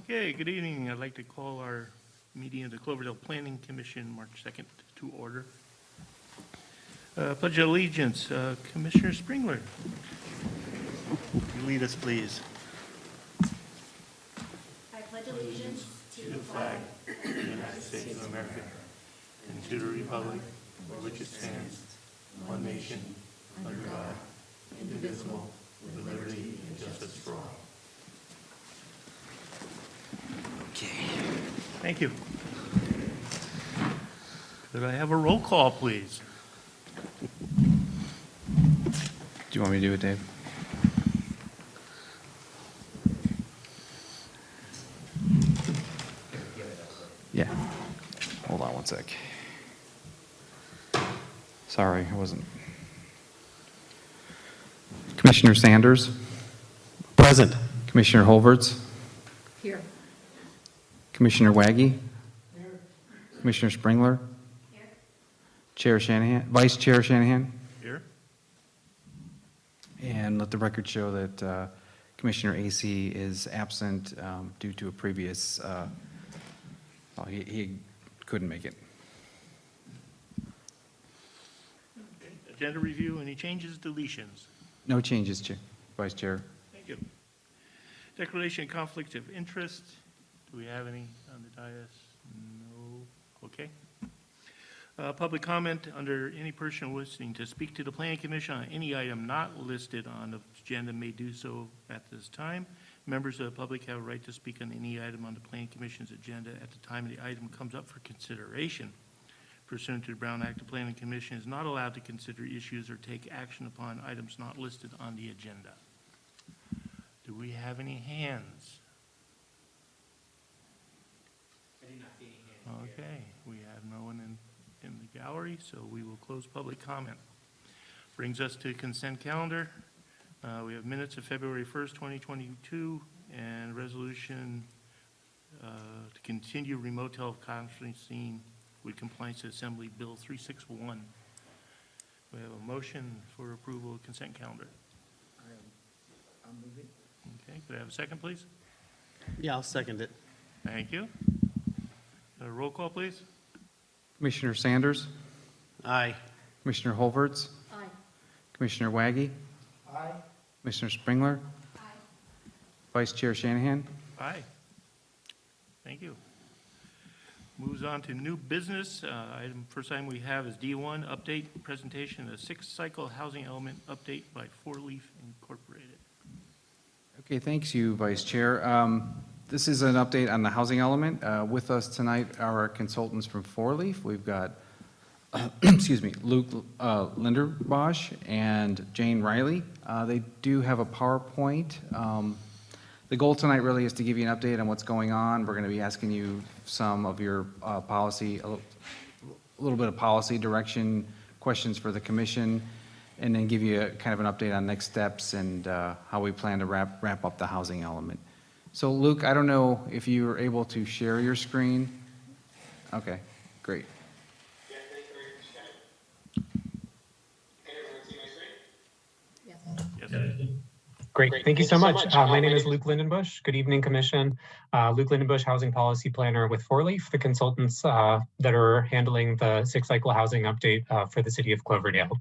Okay, good evening. I'd like to call our meeting of the Cloverdale Planning Commission, March 2nd, to order. Pledge of Allegiance, Commissioner Springler. You lead us, please. I pledge allegiance to the Flag of the United States of America and to the republic for which it stands, one nation, under God, indivisible, with liberty and justice for all. Okay. Thank you. Could I have a roll call, please? Do you want me to do it, Dave? Yeah. Hold on one sec. Sorry, I wasn't. Commissioner Sanders? Present. Commissioner Holverts? Here. Commissioner Waggy? Here. Commissioner Springler? Here. Chair Shanahan? Vice Chair Shanahan? Here. And let the record show that Commissioner AC is absent due to a previous, he couldn't make it. Okay. Agenda review, any changes, deletions? No changes, Vice Chair. Thank you. Declaration of conflict of interest. Do we have any on the dais? No. Okay. Public comment under any person wishing to speak to the Planning Commission on any item not listed on the agenda may do so at this time. Members of the public have a right to speak on any item on the Planning Commission's agenda at the time the item comes up for consideration. Pursuant to the Brown Act, the Planning Commission is not allowed to consider issues or take action upon items not listed on the agenda. Do we have any hands? I do not see any hands here. Okay, we have no one in the gallery, so we will close public comment. Brings us to consent calendar. We have minutes of February 1st, 2022, and resolution to continue remote teleconferencing with compliance to Assembly Bill 361. We have a motion for approval of consent calendar. I'll move it. Okay, could I have a second, please? Yeah, I'll second it. Thank you. Roll call, please. Commissioner Sanders? Aye. Commissioner Holverts? Aye. Commissioner Waggy? Aye. Commissioner Springler? Aye. Vice Chair Shanahan? Aye. Thank you. Moves on to new business. First item we have is D1, update presentation of sixth cycle housing element update by Four Leaf Incorporated. Okay, thanks you, Vice Chair. This is an update on the housing element. With us tonight are our consultants from Four Leaf. We've got, excuse me, Luke Linderbosch and Jane Riley. They do have a PowerPoint. The goal tonight really is to give you an update on what's going on. We're going to be asking you some of your policy, a little bit of policy direction, questions for the commission, and then give you kind of an update on next steps and how we plan to wrap up the housing element. So Luke, I don't know if you were able to share your screen. Okay, great. Yeah, thanks very much, Ken. Can everyone see my screen? Yes. Yes. Great. Thank you so much. My name is Luke Lindenbush. Good evening, Commission. Luke Lindenbush, Housing Policy Planner with Four Leaf, the consultants that are handling the sixth cycle housing update for the city of Cloverdale.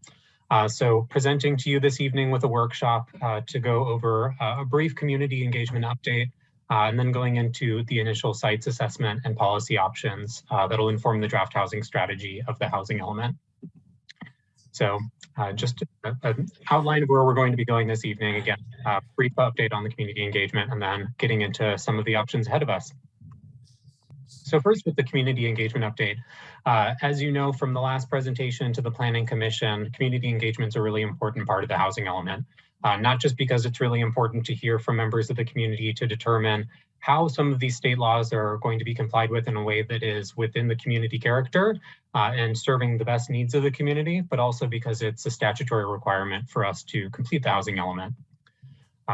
So presenting to you this evening with a workshop to go over a brief community engagement update and then going into the initial sites assessment and policy options that'll inform the draft housing strategy of the housing element. So just an outline of where we're going to be going this evening. Again, brief update on the community engagement and then getting into some of the options ahead of us. So first with the community engagement update, as you know from the last presentation to the Planning Commission, community engagement is a really important part of the housing element. Not just because it's really important to hear from members of the community to determine how some of these state laws are going to be complied with in a way that is within the community character and serving the best needs of the community, but also because it's a statutory requirement for us to complete the housing element.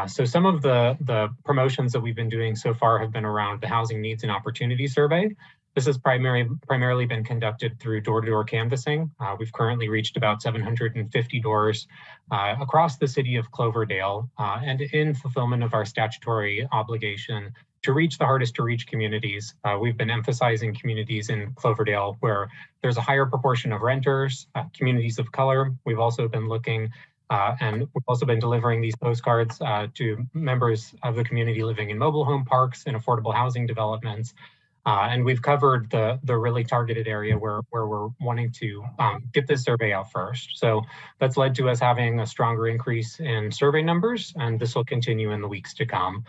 So some of the promotions that we've been doing so far have been around the Housing Needs and Opportunity Survey. This has primarily been conducted through door-to-door canvassing. We've currently reached about 750 doors across the city of Cloverdale and in fulfillment of our statutory obligation to reach the hardest to reach communities, we've been emphasizing communities in Cloverdale where there's a higher proportion of renters, communities of color. We've also been looking and we've also been delivering these postcards to members of the community living in mobile home parks and affordable housing developments. And we've covered the really targeted area where we're wanting to get this survey out first. So that's led to us having a stronger increase in survey numbers, and this will continue in the weeks to come.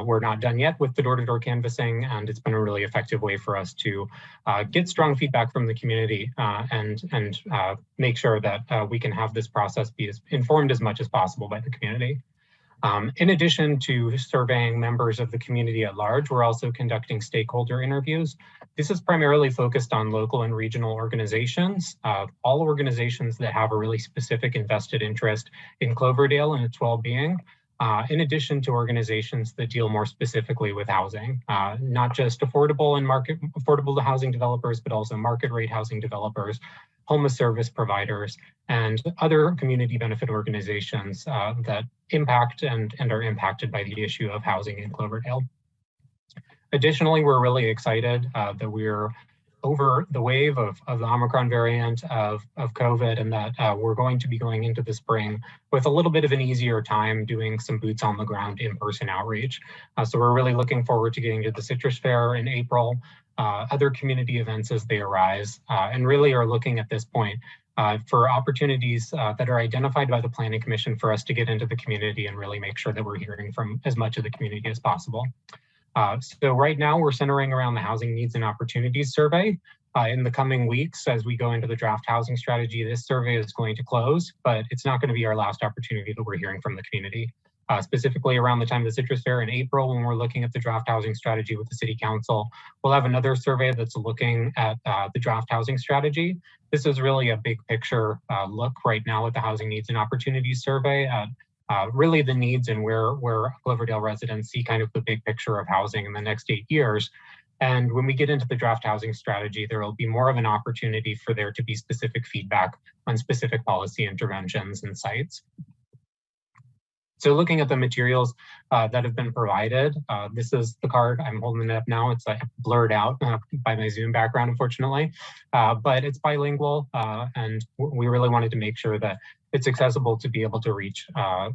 We're not done yet with the door-to-door canvassing, and it's been a really effective way for us to get strong feedback from the community and make sure that we can have this process be as informed as much as possible by the community. In addition to surveying members of the community at large, we're also conducting stakeholder interviews. This is primarily focused on local and regional organizations, all organizations that have a really specific invested interest in Cloverdale and its well-being. In addition to organizations that deal more specifically with housing, not just affordable housing developers, but also market rate housing developers, homeless service providers, and other community benefit organizations that impact and are impacted by the issue of housing in Cloverdale. Additionally, we're really excited that we're over the wave of the Omicron variant of COVID, and that we're going to be going into the spring with a little bit of an easier time doing some boots on the ground in-person outreach. So we're really looking forward to getting to the Citrus Fair in April, other community events as they arise, and really are looking at this point for opportunities that are identified by the Planning Commission for us to get into the community and really make sure that we're hearing from as much of the community as possible. So right now we're centering around the Housing Needs and Opportunities Survey. In the coming weeks, as we go into the draft housing strategy, this survey is going to close, but it's not going to be our last opportunity that we're hearing from the community. Specifically around the time of the Citrus Fair in April, when we're looking at the draft housing strategy with the City Council, we'll have another survey that's looking at the draft housing strategy. This is really a big picture look right now at the Housing Needs and Opportunities Survey at really the needs and where Cloverdale residents see kind of the big picture of housing in the next 8 years. And when we get into the draft housing strategy, there will be more of an opportunity for there to be specific feedback on specific policy interventions and sites. So looking at the materials that have been provided, this is the card. I'm holding it up now. It's blurred out by my Zoom background, unfortunately, but it's bilingual. And we really wanted to make sure that it's accessible to be able to reach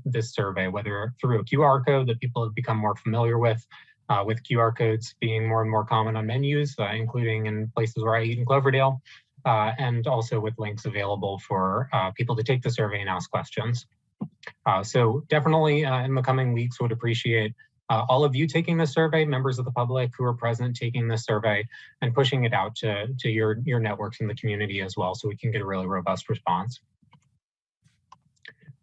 this survey, whether through a QR code that people have become more familiar with QR codes being more and more common on menus, including in places where I eat in Cloverdale, and also with links available for people to take the survey and ask questions. So definitely in the coming weeks would appreciate all of you taking this survey, members of the public who are present taking this survey and pushing it out to your networks in the community as well, so we can get a really robust response.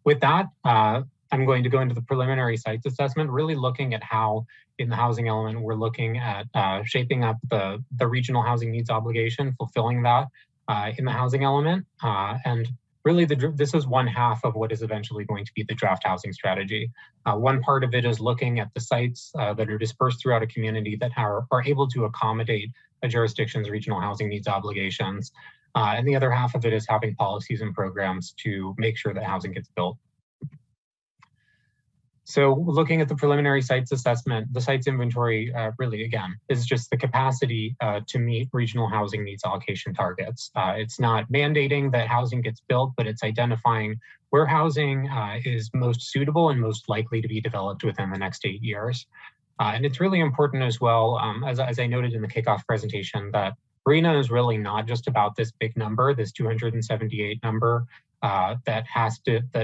With that, I'm going to go into the preliminary sites assessment, really looking at how in the housing element, we're looking at shaping up the regional housing needs obligation, fulfilling that in the housing element. And really, this is one half of what is eventually going to be the draft housing strategy. One part of it is looking at the sites that are dispersed throughout a community that are able to accommodate a jurisdiction's regional housing needs obligations. And the other half of it is having policies and programs to make sure that housing gets built. So looking at the preliminary sites assessment, the sites inventory really, again, is just the capacity to meet regional housing needs allocation targets. It's not mandating that housing gets built, but it's identifying where housing is most suitable and most likely to be developed within the next 8 years. And it's really important as well, as I noted in the kickoff presentation, that RHNA is really not just about this big number, this 278 number, that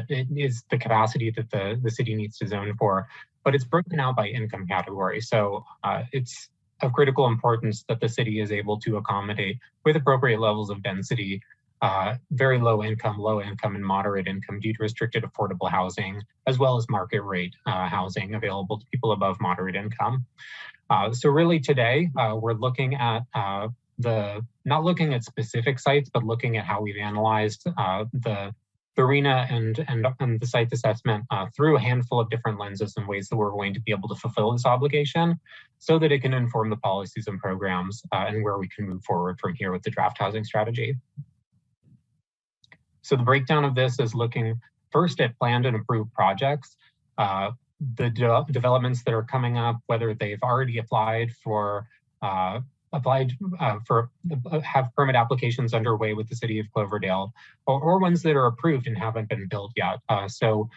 it is the capacity that the city needs to zone for, but it's broken out by income category. So it's of critical importance that the city is able to accommodate with appropriate levels of density, very low income, and moderate income due to restricted affordable housing, as well as market rate housing available to people above moderate income. So really today, we're looking at not looking at specific sites, but looking at how we've analyzed the RHNA and the site assessment through a handful of different lenses and ways that we're going to be able to fulfill this obligation so that it can inform the policies and programs and where we can move forward from here with the draft housing strategy. So the breakdown of this is looking first at planned and approved projects. developments that are coming up, whether they've already applied for have permit applications underway with the city of Cloverdale, or ones that are approved and haven't been built yet. So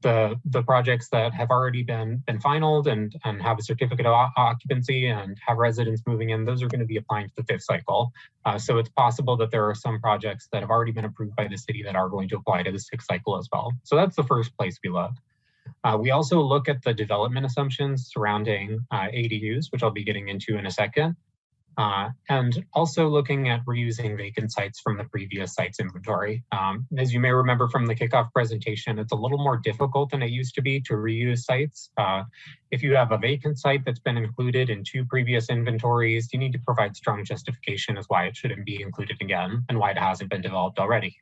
the projects that have already been finalized and have a certificate of occupancy and have residents moving in, those are going to be applying to the fifth cycle. So it's possible that there are some projects that have already been approved by the city that are going to apply to the sixth cycle as well. So that's the first place we look. We also look at the development assumptions surrounding ADUs, which I'll be getting into in a second. And also looking at reusing vacant sites from the previous sites inventory. As you may remember from the kickoff presentation, it's a little more difficult than it used to be to reuse sites. If you have a vacant site that's been included in 2 previous inventories, you need to provide strong justification as why it shouldn't be included again and why it hasn't been developed already.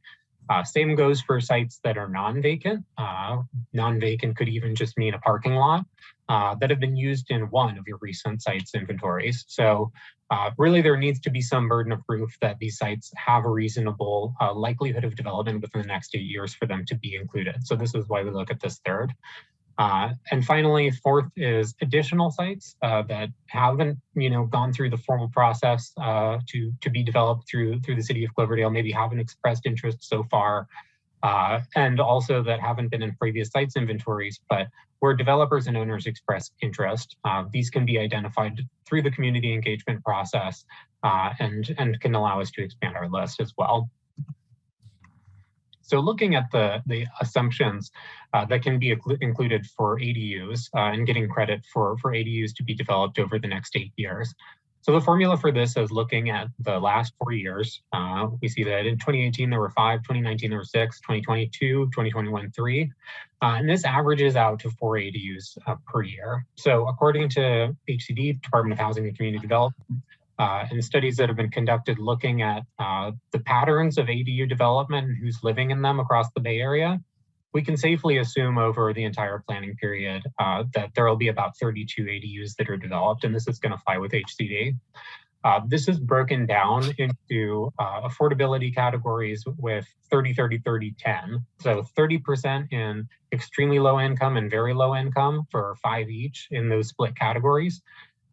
Same goes for sites that are non-vacant. Non-vacant could even just mean a parking lot that have been used in one of your recent sites inventories. So really there needs to be some burden of proof that these sites have a reasonable likelihood of development within the next 8 years for them to be included. So this is why we look at this third. And finally, fourth is additional sites that haven't, gone through the formal process to be developed through the city of Cloverdale, maybe haven't expressed interest so far, and also that haven't been in previous sites inventories, but where developers and owners express interest. These can be identified through the community engagement process and can allow us to expand our list as well. So looking at the assumptions that can be included for ADUs and getting credit for ADUs to be developed over the next 8 years. So the formula for this is looking at the last 4 years. We see that in 2018, there were 5, 2019, there were 6, 2022, 2021, 3. And this averages out to 4 ADUs per year. So according to HCD, Department of Housing and Community Development, and studies that have been conducted looking at the patterns of ADU development and who's living in them across the Bay Area, we can safely assume over the entire planning period that there will be about 32 ADUs that are developed, and this is going to fly with HCD. This is broken down into affordability categories with 30, 30, 30, 10. So 30% in extremely low income and very low income for 5 each in those split categories.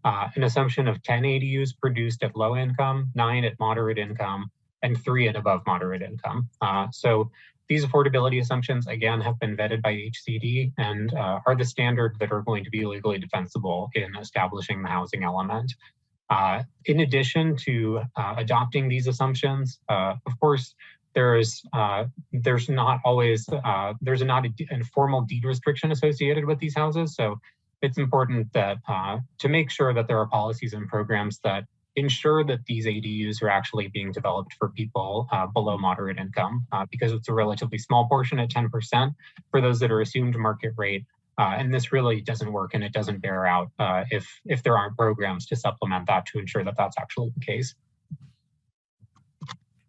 An assumption of 10 ADUs produced at low income, 9 at moderate income, and 3 at above moderate income. So these affordability assumptions, again, have been vetted by HCD and are the standard that are going to be legally defensible in establishing the housing element. In addition to adopting these assumptions, of course, there's not a formal deed restriction associated with these houses. So it's important that to make sure that there are policies and programs that ensure that these ADUs are actually being developed for people below moderate income, because it's a relatively small portion at 10% for those that are assumed market rate. And this really doesn't work and it doesn't bear out if there aren't programs to supplement that to ensure that that's actually the case.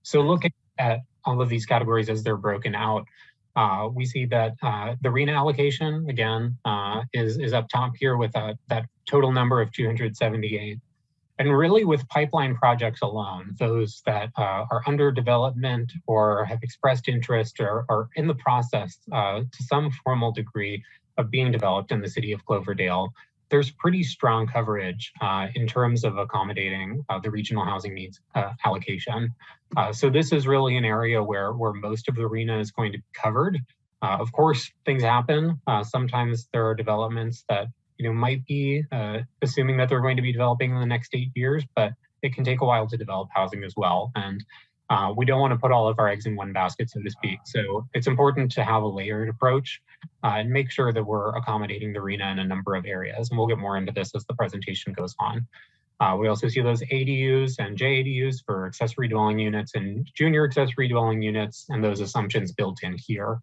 So looking at all of these categories as they're broken out, we see that the RENA allocation, again, is up top here with that total number of 278. And really with pipeline projects alone, those that are under development or have expressed interest or are in the process to some formal degree of being developed in the city of Cloverdale, there's pretty strong coverage in terms of accommodating the regional housing needs allocation. So this is really an area where most of the RENA is going to be covered. Of course, things happen. Sometimes there are developments that might be assuming that they're going to be developing in the next 8 years, but it can take a while to develop housing as well. And we don't want to put all of our eggs in one basket, so to speak. So it's important to have a layered approach and make sure that we're accommodating the RENA in a number of areas. And we'll get more into this as the presentation goes on. We also see those ADUs and JADUs for accessory dwelling units and junior accessory dwelling units, and those assumptions built in here.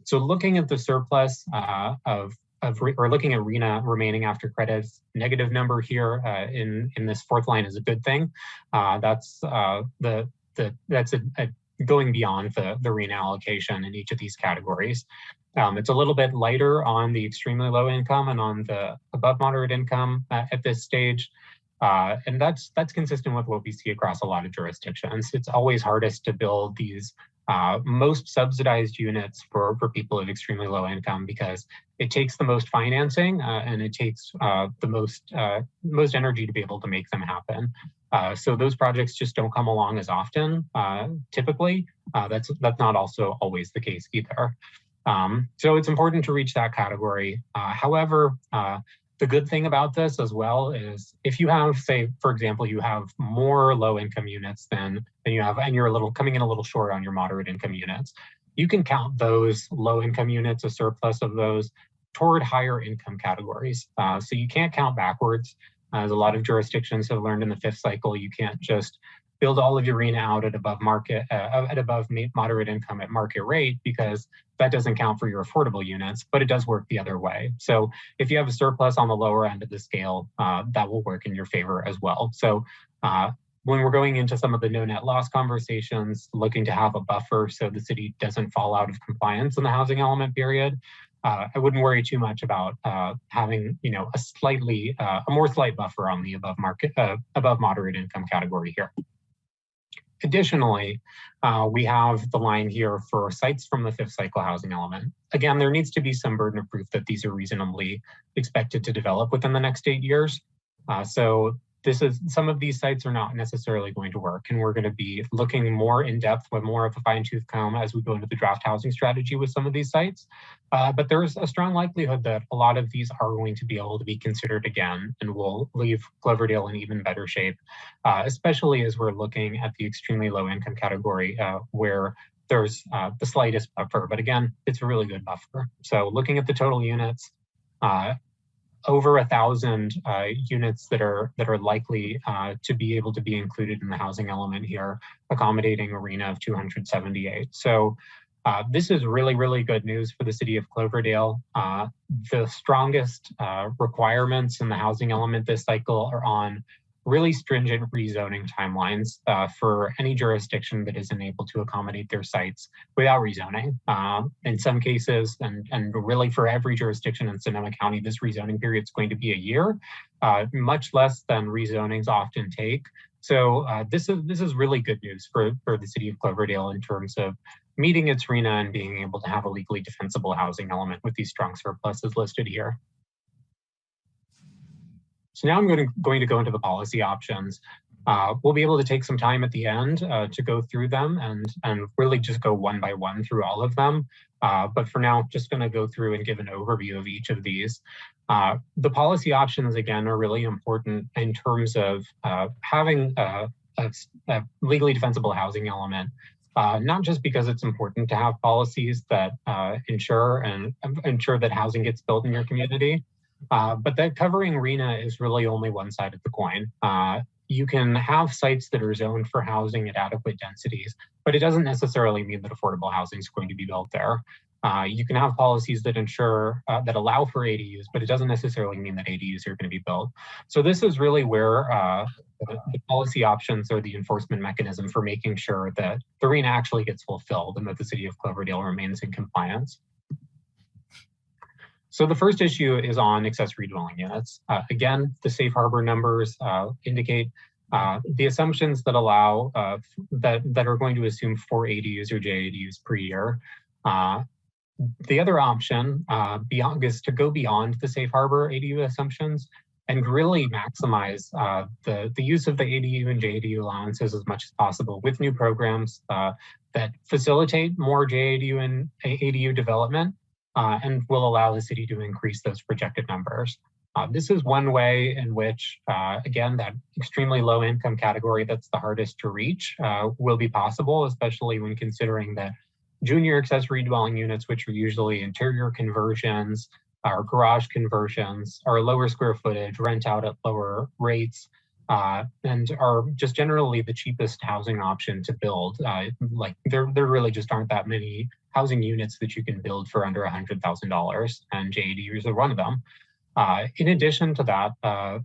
So looking at the surplus or looking at RENA remaining after credits, negative number here in this fourth line is a good thing. That's going beyond the RENA allocation in each of these categories. It's a little bit lighter on the extremely low income and on the above moderate income at this stage. And that's consistent with what we see across a lot of jurisdictions. It's always hardest to build these most subsidized units for people of extremely low income because it takes the most financing and it takes the most energy to be able to make them happen. So those projects just don't come along as often, typically. That's not also always the case either. So it's important to reach that category. However, the good thing about this as well is if you have, say, for example, you have more low-income units than you have, and you're coming in a little short on your moderate income units, you can count those low-income units, a surplus of those, toward higher income categories. So you can't count backwards. As a lot of jurisdictions have learned in the fifth cycle, you can't just build all of your RENA out at above moderate income at market rate, because that doesn't count for your affordable units, but it does work the other way. So if you have a surplus on the lower end of the scale, that will work in your favor as well. So when we're going into some of the no net loss conversations, looking to have a buffer so the city doesn't fall out of compliance in the housing element period, I wouldn't worry too much about having, a more slight buffer on the above moderate income category here. Additionally, we have the line here for sites from the fifth cycle housing element. Again, there needs to be some burden of proof that these are reasonably expected to develop within the next 8 years. So some of these sites are not necessarily going to work, and we're going to be looking more in depth with more of a fine-tooth comb as we go into the draft housing strategy with some of these sites. But there's a strong likelihood that a lot of these are going to be able to be considered again, and will leave Cloverdale in even better shape, especially as we're looking at the extremely low income category where there's the slightest buffer. But again, it's a really good buffer. So looking at the total units, over 1,000 units that are likely to be able to be included in the housing element here, accommodating a RENA of 278. So this is really, really good news for the city of Cloverdale. The strongest requirements in the housing element this cycle are on really stringent rezoning timelines for any jurisdiction that isn't able to accommodate their sites without rezoning. In some cases, and really for every jurisdiction in Sonoma County, this rezoning period is going to be a year, much less than rezonings often take. So this is really good news for the city of Cloverdale in terms of meeting its RENA and being able to have a legally defensible housing element with these strong surpluses listed here. So now I'm going to go into the policy options. We'll be able to take some time at the end to go through them and really just go one by one through all of them. But for now, just going to go through and give an overview of each of these. The policy options, again, are really important in terms of having a legally defensible housing element. Not just because it's important to have policies that ensure that housing gets built in your community, but that covering RENA is really only one side of the coin. You can have sites that are zoned for housing at adequate densities, but it doesn't necessarily mean that affordable housing is going to be built there. You can have policies that ensure that allow for ADUs, but it doesn't necessarily mean that ADUs are going to be built. So this is really where the policy options are the enforcement mechanism for making sure that the RENA actually gets fulfilled and that the city of Cloverdale remains in compliance. So the first issue is on accessory dwelling units. Again, the safe harbor numbers indicate the assumptions that allow that are going to assume 4 ADUs or JADUs per year. The other option is to go beyond the safe harbor ADU assumptions and really maximize the use of the ADU and JADU allowances as much as possible with new programs that facilitate more JADU and ADU development and will allow the city to increase those projected numbers. This is one way in which, again, that extremely low income category that's the hardest to reach will be possible, especially when considering that junior accessory dwelling units, which are usually interior conversions or garage conversions, are lower square footage, rent out at lower rates, and are just generally the cheapest housing option to build. Like there really just aren't that many housing units that you can build for under $100,000, and JADUs are one of them. In addition to that,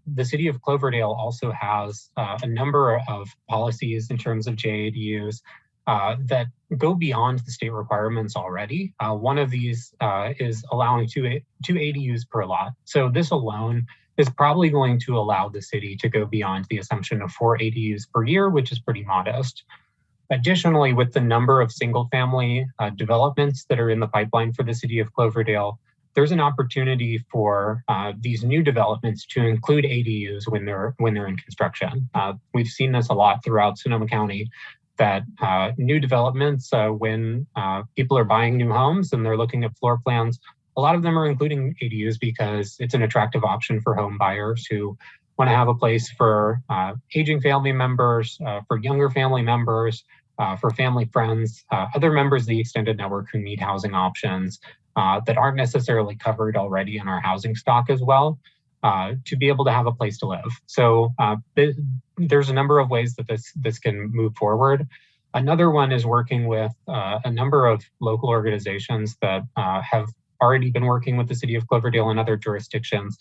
the city of Cloverdale also has a number of policies in terms of JADUs that go beyond the state requirements already. One of these is allowing two ADUs per lot. So this alone is probably going to allow the city to go beyond the assumption of 4 ADUs per year, which is pretty modest. Additionally, with the number of single family developments that are in the pipeline for the city of Cloverdale, there's an opportunity for these new developments to include ADUs when they're in construction. We've seen this a lot throughout Sonoma County, that new developments, when people are buying new homes and they're looking at floor plans, a lot of them are including ADUs because it's an attractive option for home buyers who want to have a place for aging family members, for younger family members, for family friends, other members of the extended network who need housing options that aren't necessarily covered already in our housing stock as well, to be able to have a place to live. So there's a number of ways that this can move forward. Another one is working with a number of local organizations that have already been working with the city of Cloverdale and other jurisdictions,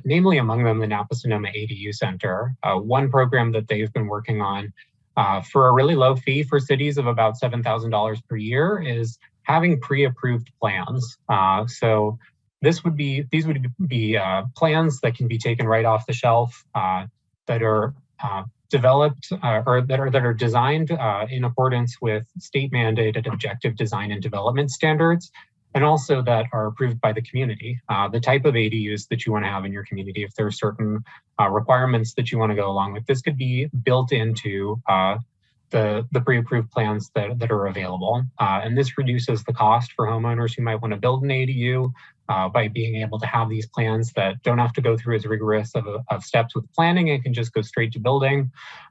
namely among them the Napa Sonoma ADU Center. One program that they've been working on for a really low fee for cities of about $7,000 per year is having pre-approved plans. So these would be plans that can be taken right off the shelf, that are developed or that are designed in accordance with state mandated objective design and development standards, and also that are approved by the community. The type of ADUs that you want to have in your community, if there are certain requirements that you want to go along with, this could be built into the pre-approved plans that are available. And this reduces the cost for homeowners who might want to build an ADU by being able to have these plans that don't have to go through as rigorous of steps with planning and can just go straight to building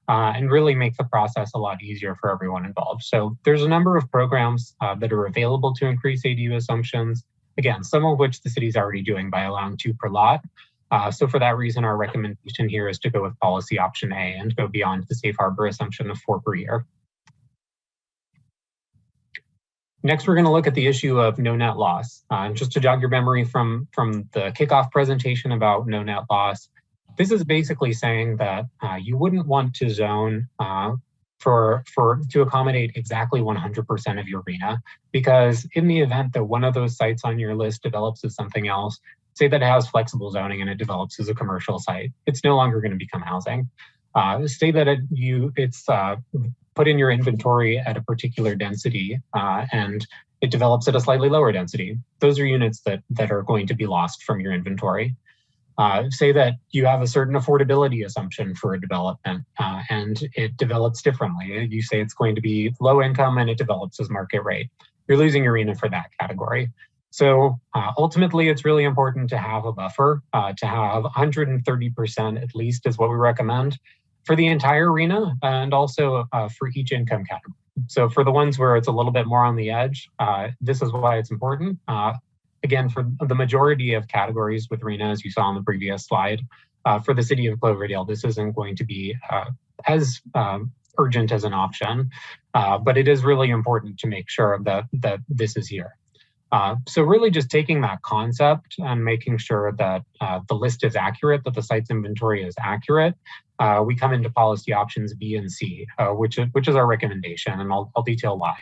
and really make the process a lot easier for everyone involved. So there's a number of programs that are available to increase ADU assumptions. Again, some of which the city's already doing by allowing 2 per lot. So for that reason, our recommendation here is to go with policy option A and go beyond the safe harbor assumption of 4 per year. Next, we're going to look at the issue of no net loss. And just to jog your memory from the kickoff presentation about no net loss, this is basically saying that you wouldn't want to zone to accommodate exactly 100% of your RHNA, because in the event that one of those sites on your list develops as something else, say that it has flexible zoning and it develops as a commercial site, it's no longer going to become housing. Say that it's put in your inventory at a particular density and it develops at a slightly lower density. Those are units that are going to be lost from your inventory. Say that you have a certain affordability assumption for a development and it develops differently. You say it's going to be low income and it develops as market rate. You're losing your RHNA for that category. So ultimately, it's really important to have a buffer, to have 130% at least is what we recommend for the entire RHNA and also for each income category. So for the ones where it's a little bit more on the edge, this is why it's important. Again, for the majority of categories with RHNA, as you saw on the previous slide, for the city of Cloverdale, this isn't going to be as urgent as an option, but it is really important to make sure that this is here. So really just taking that concept and making sure that the list is accurate, that the site's inventory is accurate, we come into policy options B and C, which is our recommendation, and I'll detail why.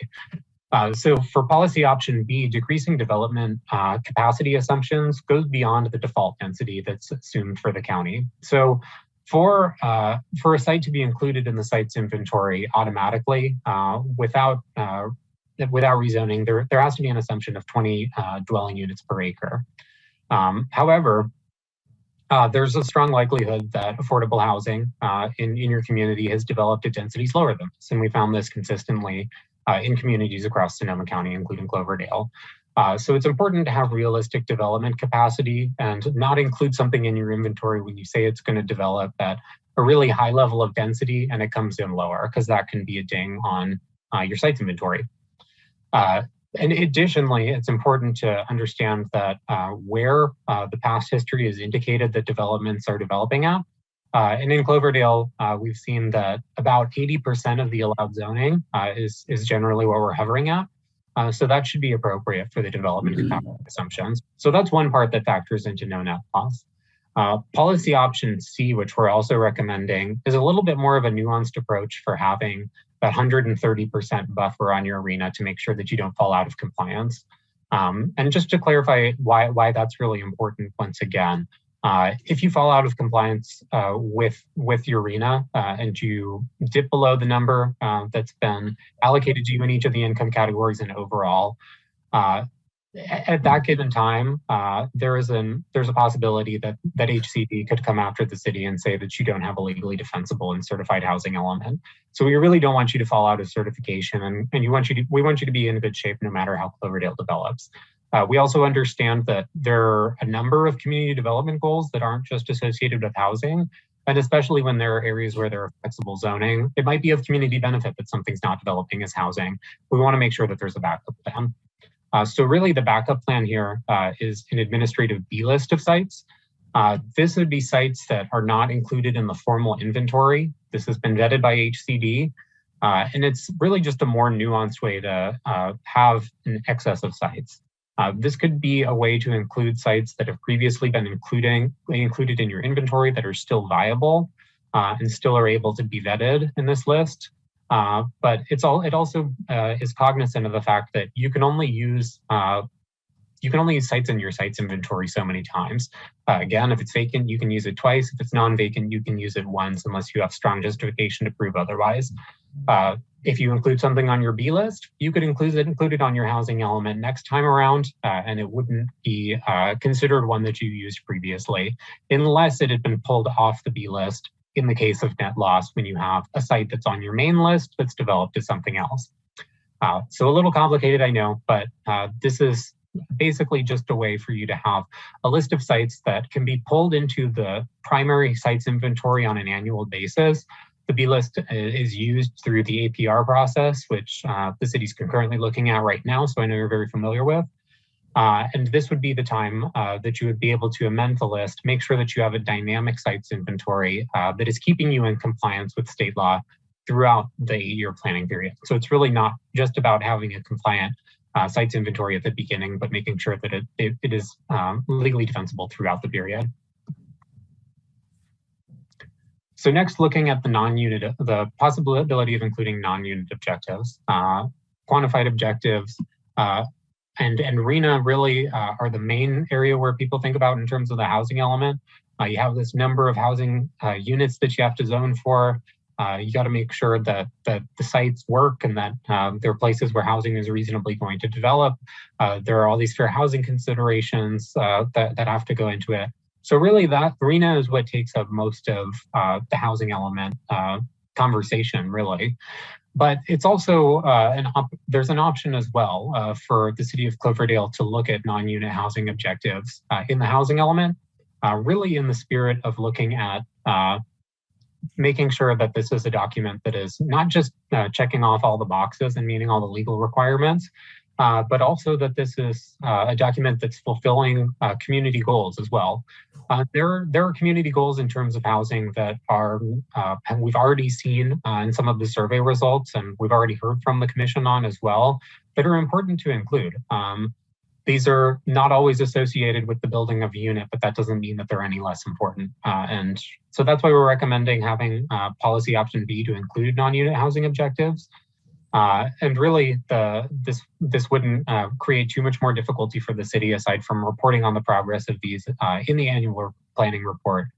So for policy option B, decreasing development capacity assumptions goes beyond the default density that's assumed for the county. So for a site to be included in the site's inventory automatically without rezoning, there has to be an assumption of 20 dwelling units per acre. However, there's a strong likelihood that affordable housing in your community has developed at densities lower than this, and we found this consistently in communities across Sonoma County, including Cloverdale. So it's important to have realistic development capacity and not include something in your inventory when you say it's going to develop at a really high level of density and it comes in lower, because that can be a ding on your site's inventory. And additionally, it's important to understand that where the past history has indicated that developments are developing at. And in Cloverdale, we've seen that about 80% of the allowed zoning is generally what we're hovering at. So that should be appropriate for the development capacity assumptions. So that's one part that factors into no net loss. Policy option C, which we're also recommending, is a little bit more of a nuanced approach for having that 130% buffer on your RHNA to make sure that you don't fall out of compliance. And just to clarify why that's really important, once again, if you fall out of compliance with your RHNA and you dip below the number that's been allocated to you in each of the income categories and overall, at that given time, there's a possibility that HCD could come after the city and say that you don't have a legally defensible and certified housing element. So we really don't want you to fall out of certification, and we want you to be in good shape no matter how Cloverdale develops. We also understand that there are a number of community development goals that aren't just associated with housing, and especially when there are areas where there are flexible zoning, it might be of community benefit that something's not developing as housing. We want to make sure that there's a backup plan. So really the backup plan here is an administrative B list of sites. This would be sites that are not included in the formal inventory. This has been vetted by HCD, and it's really just a more nuanced way to have an excess of sites. This could be a way to include sites that have previously been included in your inventory that are still viable and still are able to be vetted in this list. But it also is cognizant of the fact that you can only use sites in your sites inventory so many times. Again, if it's vacant, you can use it twice. If it's non-vacant, you can use it once unless you have strong justification to prove otherwise. If you include something on your B list, you could include it on your housing element next time around, and it wouldn't be considered one that you used previously, unless it had been pulled off the B list in the case of net loss when you have a site that's on your main list that's developed as something else. So a little complicated, I know, but this is basically just a way for you to have a list of sites that can be pulled into the primary sites inventory on an annual basis. The B list is used through the APR process, which the city's concurrently looking at right now, so I know you're very familiar with. And this would be the time that you would be able to amend the list, make sure that you have a dynamic sites inventory that is keeping you in compliance with state law throughout the 8-year planning period. So it's really not just about having a compliant sites inventory at the beginning, but making sure that it is legally defensible throughout the period. So next, looking at the possibility of including non-unit objectives, quantified objectives, and RENA really are the main area where people think about in terms of the housing element. You have this number of housing units that you have to zone for. You got to make sure that the sites work and that there are places where housing is reasonably going to develop. There are all these fair housing considerations that have to go into it. So really that RENA is what takes up most of the housing element conversation, really. But it's also there's an option as well for the city of Cloverdale to look at non-unit housing objectives in the housing element, really in the spirit of looking at making sure that this is a document that is not just checking off all the boxes and meeting all the legal requirements, but also that this is a document that's fulfilling community goals as well. There are community goals in terms of housing that are, and we've already seen in some of the survey results, and we've already heard from the commission on as well, that are important to include. These are not always associated with the building of a unit, but that doesn't mean that they're any less important. And so that's why we're recommending having policy option B to include non-unit housing objectives. And really, this wouldn't create too much more difficulty for the city aside from reporting on the progress of these in the annual planning report.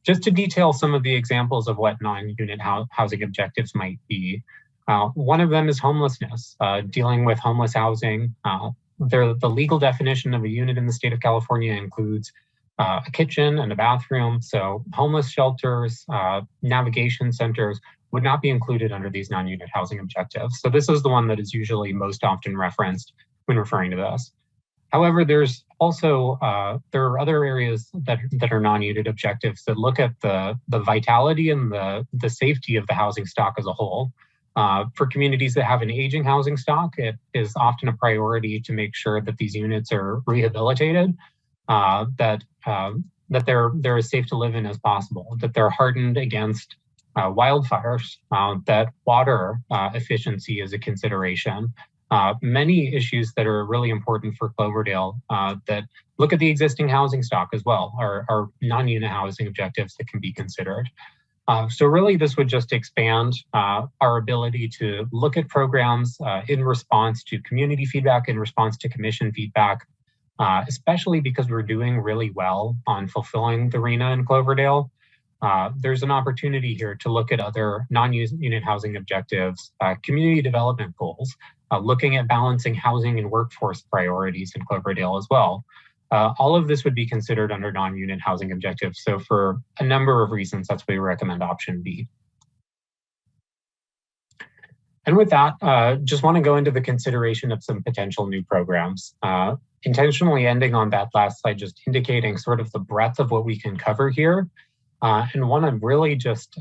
Just to detail some of the examples of what non-unit housing objectives might be. One of them is homelessness, dealing with homeless housing. The legal definition of a unit in the state of California includes a kitchen and a bathroom. So homeless shelters, navigation centers would not be included under these non-unit housing objectives. So this is the one that is usually most often referenced when referring to this. However, there's also, there are other areas that are non-unit objectives that look at the vitality and the safety of the housing stock as a whole. For communities that have an aging housing stock, it is often a priority to make sure that these units are rehabilitated, that they're as safe to live in as possible, that they're hardened against wildfires, that water efficiency is a consideration. Many issues that are really important for Cloverdale that look at the existing housing stock as well are non-unit housing objectives that can be considered. So really this would just expand our ability to look at programs in response to community feedback, in response to commission feedback, especially because we're doing really well on fulfilling the RENA in Cloverdale. There's an opportunity here to look at other non-unit housing objectives, community development goals, looking at balancing housing and workforce priorities in Cloverdale as well. All of this would be considered under non-unit housing objectives. So for a number of reasons, that's why we recommend option B. And with that, just want to go into the consideration of some potential new programs. Intentionally ending on that last slide, just indicating sort of the breadth of what we can cover here. And want to really just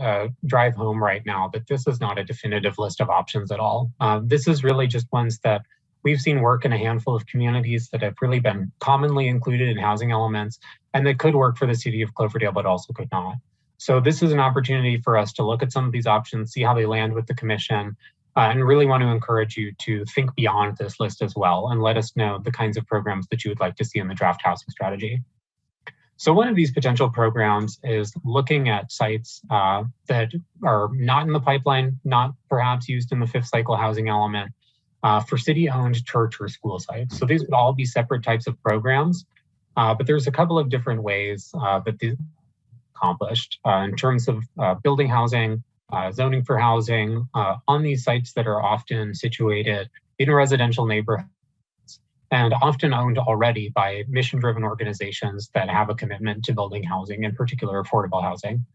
drive home right now that this is not a definitive list of options at all. This is really just ones that we've seen work in a handful of communities that have really been commonly included in housing elements and that could work for the city of Cloverdale, but also could not. So this is an opportunity for us to look at some of these options, see how they land with the commission, and really want to encourage you to think beyond this list as well and let us know the kinds of programs that you would like to see in the draft housing strategy. So one of these potential programs is looking at sites that are not in the pipeline, not perhaps used in the fifth cycle housing element for city-owned church or school sites. So these would all be separate types of programs, but there's a couple of different ways that these are accomplished in terms of building housing, zoning for housing on these sites that are often situated in residential neighborhoods and often owned already by mission-driven organizations that have a commitment to building housing, in particular affordable housing.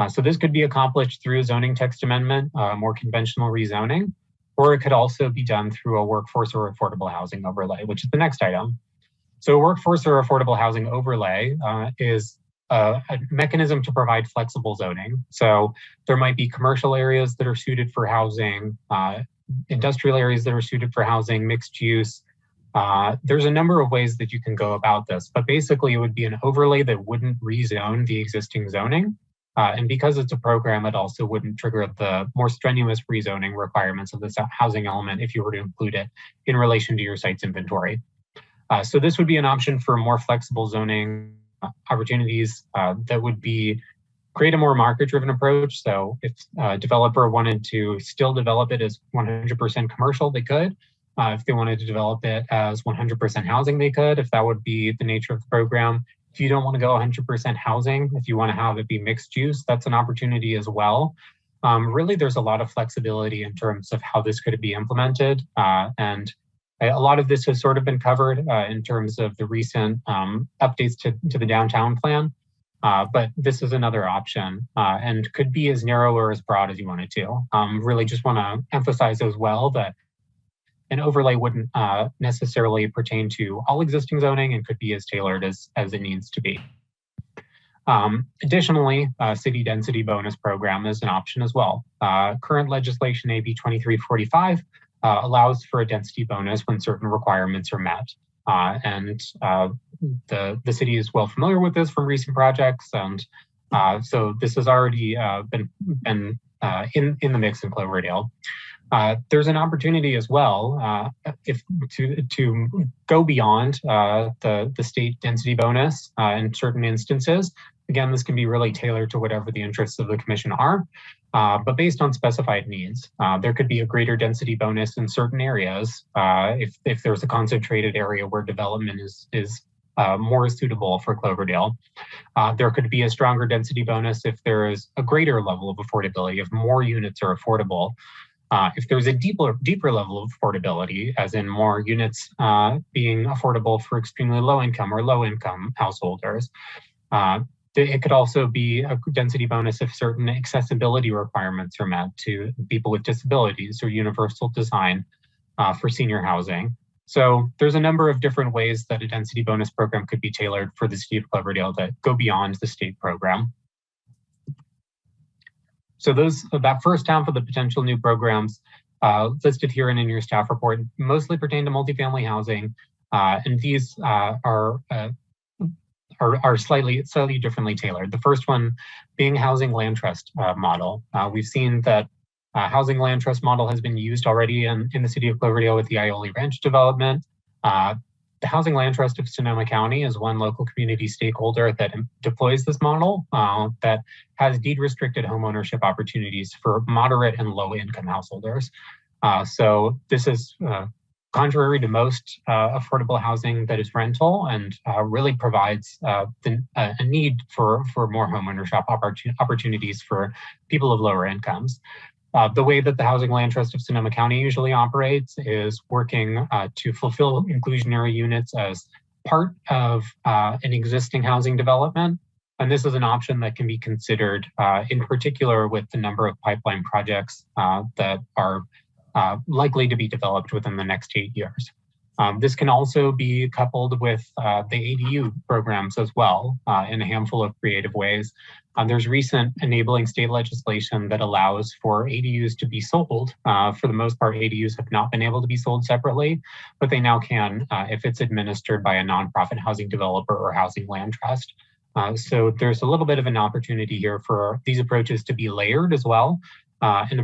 So this could be accomplished through a zoning text amendment, more conventional rezoning, or it could also be done through a workforce or affordable housing overlay, which is the next item. So workforce or affordable housing overlay is a mechanism to provide flexible zoning. So there might be commercial areas that are suited for housing, industrial areas that are suited for housing, mixed use. There's a number of ways that you can go about this, but basically it would be an overlay that wouldn't rezone the existing zoning. And because it's a program, it also wouldn't trigger the more strenuous rezoning requirements of this housing element if you were to include it in relation to your site's inventory. So this would be an option for more flexible zoning opportunities that would create a more market-driven approach. So if a developer wanted to still develop it as 100% commercial, they could. If they wanted to develop it as 100% housing, they could, if that would be the nature of the program. If you don't want to go 100% housing, if you want to have it be mixed use, that's an opportunity as well. Really, there's a lot of flexibility in terms of how this could be implemented. And a lot of this has sort of been covered in terms of the recent updates to the downtown plan. But this is another option and could be as narrow or as broad as you wanted to. Really just want to emphasize as well that an overlay wouldn't necessarily pertain to all existing zoning and could be as tailored as it needs to be. Additionally, city density bonus program is an option as well. Current legislation AB 2345 allows for a density bonus when certain requirements are met. And the city is well familiar with this from recent projects. And so this has already been in the mix in Cloverdale. There's an opportunity as well to go beyond the state density bonus in certain instances. Again, this can be really tailored to whatever the interests of the commission are, but based on specified needs. There could be a greater density bonus in certain areas if there's a concentrated area where development is more suitable for Cloverdale. There could be a stronger density bonus if there is a greater level of affordability, if more units are affordable. If there's a deeper level of affordability, as in more units being affordable for extremely low income or low income householders. It could also be a density bonus if certain accessibility requirements are met to people with disabilities or universal design for senior housing. So there's a number of different ways that a density bonus program could be tailored for the city of Cloverdale that go beyond the state program. So that first half of the potential new programs listed here and in your staff report mostly pertain to multifamily housing, and these are slightly differently tailored. The first one being housing land trust model. We've seen that housing land trust model has been used already in the city of Cloverdale with the Iole Ranch development. The Housing Land Trust of Sonoma County is one local community stakeholder that deploys this model that has deed-restricted homeownership opportunities for moderate and low-income householders. So this is contrary to most affordable housing that is rental and really provides a need for more homeownership opportunities for people of lower incomes. The way that the Housing Land Trust of Sonoma County usually operates is working to fulfill inclusionary units as part of an existing housing development. And this is an option that can be considered in particular with the number of pipeline projects that are likely to be developed within the next 8 years. This can also be coupled with the ADU programs as well in a handful of creative ways. There's recent enabling state legislation that allows for ADUs to be sold. For the most part, ADUs have not been able to be sold separately, but they now can if it's administered by a nonprofit housing developer or housing land trust. So there's a little bit of an opportunity here for these approaches to be layered as well, and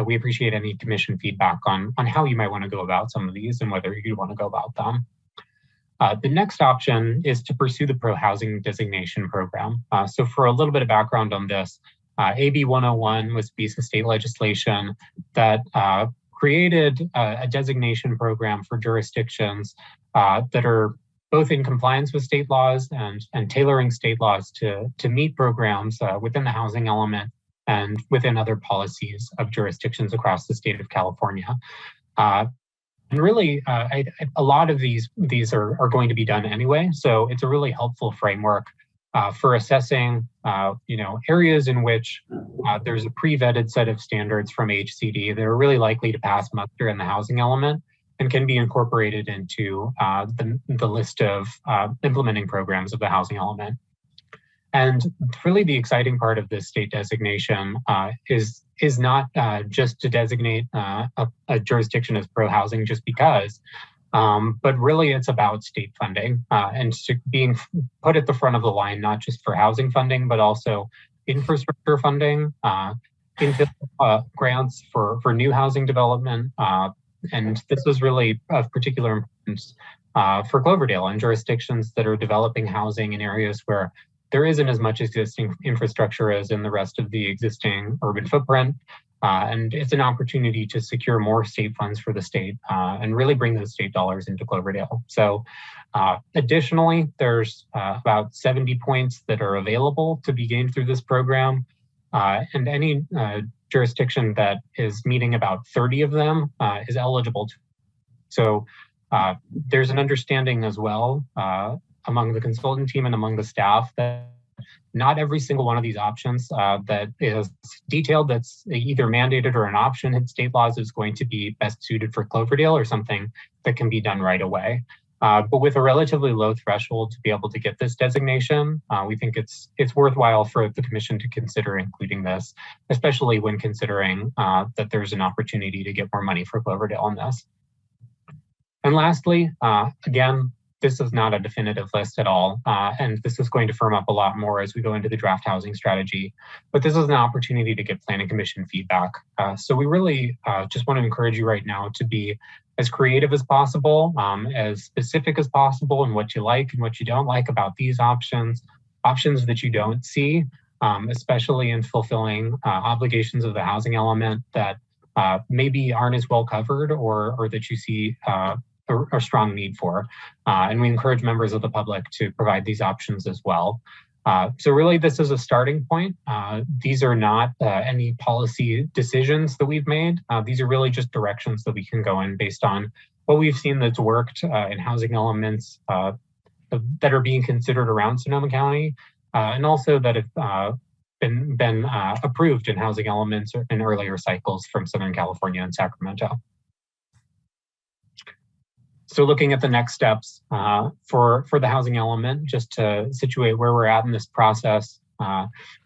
we appreciate any commission feedback on how you might want to go about some of these and whether you want to go about them. The next option is to pursue the pro-housing designation program. So for a little bit of background on this, AB 101 was a piece of state legislation that created a designation program for jurisdictions that are both in compliance with state laws and tailoring state laws to meet programs within the housing element and within other policies of jurisdictions across the state of California. And really, a lot of these are going to be done anyway. So it's a really helpful framework for assessing areas in which there's a pre-vetted set of standards from HCD that are really likely to pass muster in the housing element and can be incorporated into the list of implementing programs of the housing element. And really the exciting part of this state designation is not just to designate a jurisdiction as pro-housing just because, but really it's about state funding and being put at the front of the line, not just for housing funding, but also infrastructure funding, grants for new housing development. And this is really of particular importance for Cloverdale and jurisdictions that are developing housing in areas where there isn't as much existing infrastructure as in the rest of the existing urban footprint. And it's an opportunity to secure more state funds for the state and really bring those state dollars into Cloverdale. So additionally, there's about 70 points that are available to be gained through this program. And any jurisdiction that is meeting about 30 of them is eligible. So there's an understanding as well among the consultant team and among the staff that not every single one of these options that is detailed that's either mandated or an option in state laws is going to be best suited for Cloverdale or something that can be done right away. But with a relatively low threshold to be able to get this designation, we think it's worthwhile for the commission to consider including this, especially when considering that there's an opportunity to get more money for Cloverdale on this. And lastly, again, this is not a definitive list at all, and this is going to firm up a lot more as we go into the draft housing strategy, but this is an opportunity to get planning commission feedback. So we really just want to encourage you right now to be as creative as possible, as specific as possible in what you like and what you don't like about these options that you don't see, especially in fulfilling obligations of the housing element that maybe aren't as well covered or that you see a strong need for. And we encourage members of the public to provide these options as well. So really, this is a starting point. These are not any policy decisions that we've made. These are really just directions that we can go in based on what we've seen that's worked in housing elements that are being considered around Sonoma County, and also that have been approved in housing elements in earlier cycles from Southern California and Sacramento. So looking at the next steps for the housing element, just to situate where we're at in this process,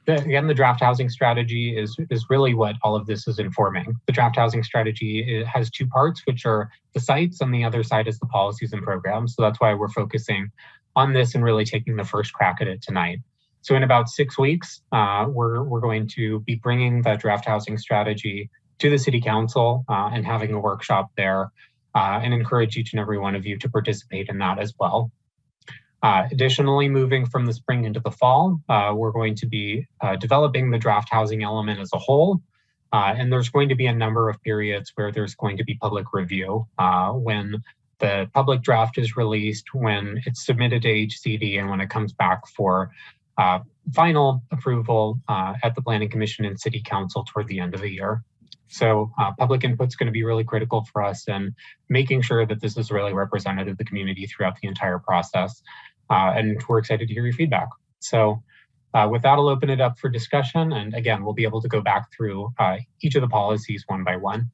again, the draft housing strategy is really what all of this is informing. The draft housing strategy has two parts, which are the sites, and the other side is the policies and programs. So that's why we're focusing on this and really taking the first crack at it tonight. So in about 6 weeks, we're going to be bringing the draft housing strategy to the City Council and having a workshop there. And encourage each and every one of you to participate in that as well. Additionally, moving from the spring into the fall, we're going to be developing the draft housing element as a whole. And there's going to be a number of periods where there's going to be public review when the public draft is released, when it's submitted to HCD, and when it comes back for final approval at the Planning Commission and City Council toward the end of the year. So public input is going to be really critical for us and making sure that this is really representative of the community throughout the entire process. And we're excited to hear your feedback. So with that, I'll open it up for discussion. And again, we'll be able to go back through each of the policies one by one.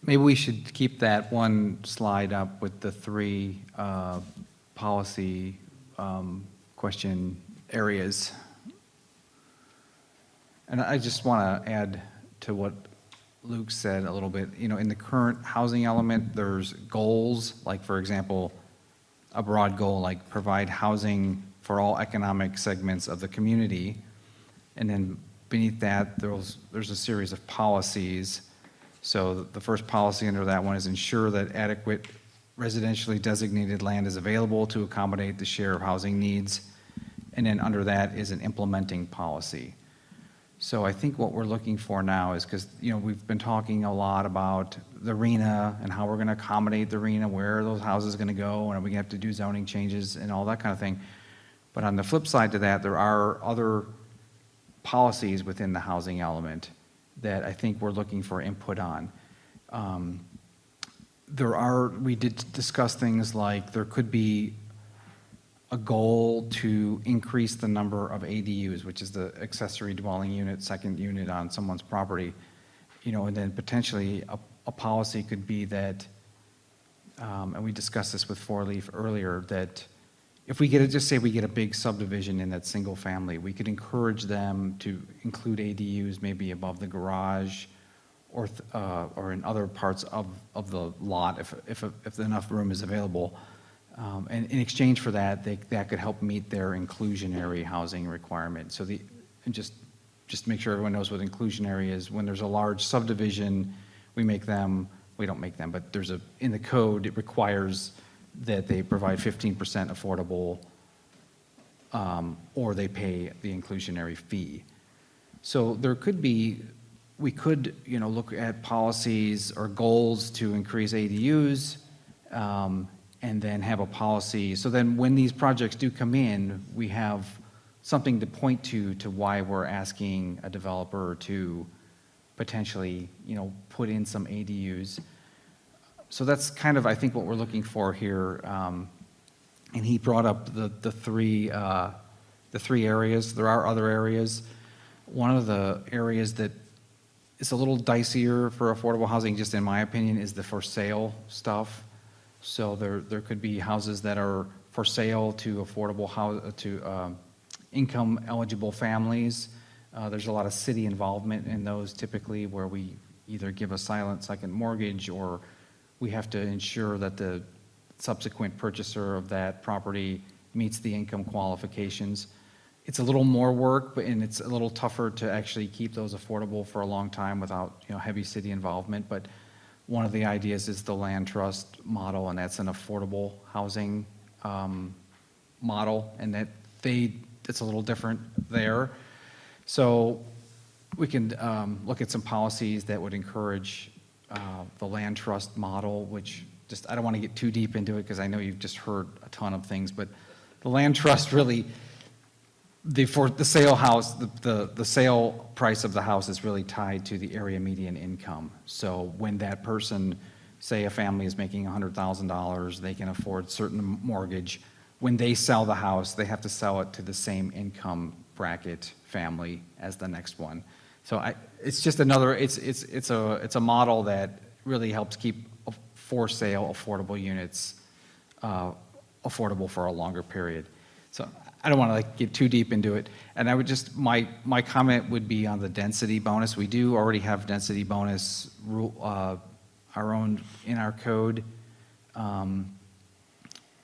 Maybe we should keep that one slide up with the three policy question areas. And I just want to add to what Luke said a little bit. You know, in the current housing element, there's goals, like for example, a broad goal like provide housing for all economic segments of the community. And then beneath that, there's a series of policies. So the first policy under that one is ensure that adequate residentially designated land is available to accommodate the share of housing needs. And then under that is an implementing policy. So I think what we're looking for now is, because you know we've been talking a lot about the arena and how we're going to accommodate the arena, where are those houses going to go, and are we going to have to do zoning changes and all that kind of thing. But on the flip side to that, there are other policies within the housing element that I think we're looking for input on. We did discuss things like there could be a goal to increase the number of ADUs, which is the accessory dwelling unit, second unit on someone's property, you know, and then potentially a policy could be that, and we discussed this with Four Leaf earlier, that if we just say we get a big subdivision in that single family, we could encourage them to include ADUs maybe above the garage or in other parts of the lot if enough room is available. And in exchange for that, that could help meet their inclusionary housing requirement. So and just to make sure everyone knows what inclusionary is, when there's a large subdivision, we don't make them, but in the code, it requires that they provide 15% affordable, or they pay the inclusionary fee. So we could, you know, look at policies or goals to increase ADUs, and then have a policy. So then when these projects do come in, we have something to point to why we're asking a developer to potentially, you know, put in some ADUs. So that's kind of, I think, what we're looking for here. And he brought up the three areas. There are other areas. One of the areas that is a little dicier for affordable housing, just in my opinion, is the for sale stuff. So there could be houses that are for sale to income eligible families. There's a lot of city involvement in those typically, where we either give a silent second mortgage or we have to ensure that the subsequent purchaser of that property meets the income qualifications. It's a little more work, and it's a little tougher to actually keep those affordable for a long time without, you know, heavy city involvement. But one of the ideas is the land trust model, and that's an affordable housing model, and it's a little different there. So we can look at some policies that would encourage the land trust model, which I don't want to get too deep into it because I know you've just heard a ton of things, but the land trust really, for the sale house, the sale price of the house is really tied to the area median income. So when that person, say a family is making $100,000, they can afford certain mortgage. When they sell the house, they have to sell it to the same income bracket family as the next one. So it's just another, it's a model that really helps keep for sale affordable units affordable for a longer period. So I don't want to get too deep into it. And I would just, my comment would be on the density bonus. We do already have density bonus our own in our code.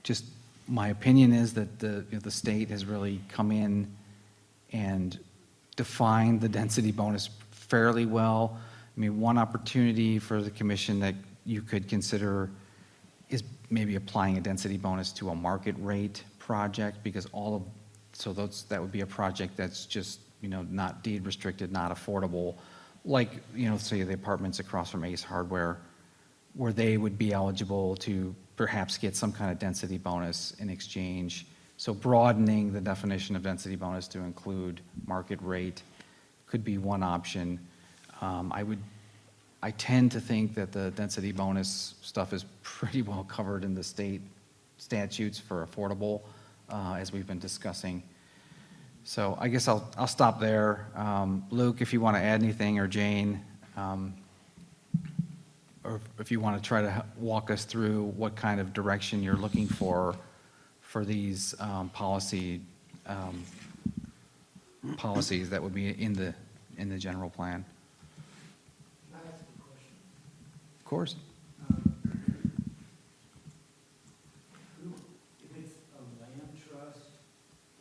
Just my opinion is that the state has really come in and defined the density bonus fairly well. I mean, one opportunity for the commission that you could consider is maybe applying a density bonus to a market rate project, because that would be a project that's just, you know, not deed restricted, not affordable, like, say the apartments across from Ace Hardware, where they would be eligible to perhaps get some kind of density bonus in exchange. So broadening the definition of density bonus to include market rate could be one option. I tend to think that the density bonus stuff is pretty well covered in the state statutes for affordable, as we've been discussing. So I guess I'll stop there. Luke, if you want to add anything, or Jane, or if you want to try to walk us through what kind of direction you're looking for these policies that would be in the general plan. Can I ask a question? Of course. If it's a land trust,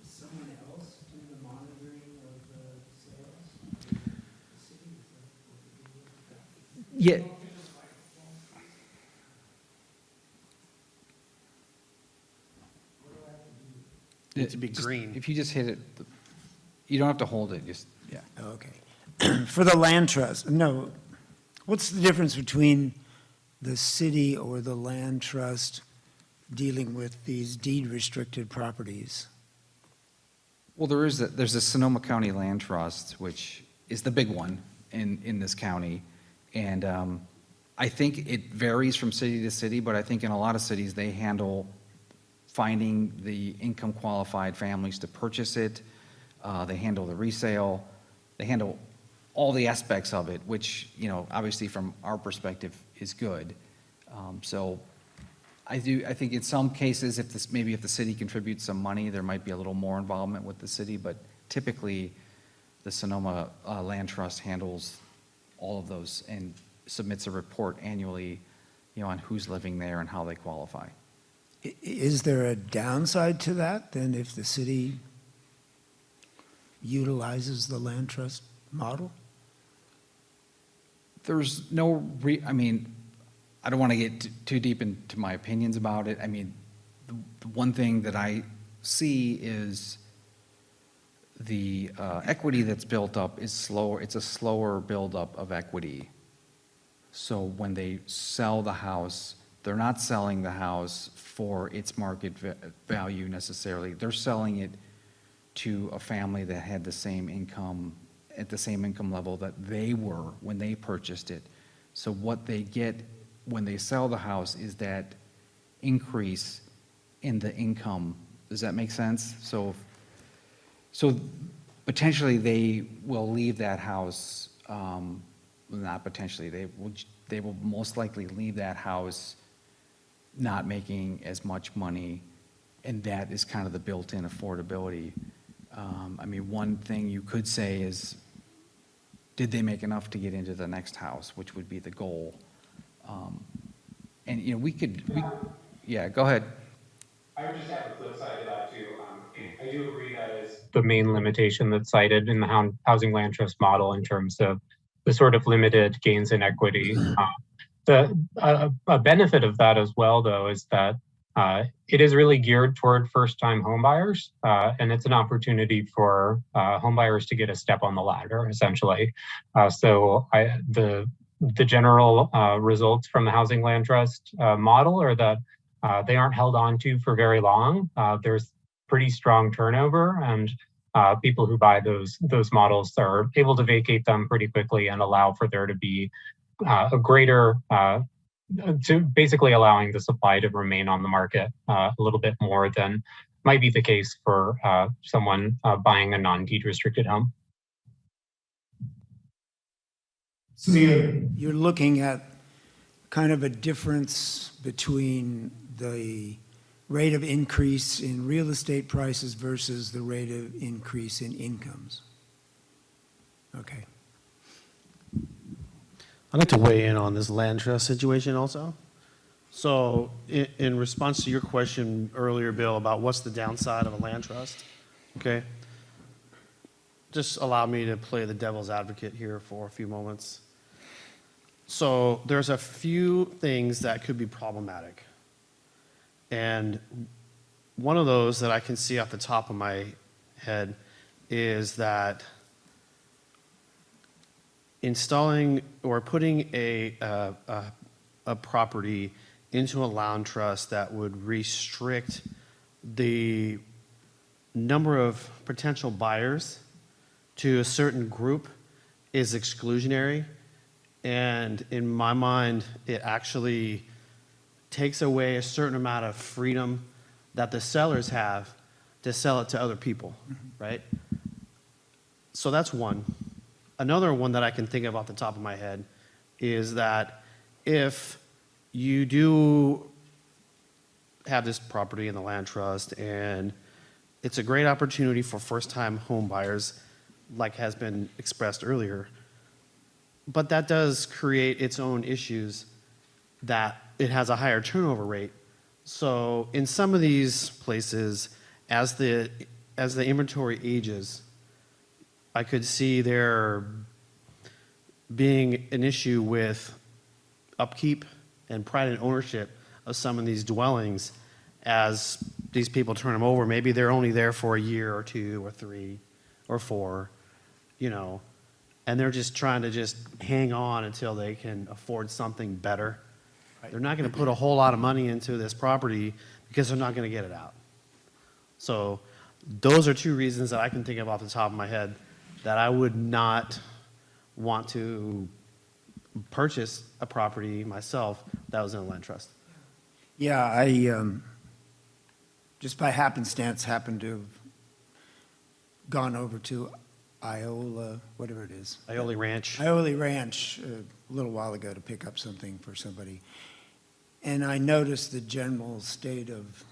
does someone else do the monitoring of the sales? The city, is that what they do? Yeah. What do I have to do? To be green. If you just hit it, you don't have to hold it, just, yeah. Okay. For the land trust, no, what's the difference between the city or the land trust dealing with these deed-restricted properties? Well, there's a Sonoma County Land Trust, which is the big one in this county. And I think it varies from city to city, but I think in a lot of cities, they handle finding the income qualified families to purchase it. They handle the resale. They handle all the aspects of it, which, obviously from our perspective is good. So I think in some cases, if the city contributes some money, there might be a little more involvement with the city, but typically the Sonoma Land Trust handles all of those and submits a report annually, on who's living there and how they qualify. Is there a downside to that then if the city utilizes the land trust model? There's no, I don't want to get too deep into my opinions about it. The one thing that I see is the equity that's built up is slower. It's a slower buildup of equity. So when they sell the house, they're not selling the house for its market value necessarily. They're selling it to a family that had the same income, at the same income level that they were when they purchased it. So what they get when they sell the house is that increase in the income. Does that make sense? So potentially they will leave that house, not potentially, they will most likely leave that house not making as much money, and that is kind of the built-in affordability. One thing you could say is, did they make enough to get into the next house, which would be the goal? Yeah, go ahead. I would just add the flip side to that too. I do agree that is the main limitation that's cited in the housing land trust model in terms of the sort of limited gains in equity. A benefit of that as well, though, is that it is really geared toward first-time homebuyers, and it's an opportunity for homebuyers to get a step on the ladder, essentially. So the general results from the housing land trust model are that they aren't held on to for very long. There's pretty strong turnover, and people who buy those models are able to vacate them pretty quickly and allow for there to be a greater, to basically allowing the supply to remain on the market a little bit more than might be the case for someone buying a non-deed restricted home. So you're looking at kind of a difference between the rate of increase in real estate prices versus the rate of increase in incomes. Okay. I'd like to weigh in on this land trust situation also. So in response to your question earlier, Bill, about what's the downside of a land trust, okay? Just allow me to play the devil's advocate here for a few moments. So there's a few things that could be problematic. And one of those that I can see off the top of my head is that installing or putting a property into a land trust that would restrict the number of potential buyers to a certain group is exclusionary. And in my mind, it actually takes away a certain amount of freedom that the sellers have to sell it to other people, right? So that's one. Another one that I can think of off the top of my head is that if you do have this property in the land trust and it's a great opportunity for first-time home buyers, like has been expressed earlier, but that does create its own issues that it has a higher turnover rate. So in some of these places, as the inventory ages, I could see there being an issue with upkeep and pride and ownership of some of these dwellings as these people turn them over. Maybe they're only there for a year or 2 or 3 or 4, you know, and they're just trying to just hang on until they can afford something better. They're not going to put a whole lot of money into this property because they're not going to get it out. So those are 2 reasons that I can think of off the top of my head that I would not want to purchase a property myself that was in a land trust. Yeah, I, just by happenstance, happened to have gone over to Iola, whatever it is. Aioli Ranch. Aioli Ranch a little while ago to pick up something for somebody. And I noticed the general state of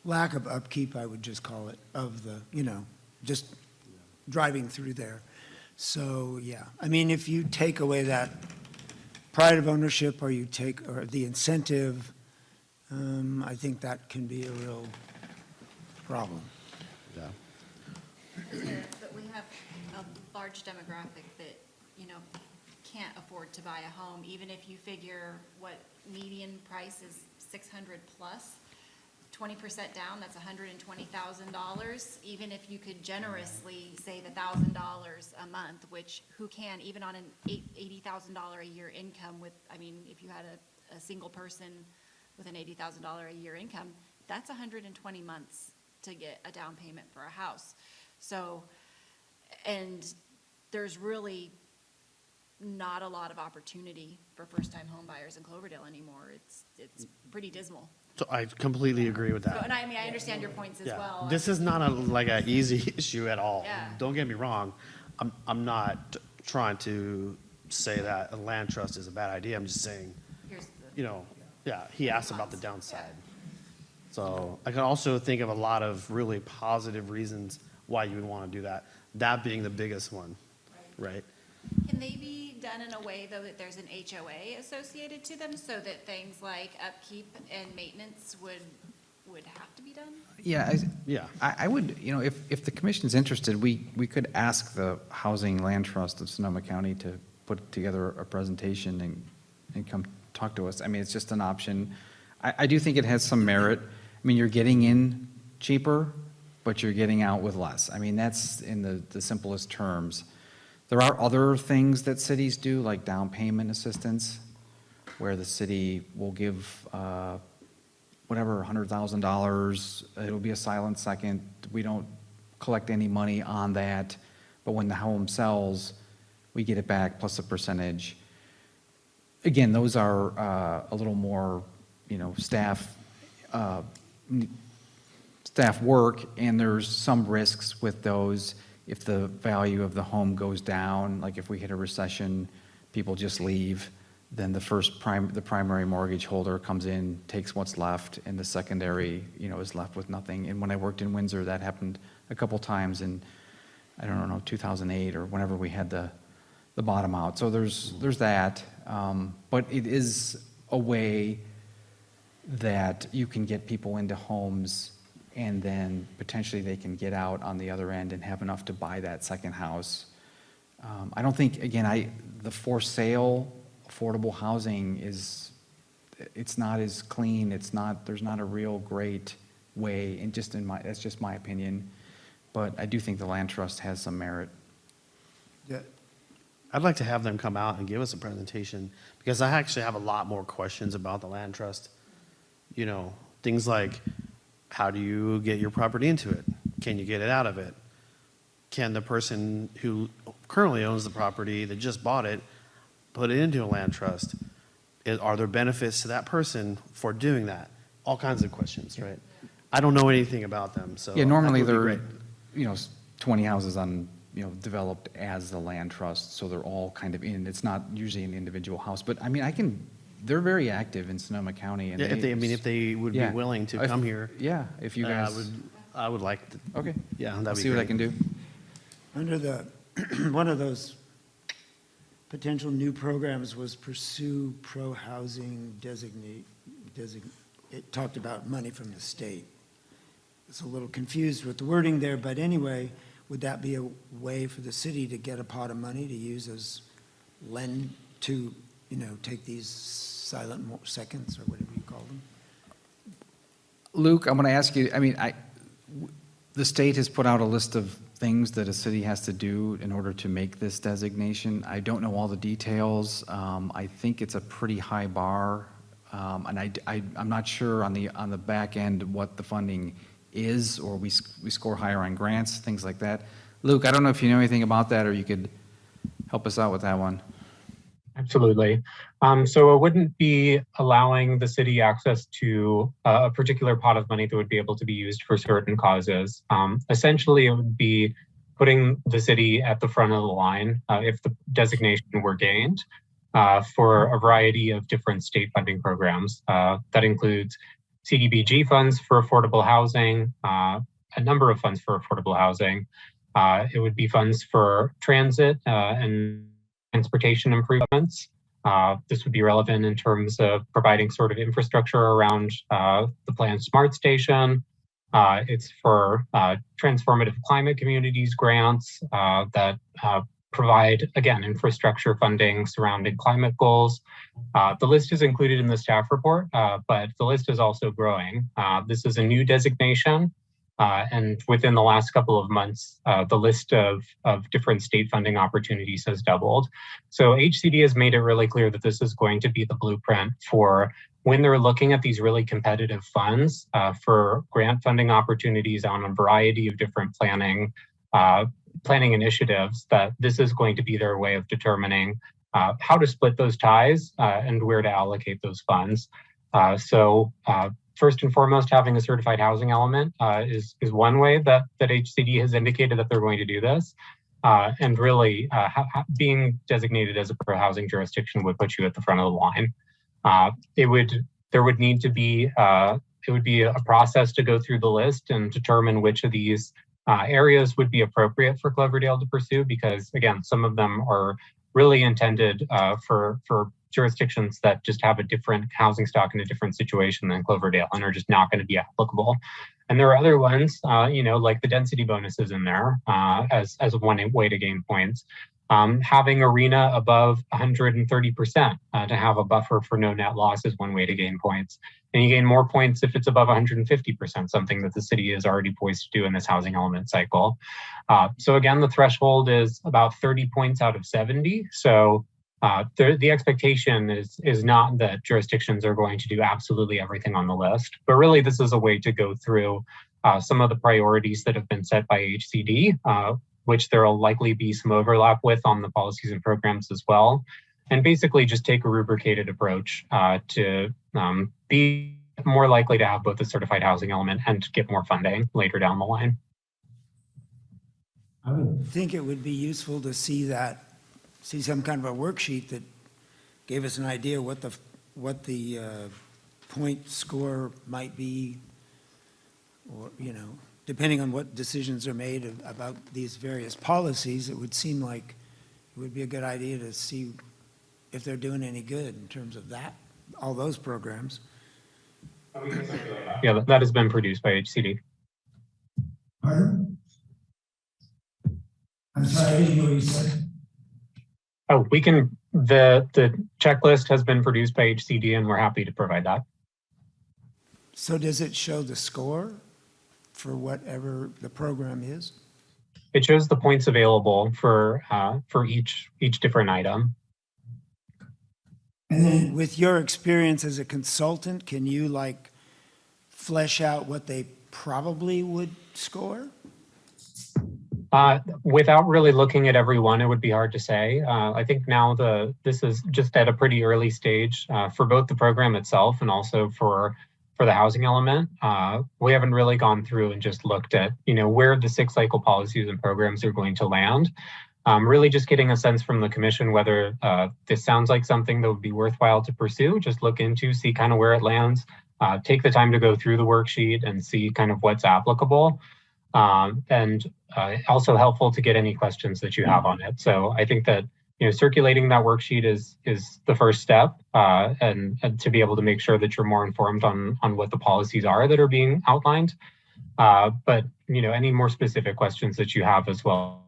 lack of upkeep, I would just call it, of the, you know, just driving through there. So, yeah, I mean, if you take away that pride of ownership or you take, or the incentive, I think that can be a real problem. Yeah. But we have a large demographic that, you know, can't afford to buy a home, even if you figure what median price is 600 plus, 20% down, that's $120,000. Even if you could generously save $1,000 a month, which who can, even on an $80,000 a year income with, I mean, if you had a single person with an $80,000 a year income, that's 120 months to get a down payment for a house. So, and there's really not a lot of opportunity for first-time home buyers in Cloverdale anymore. It's pretty dismal. So I completely agree with So, that. and I mean, I understand your points as Yeah. well. This is not like an easy issue at all. Yeah. Don't get me wrong. I'm not trying to say that a land trust is a bad idea. I'm just saying, Here's the, you know, yeah, he asked about the downside. Yeah. So I can also think of a lot of really positive reasons why you would want to do that. That being the biggest one, right? Can they be done in a way, though, that there's an HOA associated to them, so that things like upkeep and maintenance would have to be done? Yeah, Yeah. I would, you know, if the commission's interested, we could ask the Housing Land Trust of Sonoma County to put together a presentation and come talk to us. I mean, it's just an option. I do think it has some merit. I mean, you're getting in cheaper, but you're getting out with less. I mean, that's in the simplest terms. There are other things that cities do, like down payment assistance, where the city will give whatever, $100,000. It'll be a silent second. We don't collect any money on that, but when the home sells, we get it back plus a percentage. Again, those are a little more, you know, staff work, and there's some risks with those. If the value of the home goes down, like if we hit a recession, people just leave, then the primary mortgage holder comes in, takes what's left, and the secondary, you know, is left with nothing. And when I worked in Windsor, that happened a couple times in, I don't know, 2008 or whenever we had the bottom out. So there's that, but it is a way that you can get people into homes, and then potentially they can get out on the other end and have enough to buy that second house. I don't think, again, the for sale affordable housing it's not as clean. There's not a real great way, and that's just my opinion. But I do think the land trust has some merit. Yeah, I'd like to have them come out and give us a presentation, because I actually have a lot more questions about the land trust. You know, things like, how do you get your property into it? Can you get it out of it? Can the person who currently owns the property that just bought it put it into a land trust? Are there benefits to that person for doing that? All kinds of questions, right? I don't know anything about them, so. Yeah, normally that would be they're, great. 20 houses on, developed as the land trust, so they're all kind of in, it's not usually an individual house, but I mean, they're very active in Sonoma County. And Yeah, if they would be Yeah. willing to If- come here, Yeah, if you guys, I would like to, okay. yeah, I'll that'd be see what I great. can do. Under the, one of those potential new programs was Pursue Pro-Housing it talked about money from the state. It's a little confused with the wording there, but anyway, would that be a way for the city to get a pot of money to use as lend to, take these silent seconds or whatever you call them? Luke, I'm going to ask you, the state has put out a list of things that a city has to do in order to make this designation. I don't know all the details. I think it's a pretty high bar. And I'm not sure on the back end what the funding is, or we score higher on grants, things like that. Luke, I don't know if you know anything about that, or you could help us out with that one. Absolutely. So it wouldn't be allowing the city access to a particular pot of money that would be able to be used for certain causes. Essentially, it would be putting the city at the front of the line if the designation were gained for a variety of different state funding programs. That includes CDBG funds for affordable housing, a number of funds for affordable housing. It would be funds for transit and transportation improvements. This would be relevant in terms of providing sort of infrastructure around the planned smart station. It's for transformative climate communities grants that provide, again, infrastructure funding surrounding climate goals. The list is included in the staff report, but the list is also growing. This is a new designation. And within the last couple of months, the list of different state funding opportunities has doubled. So HCD has made it really clear that this is going to be the blueprint for when they're looking at these really competitive funds for grant funding opportunities on a variety of different planning initiatives, that this is going to be their way of determining how to split those ties and where to allocate those funds. First and foremost, having a certified housing element is one way that HCD has indicated that they're going to do this. And really, being designated as a pro-housing jurisdiction would put you at the front of the line. It would be a process to go through the list and determine which of these areas would be appropriate for Cloverdale to pursue, because again, some of them are really intended for jurisdictions that just have a different housing stock in a different situation than Cloverdale and are just not going to be applicable. And there are other ones, like the density bonuses in there as one way to gain points. Having arena above 130% to have a buffer for no net loss is one way to gain points. And you gain more points if it's above 150%, something that the city is already poised to do in this housing element cycle. So again, the threshold is about 30 points out of 70. So the expectation is not that jurisdictions are going to do absolutely everything on the list, but really this is a way to go through some of the priorities that have been set by HCD, which there will likely be some overlap with on the policies and programs as well, and basically just take a rubricated approach to be more likely to have both a certified housing element and to get more funding later down the line. I would think it would be useful to see some kind of a worksheet that gave us an idea what the point score might be, or, depending on what decisions are made about these various policies. It would seem like it would be a good idea to see if they're doing any good in terms of all those programs. Yeah, that has been produced by HCD. Pardon? I'm sorry, I didn't hear what you said. Oh, the checklist has been produced by HCD and we're happy to provide that. So does it show the score for whatever the program is? it shows the points available for each different item. And then with your experience as a consultant, can you like flesh out what they probably would score? Without really looking at every one, it would be hard to say. I think now this is just at a pretty early stage for both the program itself and also for the housing element. We haven't really gone through and just looked at, where the 6 cycle policies and programs are going to land. Really just getting a sense from the commission whether this sounds like something that would be worthwhile to pursue, just look into, see kind of where it lands, take the time to go through the worksheet and see kind of what's applicable. And also helpful to get any questions that you have on it. So I think that circulating that worksheet is the first step, and to be able to make sure that you're more informed on what the policies are that are being outlined. But any more specific questions that you have as well.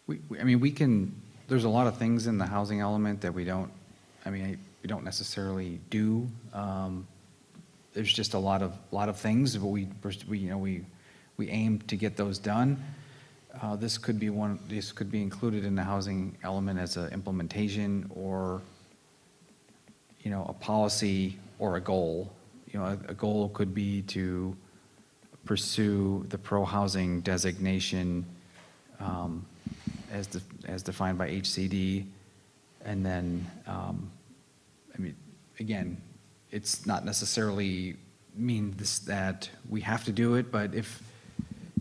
We can, there's a lot of things in the housing element that we don't necessarily do. There's just a lot of things, but we aim to get those done. This could be included in the housing element as an implementation or, a policy or a goal. A goal could be to pursue the pro-housing designation as defined by HCD. And then, again, it's not necessarily that we have to do it, but if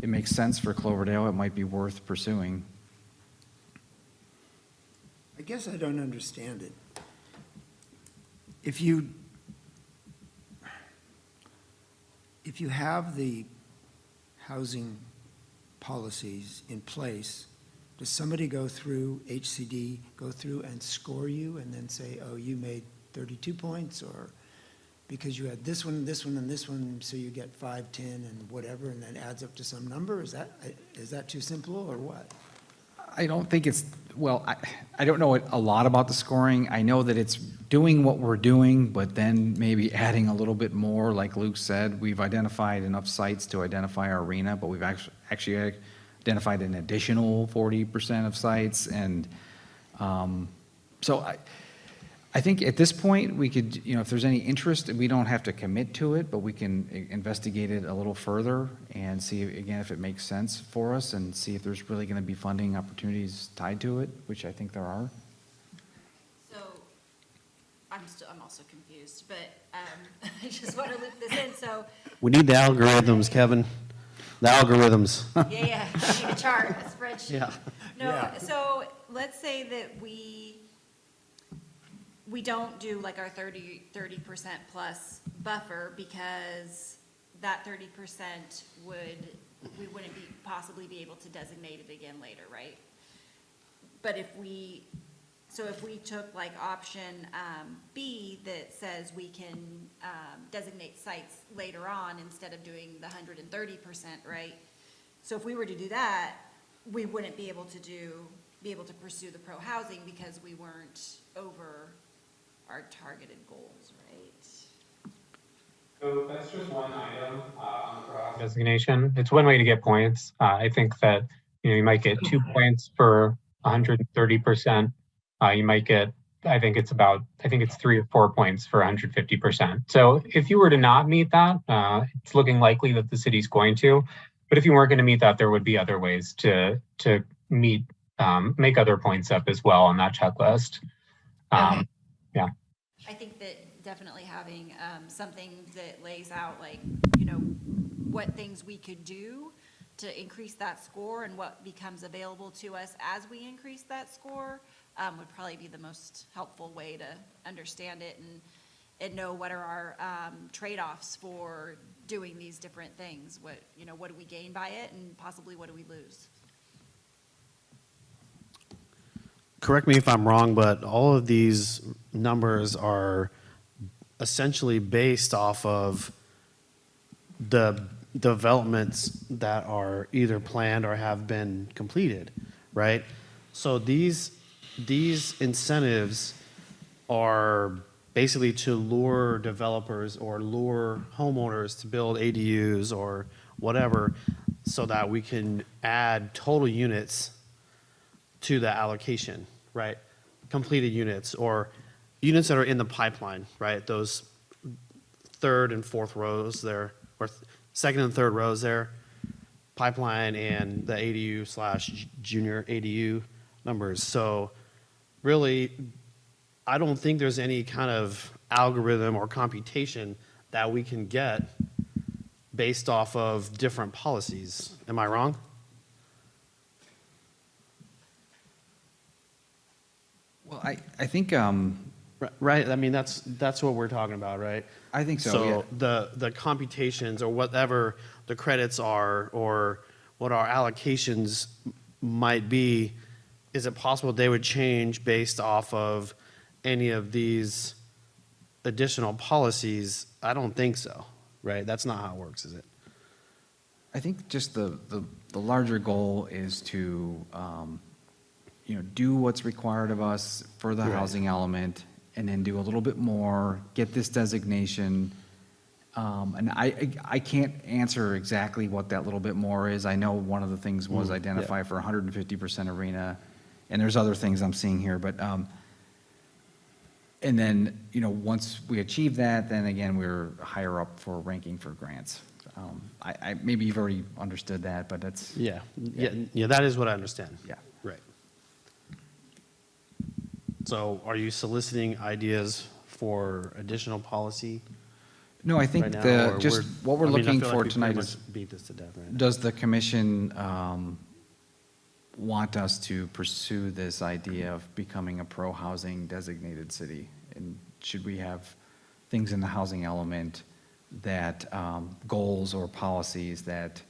it makes sense for Cloverdale, it might be worth pursuing. I guess I don't understand it. If you have the housing policies in place, does somebody go through, HCD, go through and score you and then say, oh, you made 32 points, or because you had this one, this one, and this one, so you get 5, 10, and whatever, and then adds up to some number? Is that too simple, or what? I don't think it's, well, I don't know a lot about the scoring. I know that it's doing what we're doing, but then maybe adding a little bit more, like Luke said. We've identified enough sites to identify our arena, but we've actually identified an additional 40% of sites. And so I think at this point, we could, if there's any interest, we don't have to commit to it, but we can investigate it a little further and see, again, if it makes sense for us and see if there's really going to be funding opportunities tied to it, which I think there are. So I'm also confused, but I just want to loop this in. So We need the algorithms, Kevin. The algorithms. yeah, you need a chart, a spreadsheet. Yeah. No, Yeah. so let's say that we don't do like our 30% plus buffer because that 30% we wouldn't possibly be able to designate it again later, right? But if we took like option B that says we can designate sites later on instead of doing the 130%, right? So if we were to do that, we wouldn't be able to pursue the pro housing because we weren't over our targeted goals, right? So that's just one item on the pro housing designation. It's one way to get points. I think that you might get 2 points for 130%. You might get, I think it's 3 or 4 points for 150%. So if you were to not meet that, it's looking likely that the city's going to. But if you weren't going to meet that, there would be other ways to meet, make other points up as well on that checklist. Okay. Yeah. I think that definitely having something that lays out like, what things we could do to increase that score and what becomes available to us as we increase that score would probably be the most helpful way to understand it and know what are our trade-offs for doing these different things. What do we gain by it, and possibly what do we lose? Correct me if I'm wrong, but all of these numbers are essentially based off of the developments that are either planned or have been completed, right? So these incentives are basically to lure developers or lure homeowners to build ADUs or whatever, so that we can add total units to the allocation, right? Completed units or units that are in the pipeline, right? Those third and fourth rows there, or second and third rows there, pipeline and the ADU slash junior ADU numbers. So really, I don't think there's any kind of algorithm or computation that we can get based off of different policies. Am I wrong? Well, I think, Right, I mean, that's what we're talking about, right? I think so, yeah. So the computations or whatever the credits are or what our allocations might be, is it possible they would change based off of any of these additional policies? I don't think so, right? That's not how it works, is it? I think just the larger goal is to, do what's required of us for the Right. housing element, and then do a little bit more, get this designation. And I can't answer exactly what that little bit more is. I know one of the things was identify for 150% arena, and there's other things I'm seeing here, but, and then, once we achieve that, then again, we're higher up for ranking for grants. Maybe you've already understood that, but that's, Yeah, that is what I understand. yeah. Right. So are you soliciting ideas for additional policy No, I think right now? or just what we're I mean, I looking feel like for we pretty tonight much is, beat this to death right now. does the commission want us to pursue this idea of becoming a pro-housing designated city? And should we have things in the housing element that, goals or policies that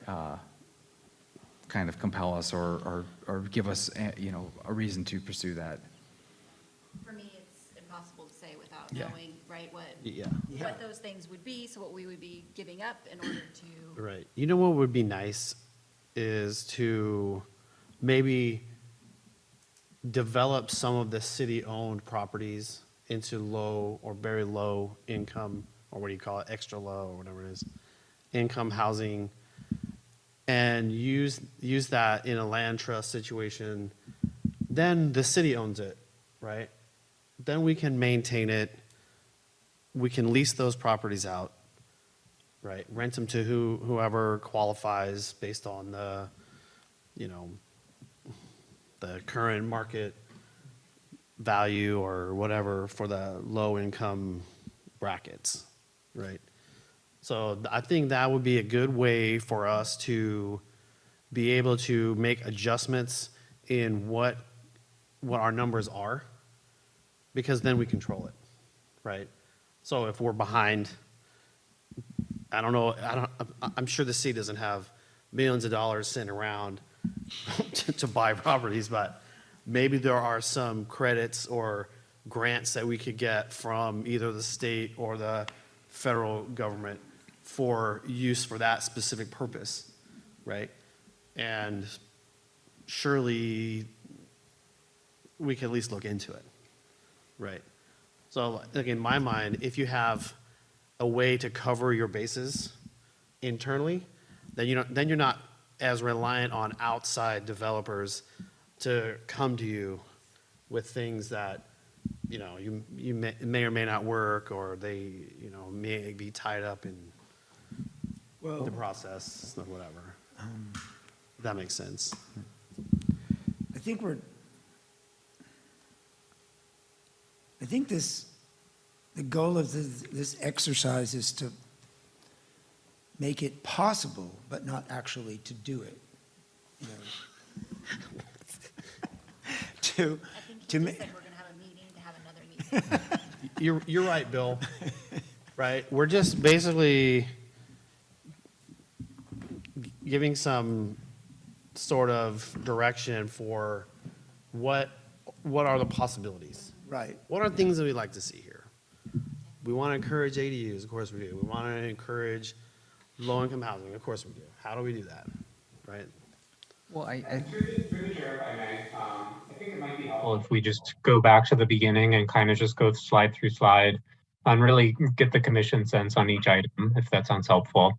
kind of compel us or give us, a reason to pursue that? For me, it's impossible to say without Yeah. knowing, right, Yeah, what those things would be, so what we would be giving up in order to. right. You know what would be nice is to maybe develop some of the city-owned properties into low or very low income, or what do you call it, extra low, or whatever it is, income housing, and use that in a land trust situation. Then the city owns it, right? Then we can maintain it. We can lease those properties out, right? Rent them to whoever qualifies based on the, the current market value or whatever for the low income brackets, right? So I think that would be a good way for us to be able to make adjustments in what our numbers are, because then we control it, right? So if we're behind, I don't know, I'm sure the city doesn't have millions of dollars sitting around to buy properties, but maybe there are some credits or grants that we could get from either the state or the federal government for use for that specific purpose, right? And surely we can at least look into it, right? So, like in my mind, if you have a way to cover your bases internally, then you're not as reliant on outside developers to come to you with things that you may or may not work, or they may be tied up in the process or whatever. If that makes sense. I think the goal of this exercise is to make it possible, but not actually to do it. To I think he just said we're gonna have a meeting to have another meeting. You're right, Bill. Right? We're just basically giving some sort of direction for what are the possibilities. Right. What are things that we'd like to see here? We want to encourage ADUs, of course we do. We want to encourage low-income housing, of course we do. How do we do that, right? Well, Through the chair, if I may, I think think it might be helpful if we just go back to the beginning and kind of just go slide through slide and really get the commission sense on each item, if that sounds helpful.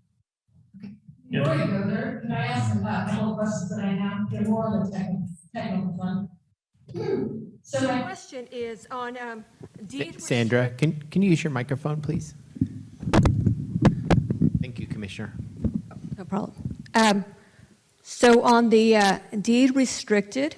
Before you go there, can I ask a couple of questions that I have? They're more on the technical one. So my question is on deed. Sandra, can you use your microphone, please? Thank you, Commissioner. No problem. So on the deed restricted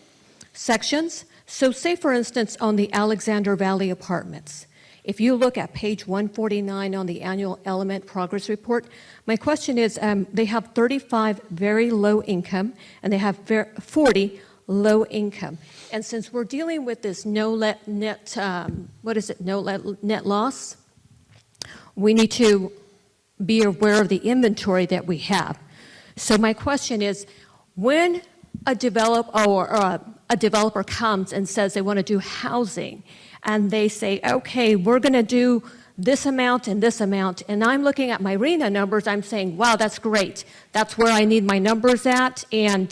sections, so say for instance on the Alexander Valley Apartments, if you look at page 149 on the annual element progress report, my question is they have 35 very low income and they have 40 low income. And since we're dealing with this no net loss, we need to be aware of the inventory that we have. So my question is, when a developer comes and says they want to do housing, and they say, okay, we're going to do this amount, and I'm looking at my RENA numbers, I'm saying, wow, that's great. That's where I need my numbers at, and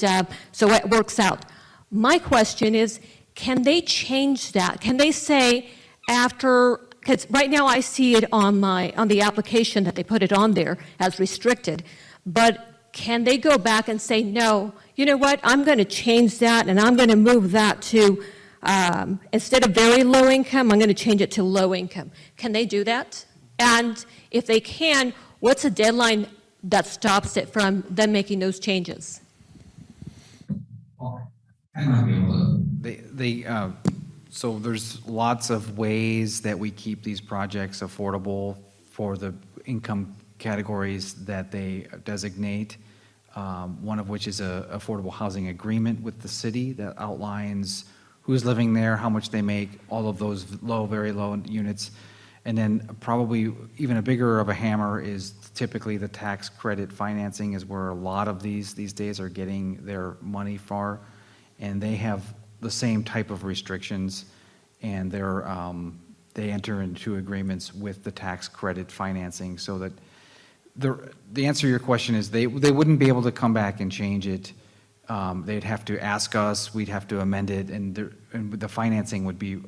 so it works out. My question is, can they change that? Can they say after, because right now I see it on the application that they put it on there as restricted, but can they go back and say, no, you know what, I'm going to change that and I'm going to move that to, instead of very low income, I'm going to change it to low income. Can they do that? And if they can, what's a deadline that stops it from them making those changes? So there's lots of ways that we keep these projects affordable for the income categories that they designate. One of which is a affordable housing agreement with the city that outlines who's living there, how much they make, all of those very low units. And then probably even a bigger of a hammer is typically the tax credit financing is where a lot of these days are getting their money for. And they have the same type of restrictions, and they enter into agreements with the tax credit financing so that the answer to your question is they wouldn't be able to come back and change it. They'd have to ask us, we'd have to amend it, and the financing would be,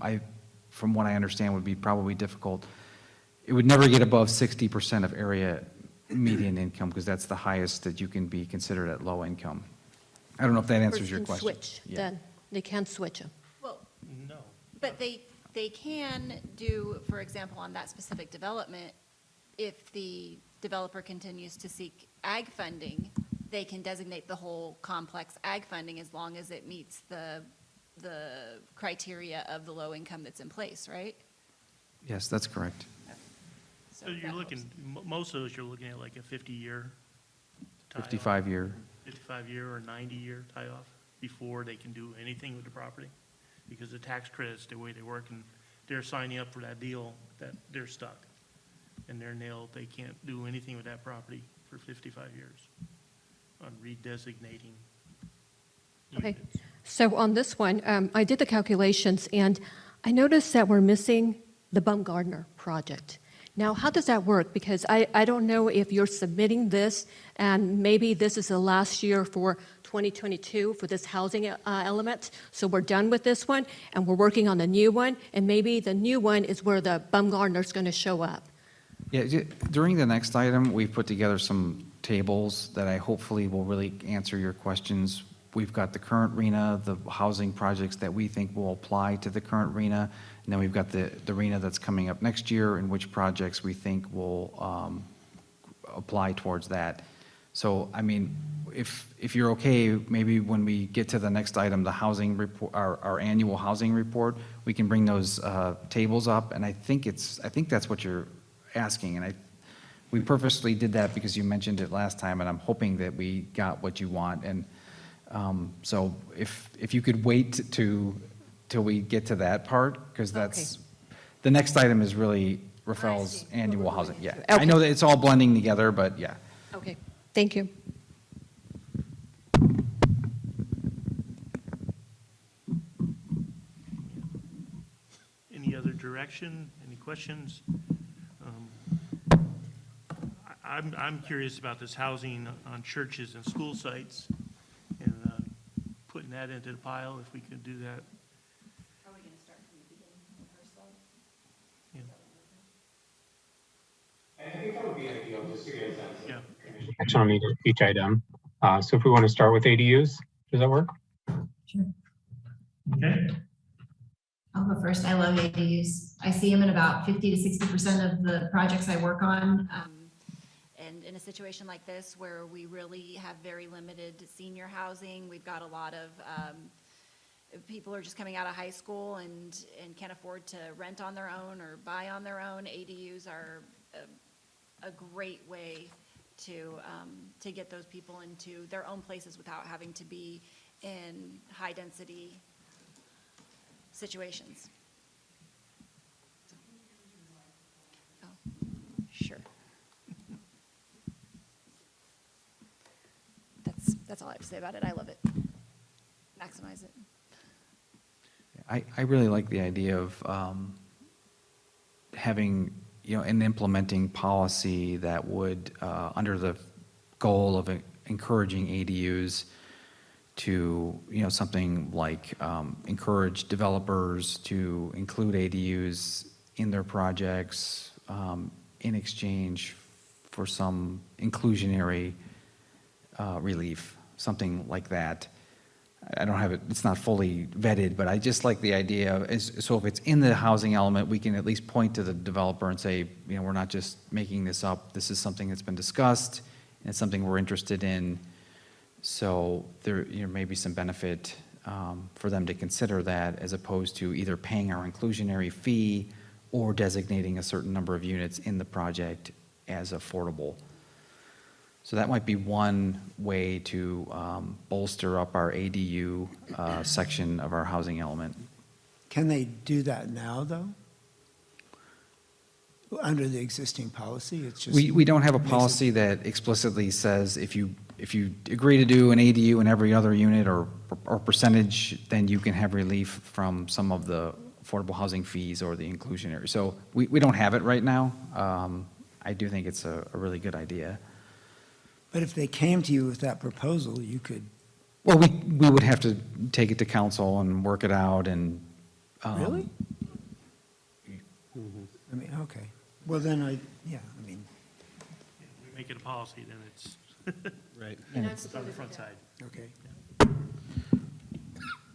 from what I understand, would be probably difficult. It would never get above 60% of area median income because that's the highest that you can be considered at low income. I don't know if that answers your question. Switch, then they can switch them. Well, No. but they can do, for example, on that specific development, if the developer continues to seek ag funding, they can designate the whole complex ag funding as long as it meets the criteria of the low income that's in place, right? Yes, that's correct. So you're looking, most of those you're looking at like a 50-year tie-off. 55-year. 55-year or 90-year tie-off before they can do anything with the property? Because the tax credits, the way they work, and they're signing up for that deal, that they're stuck. And they're nailed, they can't do anything with that property for 55 years on redesignating Okay. units. So on this one, I did the calculations, and I noticed that we're missing the Baumgardner project. Now, how does that work? Because I don't know if you're submitting this, and maybe this is the last year for 2022 for this housing element, so we're done with this one, and we're working on the new one, and maybe the new one is where the Baumgardner's going to show up. Yeah, during the next item, we've put together some tables that I hopefully will really answer your questions. We've got the current RENA, the housing projects that we think will apply to the current RENA, and then we've got the RENA that's coming up next year and which projects we think will apply towards that. So, I mean, if you're okay, maybe when we get to the next item, the housing report, our annual housing report, we can bring those tables up, and I think that's what you're asking, and we purposely did that because you mentioned it last time, and I'm hoping that we got what you want. And so if you could wait till we get to that part, because that's the next item is really Rafael's annual housing. Yeah, Okay. I know that it's all blending together, but yeah. Okay, thank you. Any other direction, any questions? I'm curious about this housing on churches and school sites and putting that into the pile, if we could do that that would be ideal, just to get a sense of Yeah. commission action on each item. So if we want to start with ADUs, does that work? Sure. Okay. I'll go first. I love ADUs. I see them in about 50 to 60% of the projects I work on. And in a situation like this, where we really have very limited senior housing, we've got a lot of people are just coming out of high school and can't afford to rent on their own or buy on their own. ADUs are a great way to get those people into their own places without having to be in high-density situations. Oh, sure. That's all I have to say about it. I love it. Maximize it. I really like the idea of having, and implementing policy that would, under the goal of encouraging ADUs to, something like encourage developers to include ADUs in their projects in exchange for some inclusionary relief, something like that. I don't have it, it's not fully vetted, but I just like the idea so if it's in the housing element, we can at least point to the developer and say, we're not just making this up, this is something that's been discussed, and it's something we're interested in. So there may be some benefit for them to consider that, as opposed to either paying our inclusionary fee or designating a certain number of units in the project as affordable. So that might be one way to bolster up our ADU section of our housing element. Can they do that now, though? Under the existing policy, it's just. We don't have a makes it- policy that explicitly says if you agree to do an ADU in every other unit or percentage, then you can have relief from some of the affordable housing fees or the inclusionary. So we don't have it right now. I do think it's a really good idea. But if they came to you with that proposal, you could. Well, we would have to take it to council and work it out and. Really? I mean, okay. Well, then we make it a policy, then it's Right. it's on the front side. okay.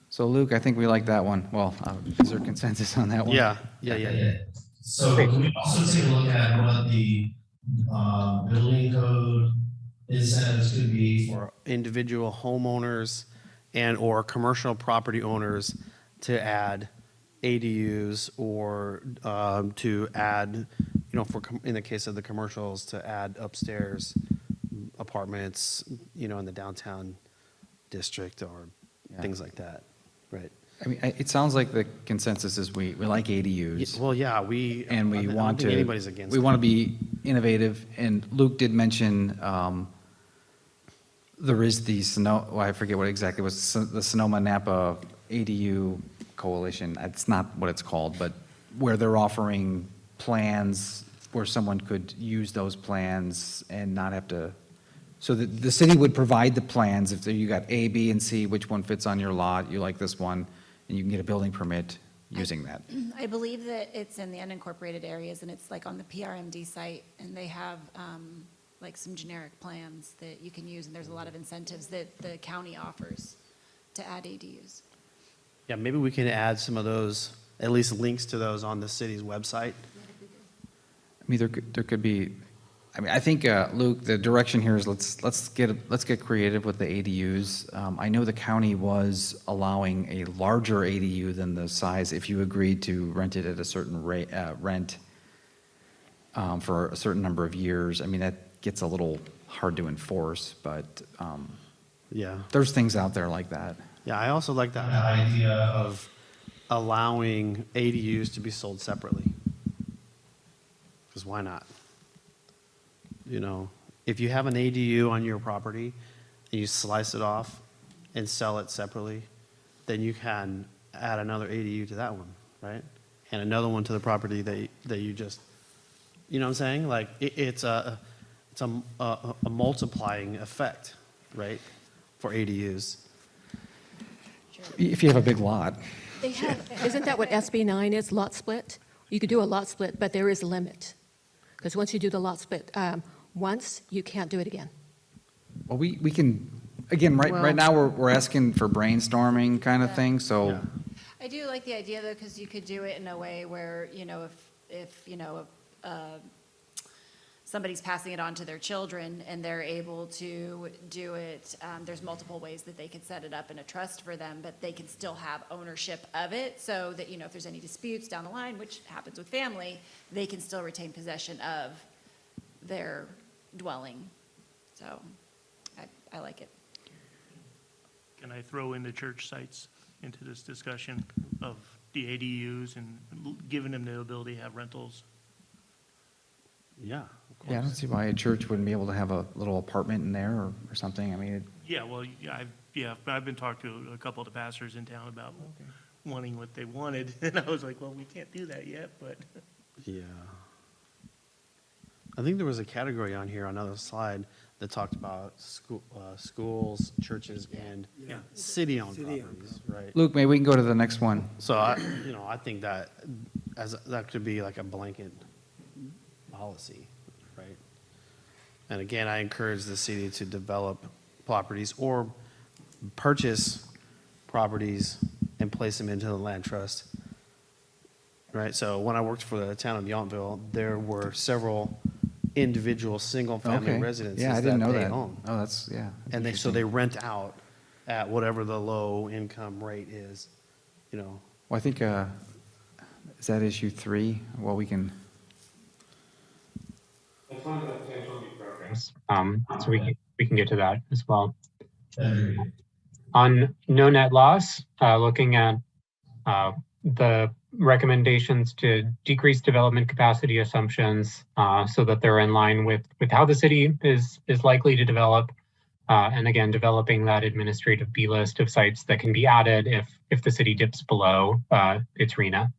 So Luke, I think we like that one. Well, is there consensus on that one? Yeah. So can we also take a look at what the building code incentives could be for? For individual homeowners and or commercial property owners to add ADUs or to add, in the case of the commercials, to add upstairs apartments, in the downtown district or things like that, right? I mean, it sounds like the consensus is we like ADUs. Well, yeah, And we I don't want think to. anybody's against We it. want to be innovative, and Luke did mention there is the I forget what exactly was, the Sonoma Napa ADU Coalition. It's not what it's called, but where they're offering plans where someone could use those plans and not have to. So the city would provide the plans if you got A, B, and C, which one fits on your lot, you like this one, and you can get a building permit using that. I believe that it's in the unincorporated areas, and it's like on the PRMD site, and they have like some generic plans that you can use, and there's a lot of incentives that the county offers to add ADUs. Yeah, maybe we can add some of those, at least links to those on the city's website. I mean, there could be, I think, Luke, the direction here is let's get creative with the ADUs. I know the county was allowing a larger ADU than the size if you agreed to rent it at a certain rent for a certain number of years. I mean, that gets a little hard to enforce, but Yeah. there's things out there like that. Yeah, I also like that idea of allowing ADUs to be sold separately. Because why not? If you have an ADU on your property and you slice it off and sell it separately, then you can add another ADU to that one, right? And another one to the property that you just, you know what I'm saying? Like it's a multiplying effect, right, for ADUs. If you have a big lot. They have, isn't that what SB 9 is, lot split? You could do a lot split, but there is a limit. Because once you do the lot split once, you can't do it again. Well, we can, again, right Well- now, we're asking for brainstorming kind of Yeah. thing, so. I do like the idea, though, because you could do it in a way where, if somebody's passing it on to their children and they're able to do it, there's multiple ways that they could set it up in a trust for them, but they can still have ownership of it, so that, if there's any disputes down the line, which happens with family, they can still retain possession of their dwelling. So I like it. Can I throw in the church sites into this discussion of the ADUs and giving them the ability to have rentals? Yeah, of Yeah, I don't see why a church wouldn't be able to have a little apartment in there or something. I mean, Yeah, well, I've been talking to a couple of the pastors in town about wanting what they wanted, and I was like, well, we can't do that yet, but. Yeah. I think there was a category on here, on another slide, that talked about schools, churches, and Yeah. city-owned City-owned properties, right? Luke, maybe we can go to the next one. So I think that that could be like a blanket policy, right? And again, I encourage the city to develop properties or purchase properties and place them into the land trust, right? So when I worked for the town of Yountville, there were several individual single-family Okay. residences Yeah, I didn't know they that. own. Oh, that's, yeah. that's And so interesting. they rent out at whatever the low income rate is, Well, I think, is that issue 3? Well, we can, That's one of the potential new programs. So we can get to that as well. Agreed. On no net loss, looking at the recommendations to decrease development capacity assumptions so that they're in line with how the city is likely to develop. And again, developing that administrative B list of sites that can be added if the city dips below its RENA.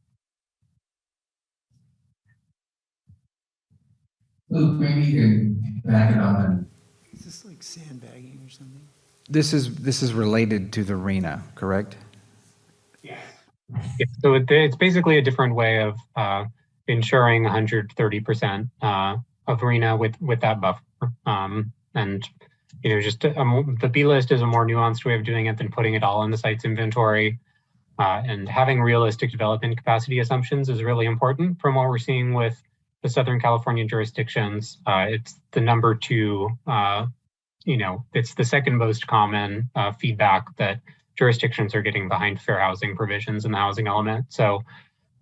Luke, maybe you can back it up and. Is this like sandbagging or something? this is related to the RENA, correct? Yeah, so it's basically a different way of ensuring 130% of RENA with that buffer. And just the B list is a more nuanced way of doing it than putting it all in the site's inventory. And having realistic development capacity assumptions is really important from what we're seeing with the Southern California jurisdictions. It's the number 2, it's the second most common feedback that jurisdictions are getting behind fair housing provisions in the housing element. So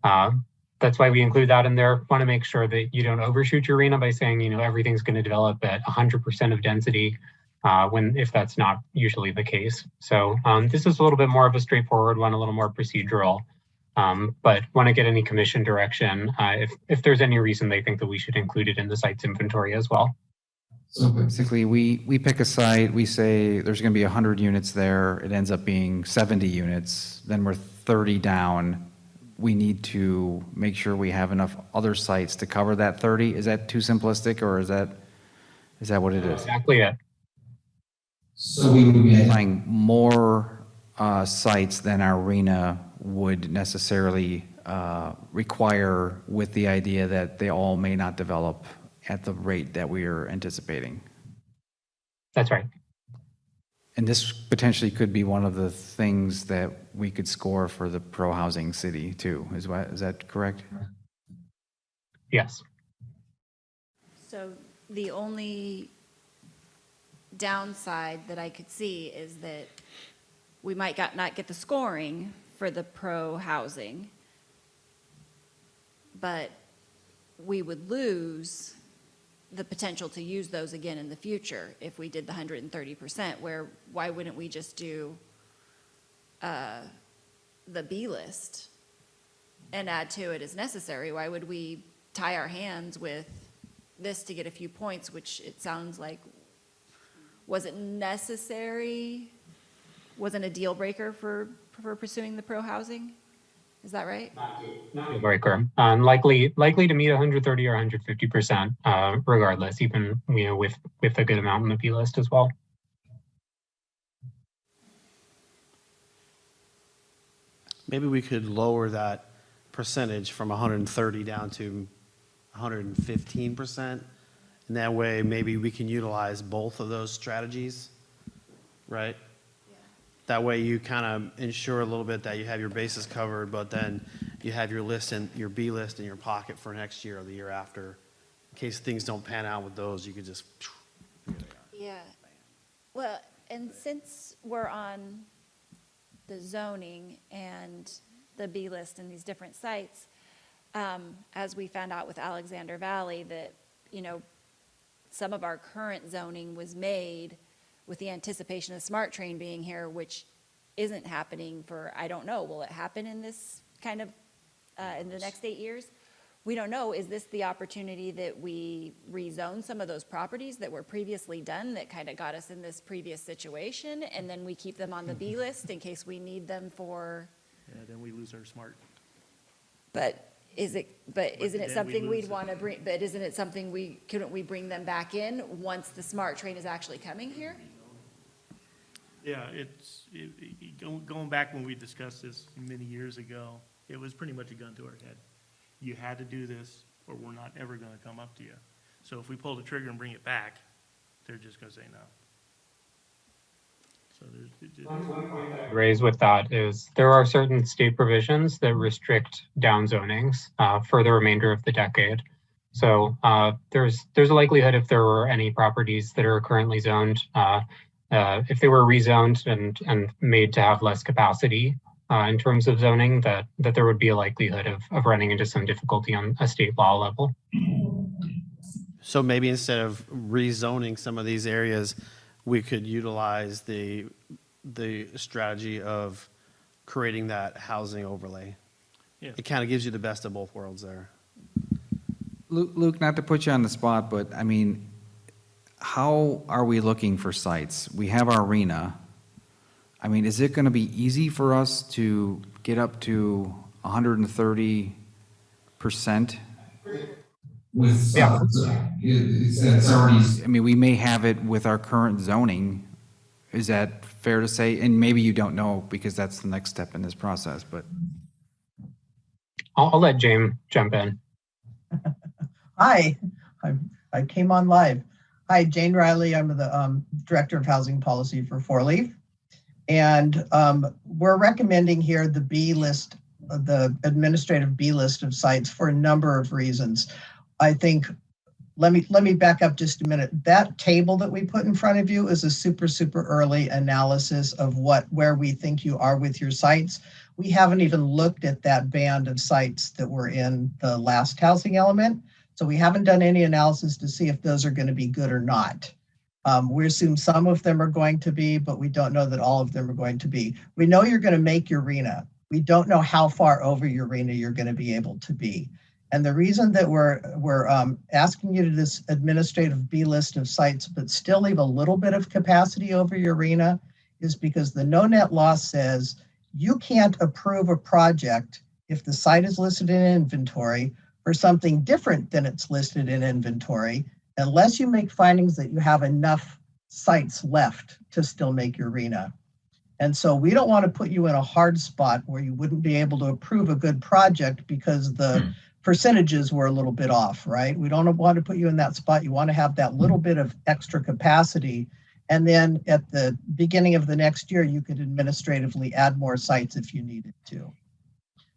that's why we include that in there. Want to make sure that you don't overshoot your RENA by saying, everything's going to develop at 100% of density if that's not usually the case. So this is a little bit more of a straightforward one, a little more procedural. But want to get any commission direction if there's any reason they think that we should include it in the site's inventory as well. So basically, we pick a site, we say there's going to be 100 units there, it ends up being 70 units, then we're 30 down. We need to make sure we have enough other sites to cover that 30. Is that too simplistic, or is that what it is? Exactly it. So we would be. Applying more sites than our RENA would necessarily require, with the idea that they all may not develop at the rate that we are anticipating. That's right. And this potentially could be one of the things that we could score for the pro-housing city too. Is that correct? Yes. So the only downside that I could see is that we might not get the scoring for the pro-housing, but we would lose the potential to use those again in the future if we did the 130%, why wouldn't we just do the B list and add to it as necessary? Why would we tie our hands with this to get a few points, which it sounds like wasn't necessary, wasn't a deal breaker for pursuing the pro-housing? Is that right? Not a breaker. Likely to meet 130 or 150%, regardless, even with a good amount in the B list as well. Maybe we could lower that percentage from 130 down to 115%. And that way, maybe we can utilize both of those strategies, right? That way you kind of ensure a little bit that you have your bases covered, but then you have your list and your B list in your pocket for next year or the year after. In case things don't pan out with those, you could just. Yeah. Well, and since we're on the zoning and the B list and these different sites, as we found out with Alexander Valley, that, you know, some of our current zoning was made with the anticipation of Smart Train being here, which isn't happening for, I don't know, will it happen in this kind of, in the next 8 years? We don't know. Is this the opportunity that we rezone some of those properties that were previously done that kind of got us in this previous situation, and then we keep them on the B list in case we need them for? Yeah, then we lose our smart. But isn't then it we something lose we'd it. want to bring, but isn't it something couldn't we bring them back in once the Smart Train is actually coming here? Yeah, going back when we discussed this many years ago, it was pretty much a gun to our head. You had to do this, or we're not ever going to come up to you. So if we pull the trigger and bring it back, they're just going to say no. So One point that I'd raise with that is there are certain state provisions that restrict downzonings for the remainder of the decade. So there's a likelihood if there were any properties that are currently zoned, if they were rezoned and made to have less capacity in terms of zoning, that there would be a likelihood of running into some difficulty on a state law level. So maybe instead of rezoning some of these areas, we could utilize the strategy of creating that housing overlay. Yeah. It kind of gives you the best of both worlds there. Luke, not to put you on the spot, but I mean, how are we looking for sites? We have our arena. I mean, is it going to be easy for us to get up to 130%? With, it's already, I mean, we may have it with our current zoning. Is that fair to say? And maybe you don't know because that's the next step in this process, but. I'll let James jump in. Hi, I came on live. Hi, Jane Riley. I'm the Director of Housing Policy for Four Leaf. And we're recommending here the B list, the administrative B list of sites for a number of reasons. I think, let me back up just a minute. That table that we put in front of you is a super early analysis of where we think you are with your sites. We haven't even looked at that band of sites that were in the last housing element. So we haven't done any analysis to see if those are going to be good or not. We assume some of them are going to be, but we don't know that all of them are going to be. We know you're going to make your RENA. We don't know how far over your RENA you're going to be able to be. And the reason that we're asking you to this administrative B list of sites, but still leave a little bit of capacity over your RENA is because the no net law says you can't approve a project if the site is listed in inventory for something different than it's listed in inventory, unless you make findings that you have enough sites left to still make your RENA. And so we don't want to put you in a hard spot where you wouldn't be able to approve a good project because the percentages were a little bit off, right? We don't want to put you in that spot. You want to have that little bit of extra capacity. And then at the beginning of the next year, you could administratively add more sites if you needed to.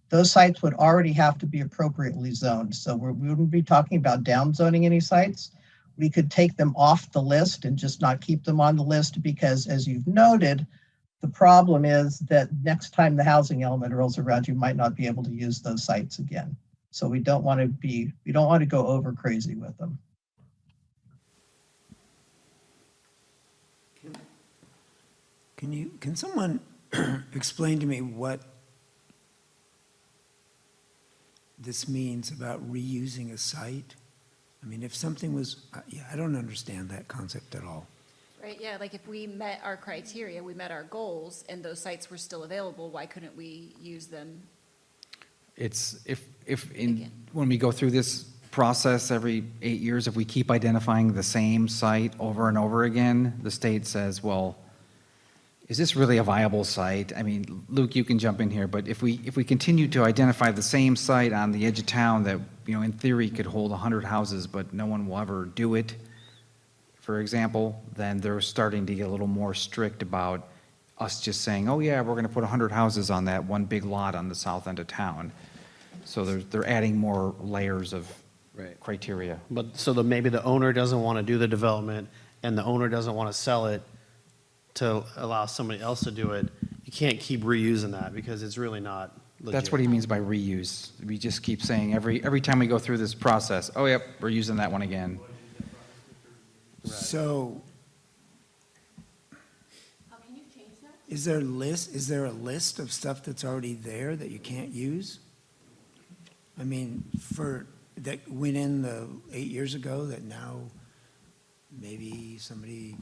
Those sites would already have to be appropriately zoned. So we wouldn't be talking about downzoning any sites. We could take them off the list and just not keep them on the list because, as you've noted, the problem is that next time the housing element rolls around, you might not be able to use those sites again. So we don't want to go over crazy with them. Can someone explain to me what this means about reusing a site? I mean, if something was, I don't understand that concept at all. Right, yeah, like if we met our criteria, we met our goals, and those sites were still available, why couldn't we use them? It's, when we go through this process every 8 years, if we keep identifying the same site over and over again, the state says, well, is this really a viable site? I mean, Luke, you can jump in here, but if we continue to identify the same site on the edge of town that in theory could hold 100 houses, but no one will ever do it, for example, then they're starting to get a little more strict about us just saying, oh yeah, we're going to put 100 houses on that one big lot on the south end of town. So they're adding more layers of criteria. But so maybe the owner doesn't want to do the development and the owner doesn't want to sell it to allow somebody else to do it. You can't keep reusing that because it's really not legit. That's what he means by reuse. We just keep saying every time we go through this process, oh yep, we're using that one again. So, is there a list of stuff that's already there that you can't use? I mean, that went in 8 years ago that now maybe somebody,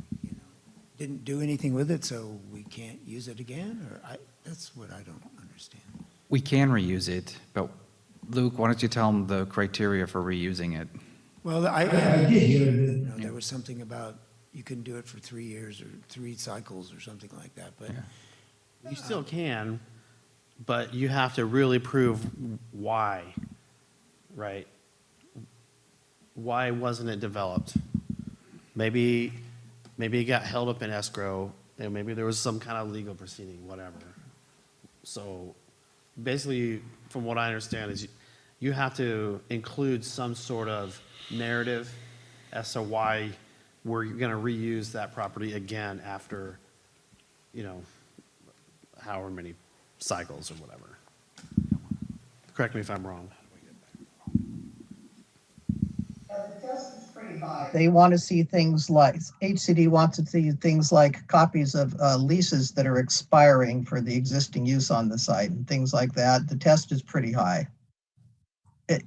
didn't do anything with it, so we can't use it again? That's what I don't understand. We can reuse it, but Luke, why don't you tell them the criteria for reusing it? Well, I did hear that, there was something about you couldn't do it for 3 years or 3 cycles or something like that, but. You still can, but you have to really prove why, right? Why wasn't it developed? Maybe it got held up in escrow, and maybe there was some kind of legal proceeding, whatever. So basically, from what I understand, is you have to include some sort of narrative as to why we're going to reuse that property again after, however many cycles or whatever. Correct me if I'm wrong. The test is pretty high. They want to see things like, HCD wants to see things like copies of leases that are expiring for the existing use on the site and things like that. The test is pretty high.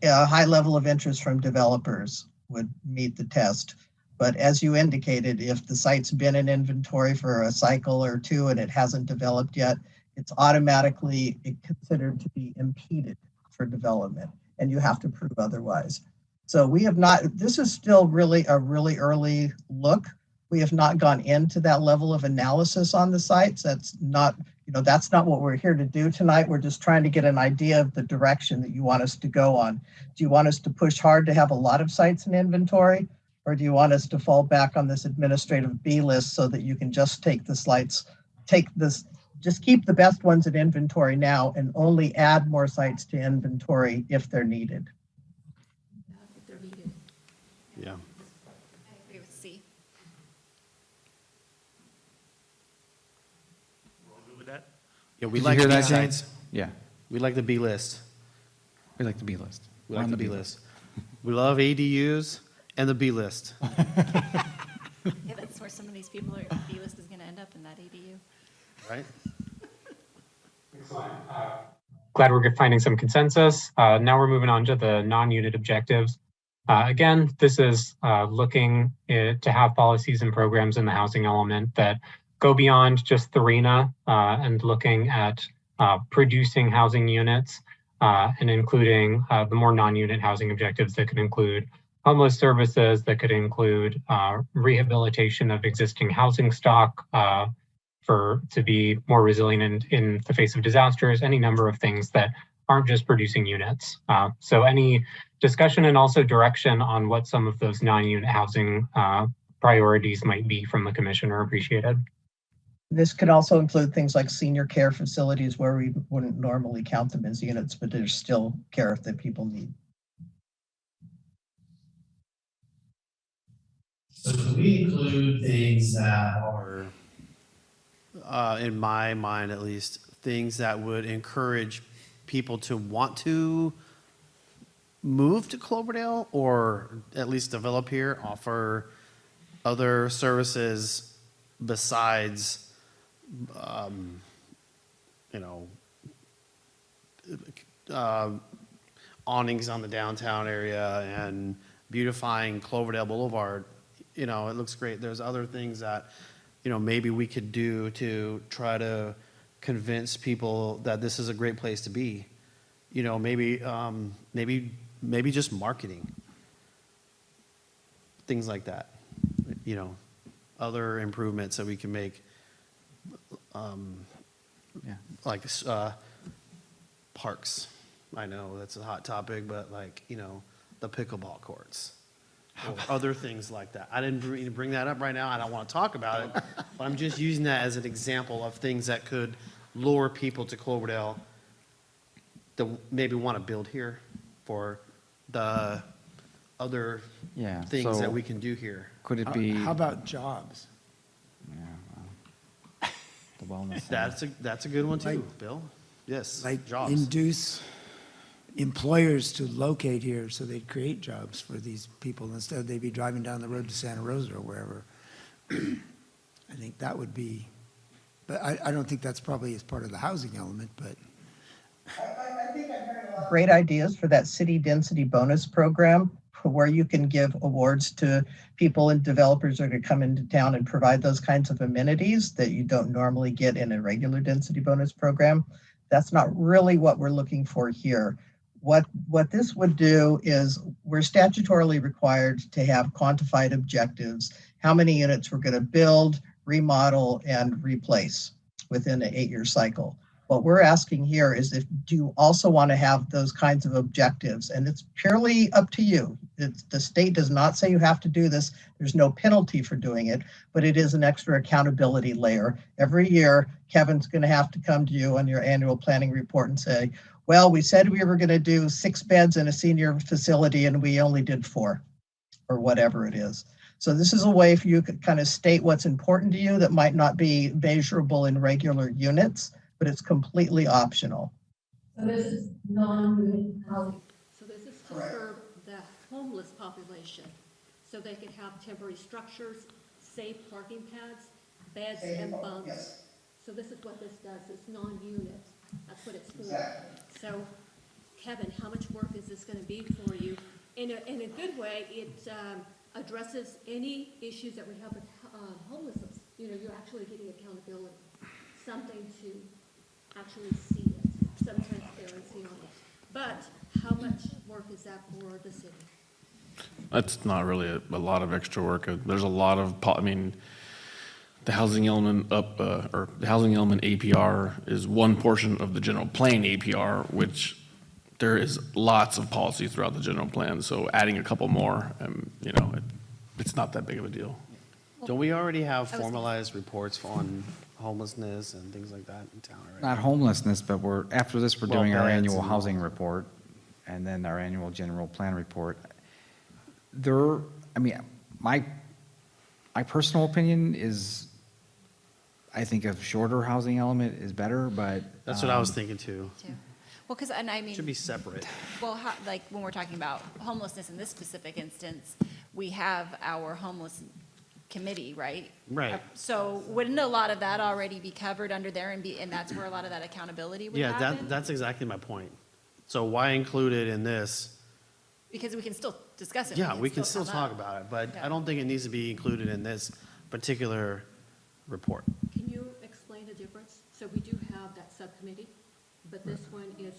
A high level of interest from developers would meet the test. But as you indicated, if the site's been in inventory for a cycle or two and it hasn't developed yet, it's automatically considered to be impeded for development, and you have to prove otherwise. So we have not, this is still really a really early look. We have not gone into that level of analysis on the sites. That's not, that's not what we're here to do tonight. We're just trying to get an idea of the direction that you want us to go on. Do you want us to push hard to have a lot of sites in inventory? Or do you want us to fall back on this administrative B list so that you can just just keep the best ones in inventory now and only add more sites to inventory if they're needed? Yeah. I agree with C. We're all good with that? Yeah, we Did like you hear the B that, Jane? sites. Yeah, We like the B list. we like the B list. We We're like on the B list. We love ADUs and the B list. Yeah, that's where some of these people are, B-list is going to end up in that ADU. Right? Excellent. Glad we're finding some consensus. Now we're moving on to the non-unit objectives. Again, this is looking to have policies and programs in the housing element that go beyond just the RENA and looking at producing housing units and including the more non-unit housing objectives that could include homeless services, that could include rehabilitation of existing housing stock to be more resilient in the face of disasters, any number of things that aren't just producing units. So any discussion and also direction on what some of those non-unit housing priorities might be from the commission are appreciated. This could also include things like senior care facilities where we wouldn't normally count them as units, but there's still care that people need. So can we include things that are, In my mind at least, things that would encourage people to want to move to Cloverdale or at least develop here, offer other services besides, awnings on the downtown area and beautifying Cloverdale Boulevard. It looks great. There's other things that, maybe we could do to try to convince people that this is a great place to be. Maybe just marketing. Things like that. Other improvements that we can make, like parks, I know that's a hot topic, but like, the pickleball courts or other things like that. I didn't bring that up right now. I don't want to talk about it, but I'm just using that as an example of things that could lure people to Cloverdale that maybe want to build here for the other Yeah, things that so we can do here. could it be? How about jobs? Yeah, the wellness center. That's a good one too, Like- Bill. Yes, Like jobs. induce employers to locate here so they'd create jobs for these people instead they'd be driving down the road to Santa Rosa or wherever. I think that would be, but I don't think that's probably as part of the housing element, but. I think I've heard a lot of great ideas for that city density bonus program, where you can give awards to people and developers that are going to come into town and provide those kinds of amenities that you don't normally get in a regular density bonus program. That's not really what we're looking for here. What this would do is we're statutorily required to have quantified objectives, how many units we're going to build, remodel, and replace within an 8-year cycle. What we're asking here is do you also want to have those kinds of objectives? And it's purely up to you. The state does not say you have to do this. There's no penalty for doing it, but it is an extra accountability layer. Every year, Kevin's going to have to come to you on your annual planning report and say, well, we said we were going to do 6 beds in a senior facility and we only did 4, or whatever it is. So this is a way for you to kind of state what's important to you that might not be measurable in regular units, but it's completely optional. So this is non-unit housing. So this is to serve the homeless population, so they could have temporary structures, safe parking pads, beds, and bunks. Yes. So this is what this does, it's non-unit, that's what it's for. Exactly. So, Kevin, how much work is this gonna be for you? In a good way, it addresses any issues that we have with homelessness. You're actually getting accountability, something to actually see it, some transparency on it. But how much work is that for the city? That's not really a lot of extra work. There's a lot of, the housing element or the housing element APR is one portion of the general plan APR, which there is lots of policy throughout the general plan. So adding a couple more, it's not that big of a deal. Don't we already have formalized reports on homelessness and things like that in town already? Not homelessness, but after this, we're doing our beds annual and- housing report and then our annual general plan report. My personal opinion is, I think a shorter housing element is better, but. That's what I was thinking too. Well, because, and I mean. Should be separate. Well, like when we're talking about homelessness in this specific instance, we have our homeless committee, right? Right. So wouldn't a lot of that already be covered under there and that's where a lot of that accountability would Yeah, happen? that's exactly my point. So why include it in this? Because we can still discuss it. Yeah, we can still come talk up. about it, but Yeah. I don't think it needs to be included in this particular report. Can you explain the difference? So we do have that subcommittee, but this one is,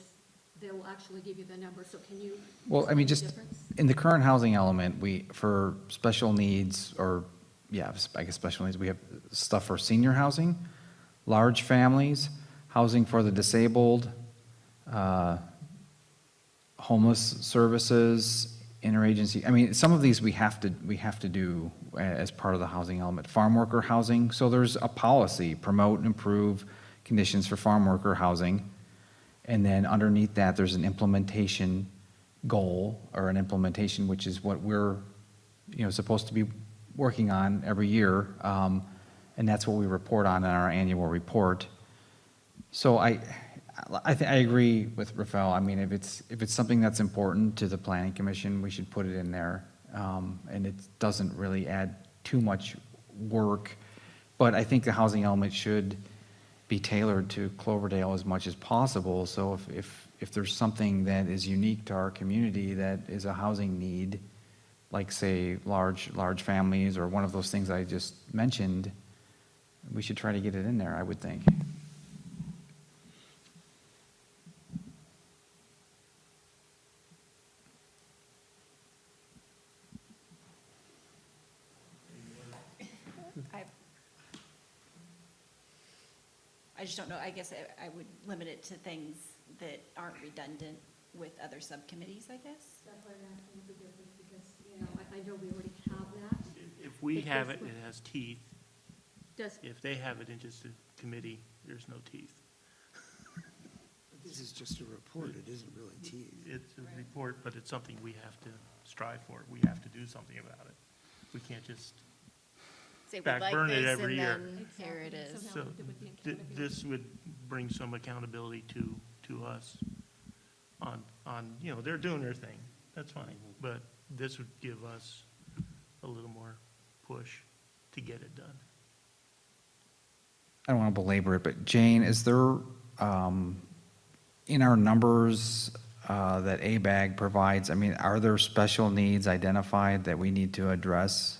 they will actually give you the number, so can you? Well, I mean, explain just the difference? in the current housing element, for special needs, or, yeah, I guess special needs, we have stuff for senior housing, large families, housing for the disabled, homeless services, interagency. I mean, some of these we have to do as part of the housing element. Farm worker housing, so there's a policy, promote and improve conditions for farm worker housing. And then underneath that, there's an implementation goal, or an implementation, which is what we're, supposed to be working on every year. And that's what we report on in our annual report. So I agree with Rafael. I mean, if it's something that's important to the Planning Commission, we should put it in there. And it doesn't really add too much work. But I think the housing element should be tailored to Cloverdale as much as possible. So if there's something that is unique to our community that is a housing need, like say large families or one of those things I just mentioned, we should try to get it in there, I would think. I just don't know, I guess I would limit it to things that aren't redundant with other subcommittees, I guess. That's why I'm asking the difference, because, I know we already have that. If we But have this it, one- it has teeth. Does, If they have it in just a committee, there's no teeth. This is just a report, it isn't really teeth. It's a report, but it's something we have to strive for. We have to do something about it. We can't just, Say, we'd Back like burn it this, every and year. then here it is. Exactly. so Somehow it would be this would bring some accountability to us on, they're doing their thing. That's fine. But this would give us a little more push to get it done. I don't want to belabor it, but Jane, is there, in our numbers that ABAG provides, are there special needs identified that we need to address?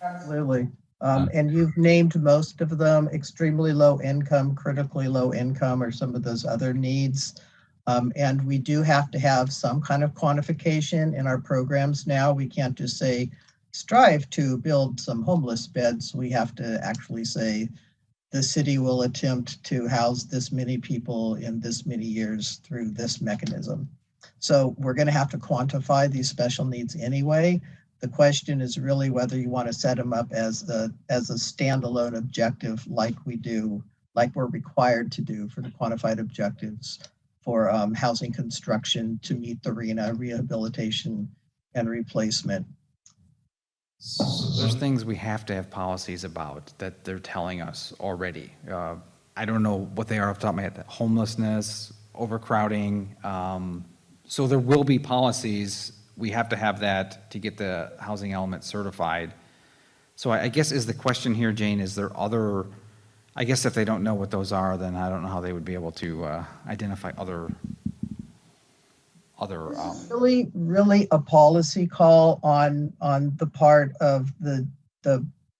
Absolutely. And you've named most of them: extremely low income, critically low income, or some of those other needs. And we do have to have some kind of quantification in our programs now. We can't just say, strive to build some homeless beds. We have to actually say, the city will attempt to house this many people in this many years through this mechanism. So we're going to have to quantify these special needs anyway. The question is really whether you want to set them up as a standalone objective, like we're required to do for the quantified objectives for housing construction to meet the RHNA, rehabilitation and replacement. There's things we have to have policies about that they're telling us already. I don't know what they are off the top of my head: homelessness, overcrowding. So there will be policies. We have to have that to get the housing element certified. So I guess is the question here, Jane, is there other, I guess if they don't know what those are, then I don't know how they would be able to identify other. Really a policy call on the part of the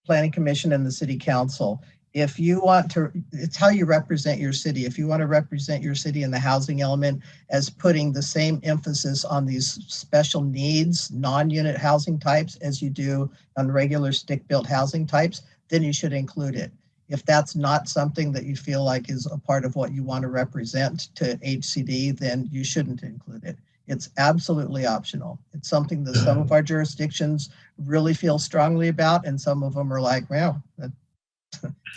Planning Commission and the City Council. If you want to, it's how you represent your city. If you want to represent your city in the housing element as putting the same emphasis on these special needs, non-unit housing types as you do on regular stick-built housing types, then you should include it. If that's not something that you feel like is a part of what you want to represent to HCD, then you shouldn't include it. It's absolutely optional. It's something that some of our jurisdictions really feel strongly about, and some of them are like, well, that's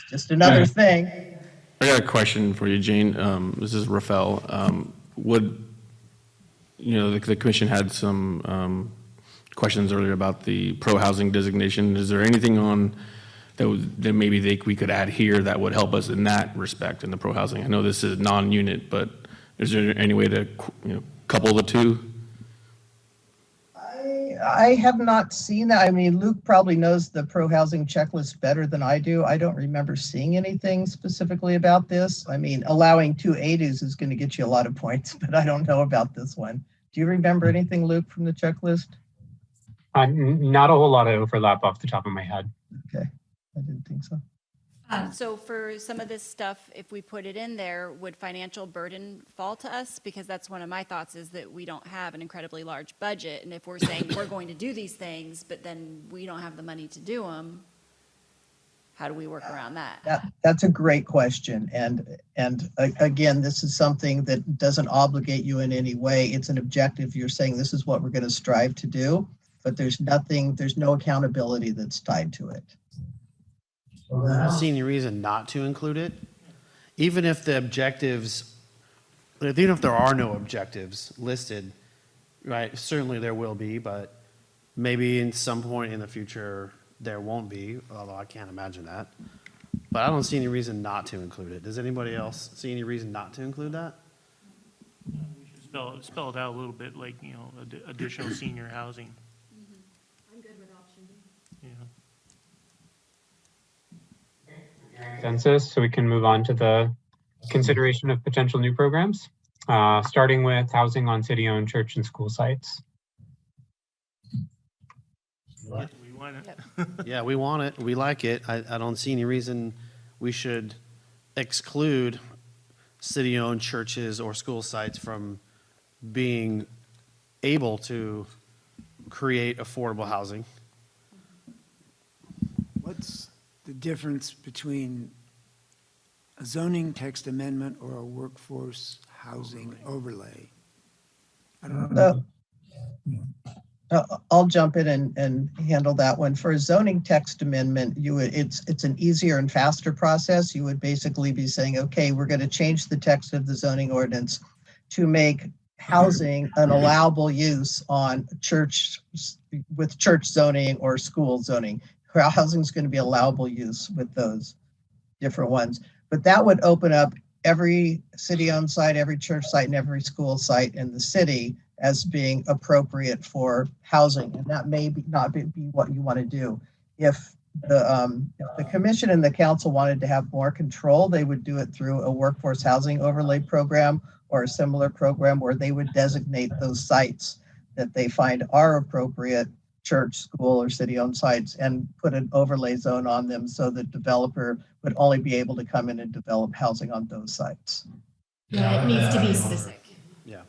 just another thing. I got a question for you, Jane. This is Rafael. The commission had some questions earlier about the pro-housing designation. Is there anything on that maybe we could add here that would help us in that respect in the pro-housing? I know this is non-unit, but is there any way to couple the two? I have not seen that. I mean, Luke probably knows the pro-housing checklist better than I do. I don't remember seeing anything specifically about this. I mean, allowing 2 ADUs is going to get you a lot of points, but I don't know about this one. Do you remember anything, Luke, from the checklist? Not a whole lot of overlap off the top of my head. Okay, I didn't think so. So for some of this stuff, if we put it in there, would financial burden fall to us? Because that's one of my thoughts, is that we don't have an incredibly large budget. And if we're saying we're going to do these things, but then we don't have the money to do them, how do we work around that? That's a great question. And again, this is something that doesn't obligate you in any way. It's an objective. You're saying this is what we're going to strive to do, but there's no accountability that's tied to it. I don't see any reason not to include it. Even if the objectives, even if there are no objectives listed, right, certainly there will be, but maybe in some point in the future there won't be, although I can't imagine that. But I don't see any reason not to include it. Does anybody else see any reason not to include that? We should spell it out a little bit, like, additional senior housing. I'm good with option B. Consensus, so we can move on to the consideration of potential new programs, starting with housing on city-owned church and school sites. We want it. Yeah, we want it. We like it. I don't see any reason we should exclude city-owned churches or school sites from being able to create affordable housing. What's the difference between a zoning text amendment or a workforce housing overlay? I don't know. I'll jump in and handle that one. For a zoning text amendment, it's an easier and faster process. You would basically be saying, okay, we're going to change the text of the zoning ordinance to make housing an allowable use on church with church zoning or school zoning. Housing is going to be allowable use with those different ones. But that would open up every city-owned site, every church site, and every school site in the city as being appropriate for housing, and that may not be what you want to do. If the commission and the council wanted to have more control, they would do it through a workforce housing overlay program or a similar program where they would designate those sites that they find are appropriate church, school, or city-owned sites and put an overlay zone on them so the developer would only be able to come in and develop housing on those sites. Yeah, it needs to be specific. Yeah.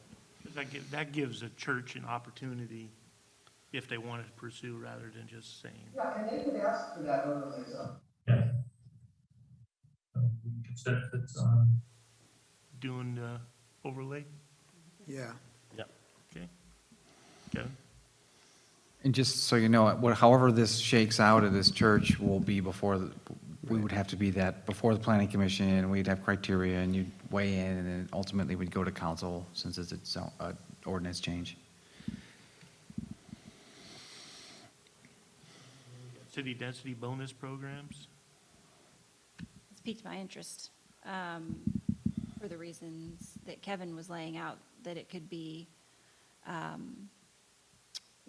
That gives a church an opportunity if they wanted to pursue rather than just saying. Yeah, and they could ask for that overlay zone. Yeah. It's on. Doing the overlay? Yeah. Okay. Kevin? And just so you know, however this shakes out at this church will be we would have to be that before the planning commission, and we'd have criteria, and you'd weigh in, and then ultimately we'd go to council since it's its own ordinance change. City density bonus programs? It's piqued my interest for the reasons that Kevin was laying out, that it could be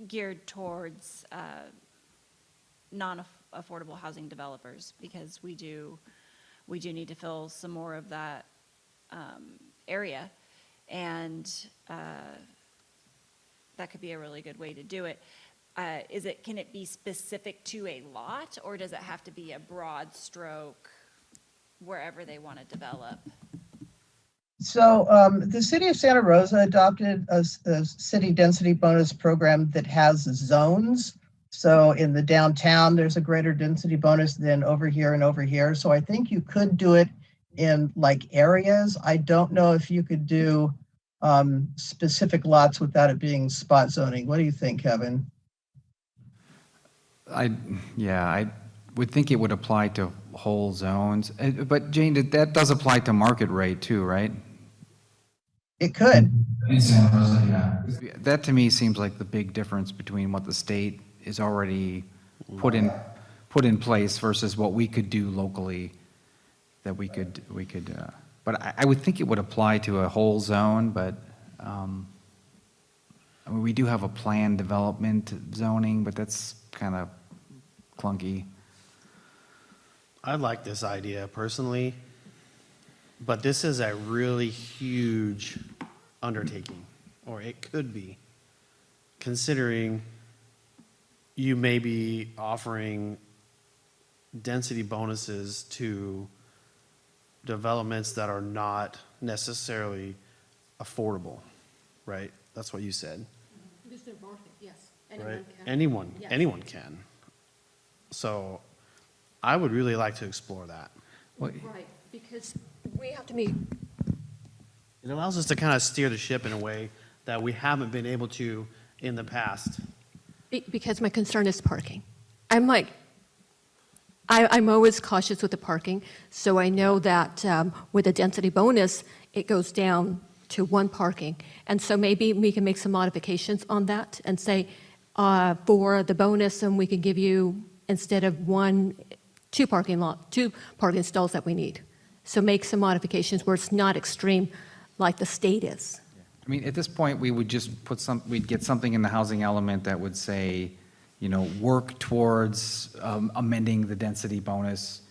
geared towards non-affordable housing developers, because we do need to fill some more of that area, and that could be a really good way to do it. Can it be specific to a lot, or does it have to be a broad stroke wherever they want to develop? So the city of Santa Rosa adopted a city density bonus program that has zones. So in the downtown, there's a greater density bonus than over here and over here. So I think you could do it in like areas. I don't know if you could do specific lots without it being spot zoning. What do you think, Kevin? I would think it would apply to whole zones. But Jane, that does apply to market rate too, right? It could. That to me seems like the big difference between what the state is already put in place versus what we could do locally. That we could. But I would think it would apply to a whole zone. But I mean, we do have a planned development zoning, but that's kind of clunky. I like this idea personally, but this is a really huge undertaking, or it could be, considering you may be offering density bonuses to developments that are not necessarily affordable, right? That's what you said. Yes. Right? Anyone can. So I would really like to explore that. Right, because we have to meet. It allows us to kind of steer the ship in a way that we haven't been able to in the past. Because my concern is parking. I'm always cautious with the parking, so I know that with a density bonus, it goes down to one parking. And so maybe we can make some modifications on that and say, for the bonus, and we can give you, instead of two parking stalls that we need. So make some modifications where it's not extreme like the state is. I mean, at this point, we would just we'd get something in the housing element that would say, work towards amending the density bonus.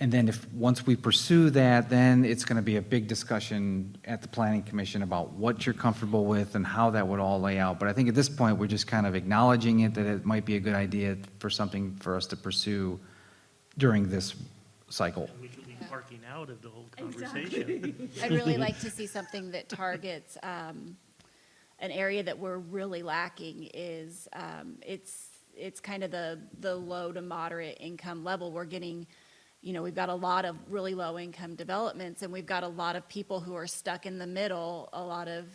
And then once we pursue that, then it's going to be a big discussion at the planning commission about what you're comfortable with and how that would all lay out. But I think at this point, we're just kind of acknowledging it, that it might be a good idea for something for us to pursue during this cycle. We could leave parking out of the whole conversation. I'd really like to see something that targets an area that we're really lacking is it's kind of the low to moderate income level. We're getting, we've got a lot of really low income developments, and we've got a lot of people who are stuck in the middle, a lot of,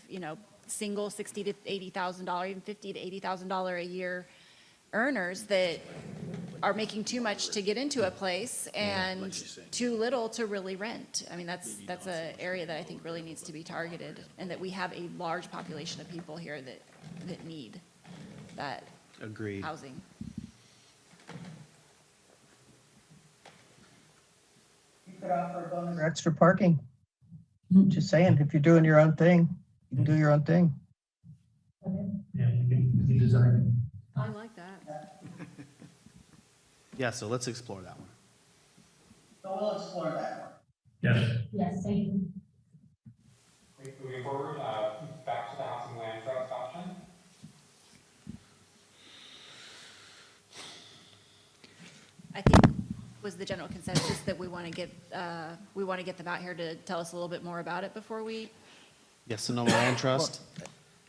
single $60,000 to $80,000, even $50,000 to $80,000 a year earners that are making too much to get into a place and too little to really rent. I mean, that's an area that I think really needs to be targeted, and that we have a large population of people here that need that Agreed. housing. You could offer a bonus for extra parking. Just saying, if you're doing your own thing, you can do your own thing. Yeah, you can design I like that. Yeah, so let's explore that one. So we'll explore that one. Yes. Yes, thank you. Moving forward, back to the housing land trust option. I think was the general consensus that we want to get them out here to tell us a little bit more about it before we. Yes, Sonoma Land Trust.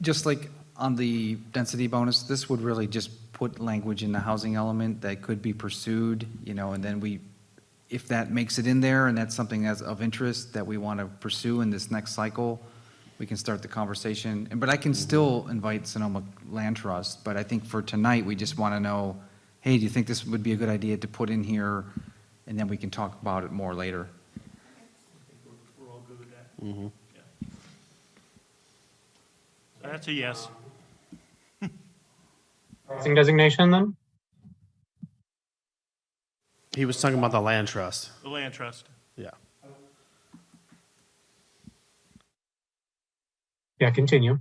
Just like on the density bonus, this would really just put language in the housing element that could be pursued, and then if that makes it in there and that's something that's of interest that we want to pursue in this next cycle, we can start the conversation. But I can still invite Sonoma Land Trust, but I think for tonight, we just want to know, hey, do you think this would be a good idea to put in here? And then we can talk about it more later. I think we're all good with that. Mm-hmm. Yeah. So that's a yes. Housing designation then? He was talking about the land trust. The land trust. Yeah. Yeah, continue.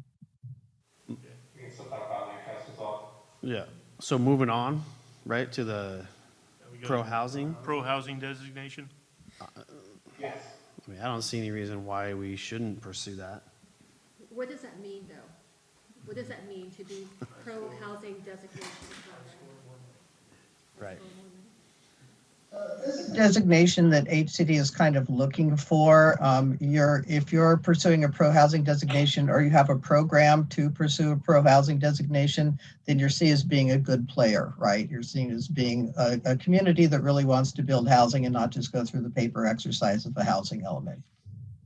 We can still talk about land trust as well. Yeah. So moving on, right, to the We go pro-housing. Pro-housing designation. Yes. I mean, I don't see any reason why we shouldn't pursue that. What does that mean, though? What does that mean to be pro-housing designation? Right. Designation that HCD is kind of looking for. If you're pursuing a pro-housing designation or you have a program to pursue a pro-housing designation, then you're seen as being a good player, right? You're seen as being a community that really wants to build housing and not just go through the paper exercise of a housing element.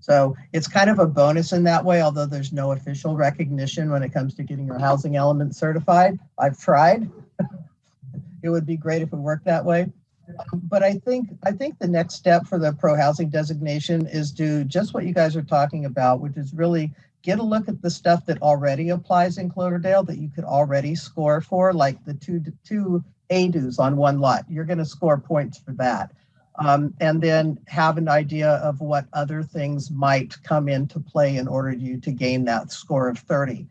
So it's kind of a bonus in that way, although there's no official recognition when it comes to getting your housing element certified. I've tried. It would be great if it worked that way. But I think the next step for the pro-housing designation is do just what you guys are talking about, which is really get a look at the stuff that already applies in Cloverdale that you could already score for, like the two ADUs on one lot. You're going to score points for that. And then have an idea of what other things might come into play in order you to gain that score of 30.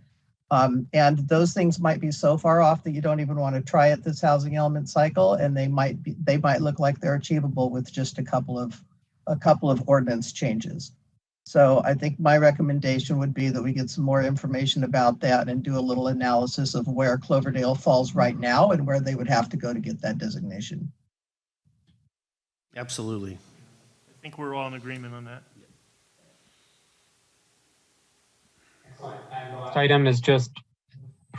And those things might be so far off that you don't even want to try it this housing element cycle, and they might look like they're achievable with just a couple of ordinance changes. So I think my recommendation would be that we get some more information about that and do a little analysis of where Cloverdale falls right now and where they would have to go to get that designation. Absolutely. I think we're all in agreement on that. Excellent. And the last item is just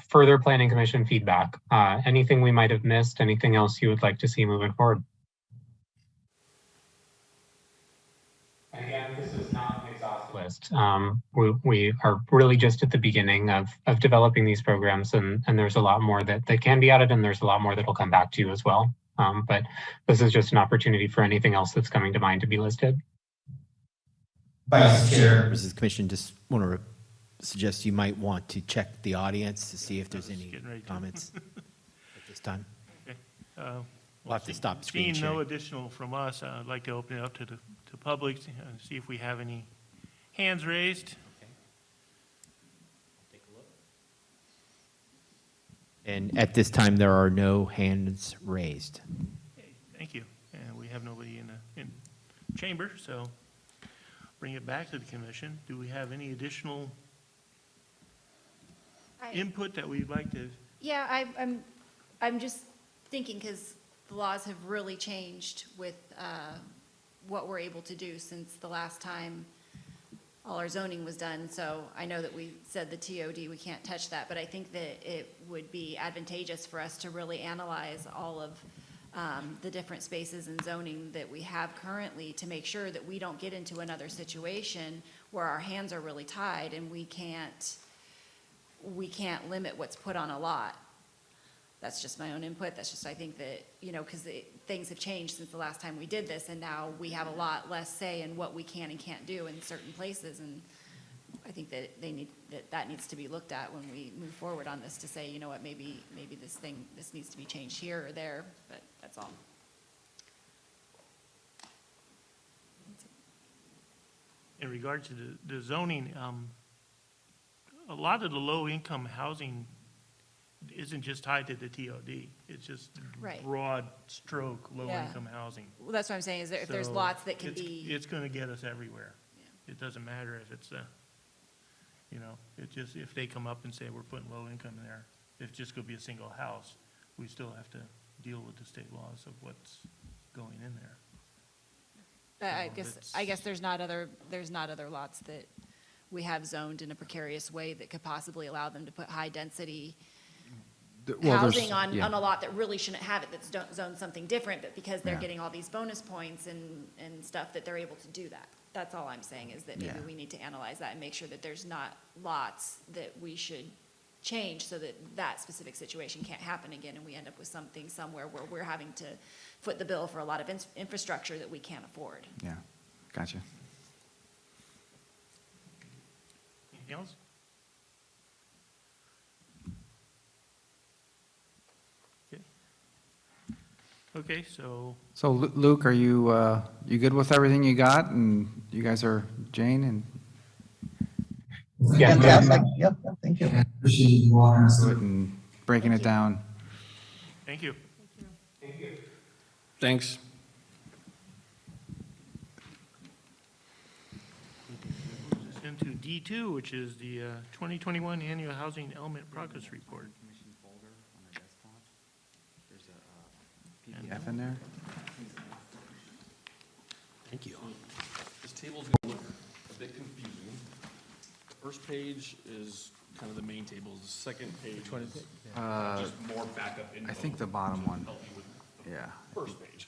further planning commission feedback. Anything we might have missed, anything else you would like to see moving forward? And again, this is not an exhaustive list. We are really just at the beginning of developing these programs, and there's a lot more that can be added, and there's a lot more that will come back to you as well. But this is just an opportunity for anything else that's coming to mind to be listed. Vice Chair. Members of the commission, just want to suggest you might want to check the audience to see if there's any comments at this time. Okay. We'll have to stop screen Seeing no sharing. additional from us, I'd like to open it up to public, see if we have any hands raised. And at this time, there are no hands raised. Okay, thank you. And we have nobody in chamber, so bring it back to the commission. Do we have any additional input that we'd like to? Yeah, I'm just thinking, because the laws have really changed with what we're able to do since the last time all our zoning was done. So I know that we said the TOD, we can't touch that, but I think that it would be advantageous for us to really analyze all of the different spaces and zoning that we have currently to make sure that we don't get into another situation where our hands are really tied and we can't we can't limit what's put on a lot. That's just my own input. That's just, I think that, because things have changed since the last time we did this, and now we have a lot less say in what we can and can't do in certain places, and I think that that needs to be looked at when we move forward on this, to say, you know what, maybe this needs to be changed here or there, but that's all. In regard to the zoning, a lot of the low-income housing isn't just tied to the TOD. It's just Right. broad stroke, low-income housing. Well, that's what I'm saying, is that if there's So lots that can be. It's gonna get us everywhere. Yeah. It doesn't matter if it's it just, if they come up and say we're putting low income in there, if it's just gonna be a single house, we still have to deal with the state laws of what's going in there. I guess there's not other lots that we have zoned in a precarious way that could possibly allow them to put high-density housing on a lot that really shouldn't have it, that's zoned something different, but because they're getting all these bonus points and stuff, that they're able to do that. That's all I'm saying, is that maybe we need to analyze that and make sure that there's not lots that we should change so that that specific situation can't happen again, and we end up with something somewhere where we're having to foot the bill for a lot of infrastructure that we can't afford. Yeah, gotcha. Anything else? Okay, so So Luke, are you good with everything you got? And you guys are, Jane and Fantastic. Yep, thank you. and breaking it down? thank you. Thanks. Into D2, which is the 2021 Annual Housing Element Progress Report. PDF in there? Thank you. This table's gonna look a bit confusing. The first page is kind of the main table. The second page is just more backup info. I think the bottom one. Help you with the Yeah. first page.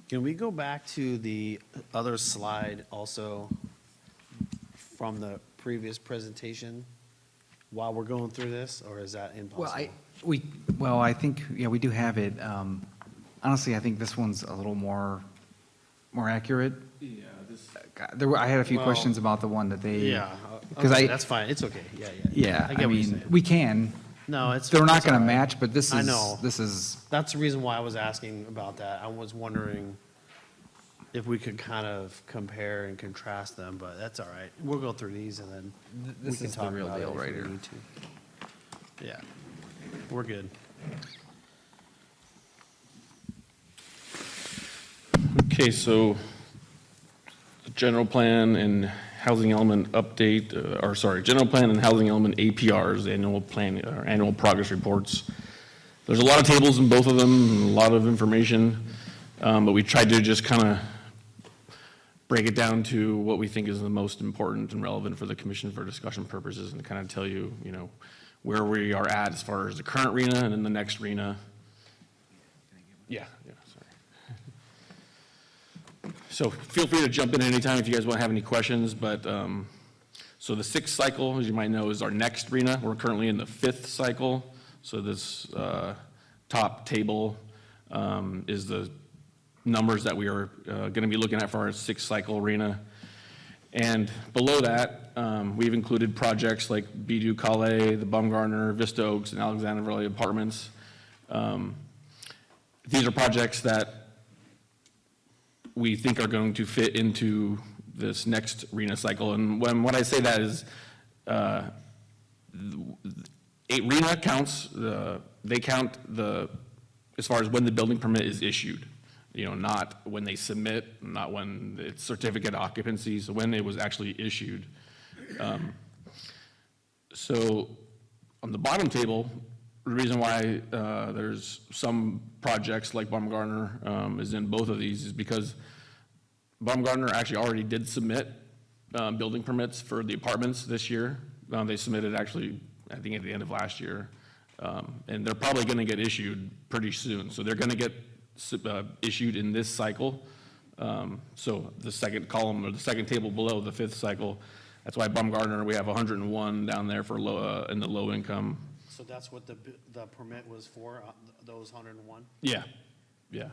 Can we go back to the other slide also from the previous presentation while we're going through this, or is that impossible? I think, we do have it. Honestly, I think this one's a little more accurate. Yeah, this. I had a few Well, questions about the one that they. Yeah, Because okay, that's fine, it's okay, yeah. Yeah, I get what you're saying. we can. No, They're not it's gonna all right. match, but this is. I know. This is, That's the reason why I was asking about that. I was wondering if we could kind of compare and contrast them, but that's all right. We'll go through these and then we this can is the talk real about it deal if right we here. need to. Yeah, we're good. Okay, so the general plan and housing element update, general plan and housing element APRs, annual plan, or annual progress reports. There's a lot of tables in both of them, a lot of information, but we tried to just kind of break it down to what we think is the most important and relevant for the commission for discussion purposes, and kind of tell you, where we are at as far as the current RENA and then the next RENA. Yeah, sorry. So feel free to jump in anytime if you guys want to have any questions, but so the sixth cycle, as you might know, is our next RENA. We're currently in the fifth cycle. So this top table is the numbers that we are going to be looking at for our sixth cycle RENA. And below that, we've included projects like Bedu Calais, the Baumgartner, Vista Oaks, and Alexander Valley Apartments. These are projects that we think are going to fit into this next RENA cycle. And when I say that is, RENA counts, they count as far as when the building permit is issued, not when they submit, not when it's certificate of occupancy, so when it was actually issued. So on the bottom table, the reason why there's some projects like Baumgartner is in both of these is because Baumgartner actually already did submit building permits for the apartments this year. They submitted actually, I think at the end of last year. And they're probably going to get issued pretty soon. So they're going to get issued in this cycle. So the second column or the second table below the fifth cycle, that's why Baumgartner, we have 101 down there for low, in the low income. So that's what the permit was for, those 101? Yeah, yeah.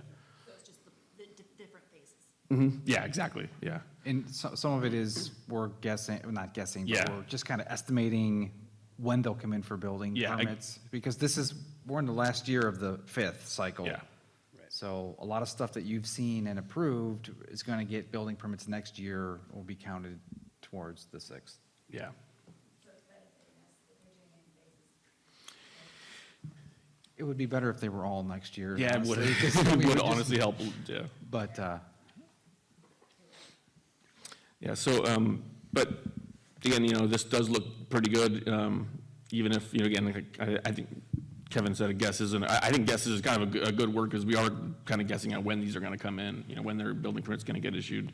So it's just the different phases. Yeah, exactly, yeah. And some of it is, we're guessing, not guessing, but Yeah. we're just kind of estimating when they'll come in for building Yeah, permits. Because we're in the last year of the fifth cycle. Yeah. So a lot of stuff that you've seen and approved is going to get building permits next year, will be counted towards the sixth. Yeah. It would be better if they were all next year. Yeah, it would, honestly, 'cause it we would would just- honestly help, yeah. But, Yeah, so, but again, this does look pretty good, even if, again, like, I think Kevin said a guess isn't, I think guess is kind of a good word, because we are kind of guessing at when these are going to come in, when their building permit's going to get issued.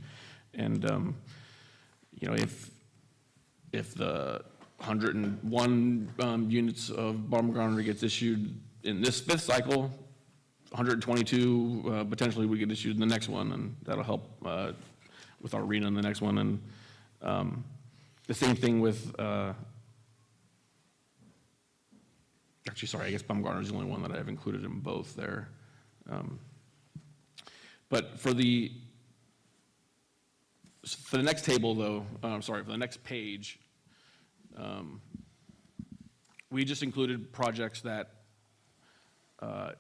And, if the 101 units of Baumgartner gets issued in this fifth cycle, 122 potentially would get issued in the next one, and that'll help with our arena in the next one. And the same thing with, actually, sorry, I guess Baumgartner is the only one that I've included in both there. But for the next table, though, for the next page, we just included projects that, at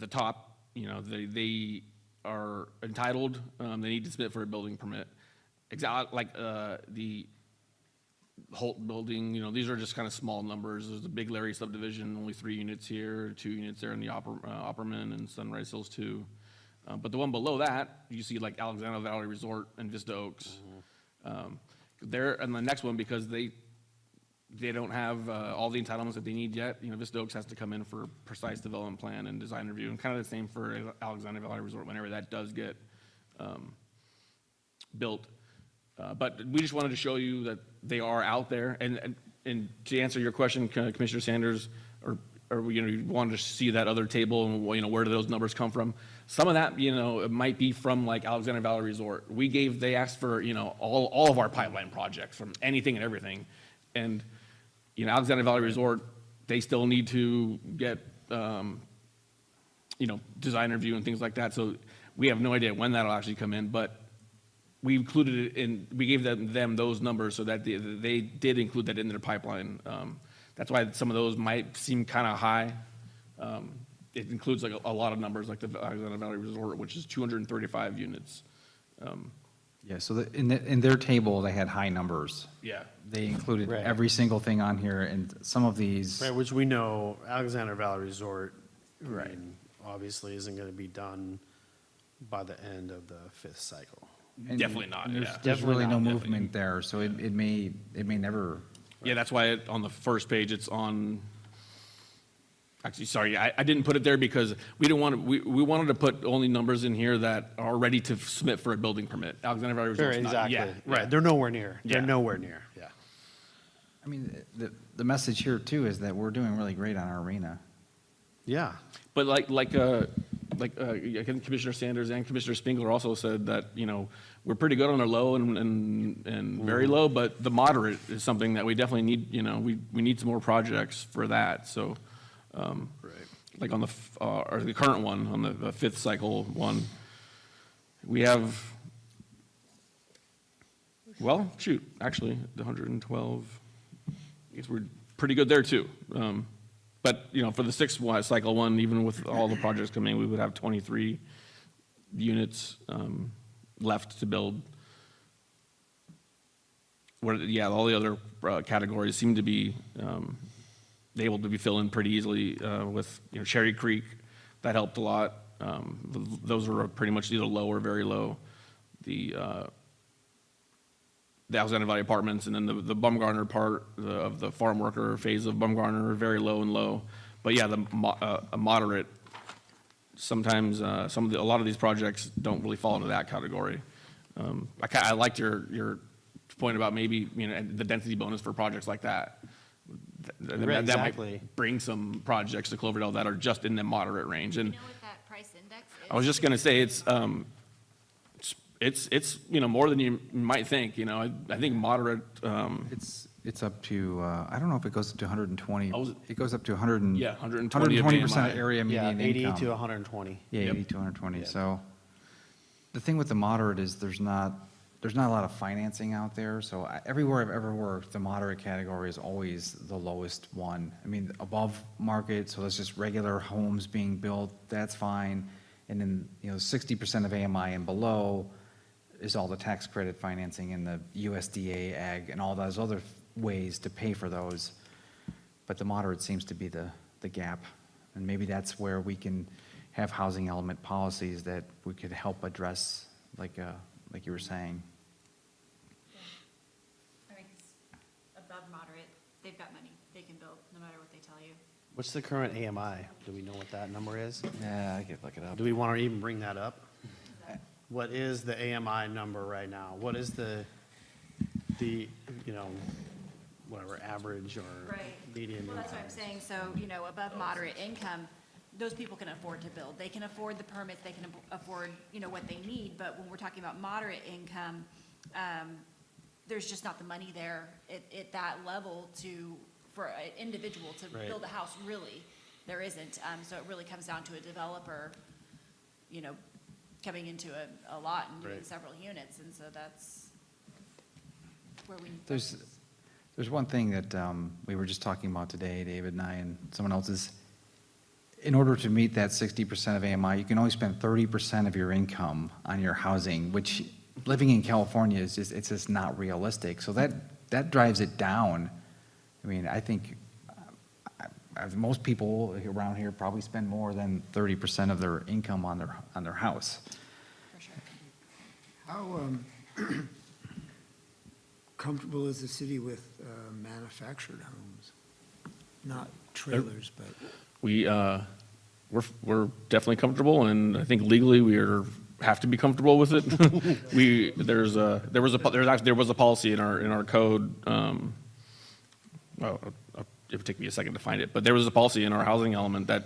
the top, they are entitled, they need to submit for a building permit. Like the Holt building, these are just kind of small numbers. There's the Big Larry subdivision, only 3 units here, 2 units there in the Opperman and Sunrise Hills 2. But the one below that, you see like Alexander Valley Resort and Vista Oaks. They're on the next one because they don't have all the entitlements that they need yet. Vista Oaks has to come in for precise development plan and design review, and kind of the same for Alexander Valley Resort whenever that does get built. But we just wanted to show you that they are out there. And to answer your question, Commissioner Sanders, or you wanted to see that other table and where do those numbers come from? Some of that it might be from like Alexander Valley Resort. They asked for all of our pipeline projects, from anything and everything, and Alexander Valley Resort, they still need to get design review and things like that. So we have no idea when that'll actually come in, but we included it in, we gave them those numbers so that they did include that in their pipeline. That's why some of those might seem kind of high. It includes like a lot of numbers, like the Alexander Valley Resort, which is 235 units. yeah, so in their table, they had high numbers. Yeah. They included Right. every single thing on here, and some of these. Right, which we know Alexander Valley Resort, Right. obviously isn't going to be done by the end of the fifth cycle. and Definitely not, there's- yeah. There's really no Definitely not, movement there, so it may never. Yeah, that's why on the first page, it's on, actually, sorry, I didn't put it there because we didn't want to, we wanted to put only numbers in here that are ready to submit for a building permit. Alexander Valley Sure, Resort's not exactly. yet. Right, Yeah. they're nowhere near. They're Yeah. nowhere near, yeah. I mean, the message here too is that we're doing really great on our arena. Yeah. But like I think Commissioner Sanders and Commissioner Spengler also said that, we're pretty good on our low and very low, but the moderate is something that we definitely need, we need some more projects for that, so. Like on or the current one, on the fifth cycle one, we have, well, shoot, actually, the 112, I guess we're pretty good there too. But, for the sixth cycle one, even with all the projects coming, we would have 23 units left to build. Yeah, all the other categories seem to be able to be filled in pretty easily with, Cherry Creek, that helped a lot. Those are pretty much either low or very low. The Alexander Valley Apartments, and then the Baumgartner part of the farm worker phase of Baumgartner are very low and low. But yeah, a moderate, sometimes a lot of these projects don't really fall into that category. I liked your point about maybe, the density bonus for projects like that. That Exactly. might bring some projects to Cloverdale that are just in the moderate range. And You know what that price index is? I was just gonna say, it's more than you might think, I think moderate, It's up to, I don't know if it goes up to 120. Oh, is it? It goes up to 100 and. Yeah, 120 of 120% AMI. area Yeah, median 80 income. to 120. Yeah, Yep. 80 to 120. So the thing with the moderate is there's not a lot of financing out there. So everywhere I've ever worked, the moderate category is always the lowest one. I mean, above market, so that's just regular homes being built, that's fine. And then, 60% of AMI and below is all the tax credit financing and the USDA ag and all those other ways to pay for those. But the moderate seems to be the gap. And maybe that's where we can have housing element policies that we could help address, like you were saying. I mean, 'cause above moderate, they've got money. They can build no matter what they tell you. What's the current AMI? Do we know what that number is? Yeah, I could look it up. Do we want to even bring that up? What is the AMI number right now? What is the whatever, average or median? Well, that's what I'm saying. So, above moderate income, those people can afford to build. They can afford the permits, they can afford, what they need. But when we're talking about moderate income, there's just not the money there at that level for an individual to Right. build a house, really. There isn't. So it really comes down to a developer, coming into a lot and doing Right. several units. And so that's where we. There's one thing that we were just talking about today, David and I and someone else, is in order to meet that 60% of AMI, you can only spend 30% of your income on your housing, which living in California it's just not realistic. So that drives it down. I mean, I think most people around here probably spend more than 30% of their income on their house. For sure. How comfortable is the city with manufactured homes? Not trailers, but. We're definitely comfortable, and I think legally have to be comfortable with it. There was a policy in our code. It would take me a second to find it, but there was a policy in our housing element that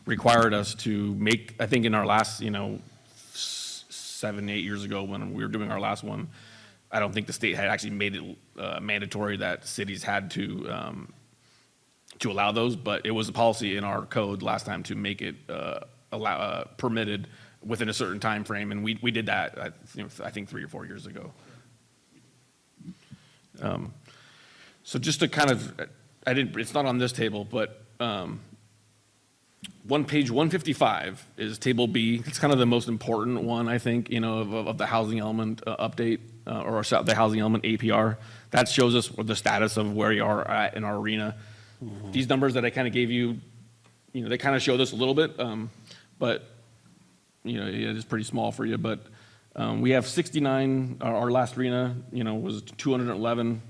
required us to make. I think in our last 7-8 years ago when we were doing our last one, I don't think the state had actually made it mandatory that cities had to allow those, but it was a policy in our code last time to make it permitted within a certain time frame, and we did that. I think 3 or 4 years ago. So just to kind of, it's not on this table, but page 155 is table B. It's kind of the most important one, I think, of the housing element update or the housing element APR. That shows us the status of where you are at in our arena. Mm-hmm. These numbers that I kind of gave you, they kind of show this a little bit, but it is pretty small for you. But we have 69. Our last arena, was 211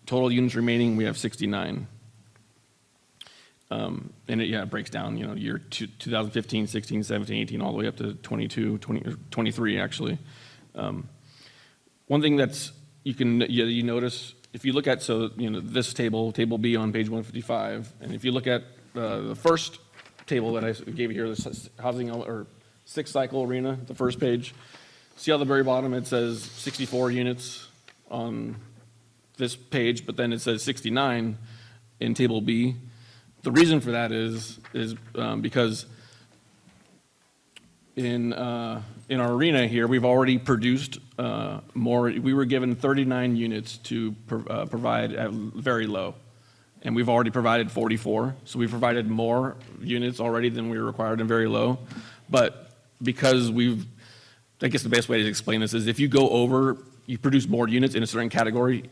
total units remaining. We have 69. And it breaks down, year 2015, 16, 17, 18, all the way up to 22, 23 actually. One thing that's you notice if you look at this table B on page 155, and if you look at the first table that I gave you here, the housing or 6-cycle arena, the first page, see on the very bottom it says 64 units on this page, but then it says 69 in table B. The reason for that is because in our arena here, we've already produced more. We were given 39 units to provide at very low, and we've already provided 44. So we provided more units already than we were required in very low. But because I guess the best way to explain this is if you go over, you produce more units in a certain category,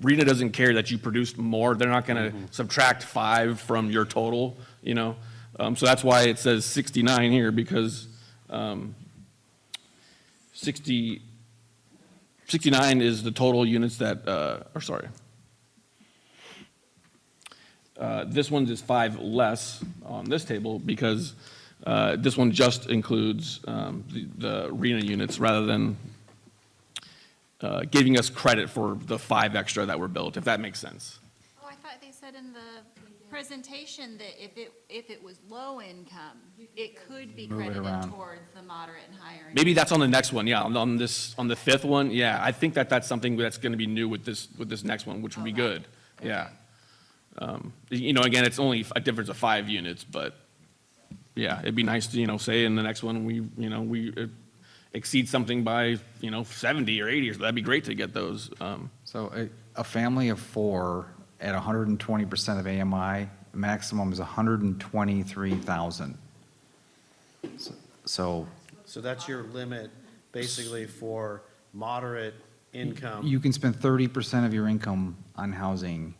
RENA doesn't care that you produced more. They're not going to subtract 5 from your total, So that's why it says 69 here, because 69 is the total units that, this one is 5 less on this table because this one just includes the RENA units rather than giving us credit for the 5 extra that were built, if that makes sense. Oh, I thought they said in the presentation that if it was low income, it could be Move it credited around. towards the moderate and higher. income. Maybe that's on the next one, yeah, on the 5th one, yeah. I think that's something that's going to be new with this next one, which would be good, yeah. Again, it's only a difference of 5 units, but, yeah, it'd be nice to, say in the next one, we exceed something by, 70 or 80, or so that'd be great to get those. So a family of 4 at 120% of AMI, maximum is 123,000. So So that's your limit, basically, for moderate income. you can spend 30% of your income on housing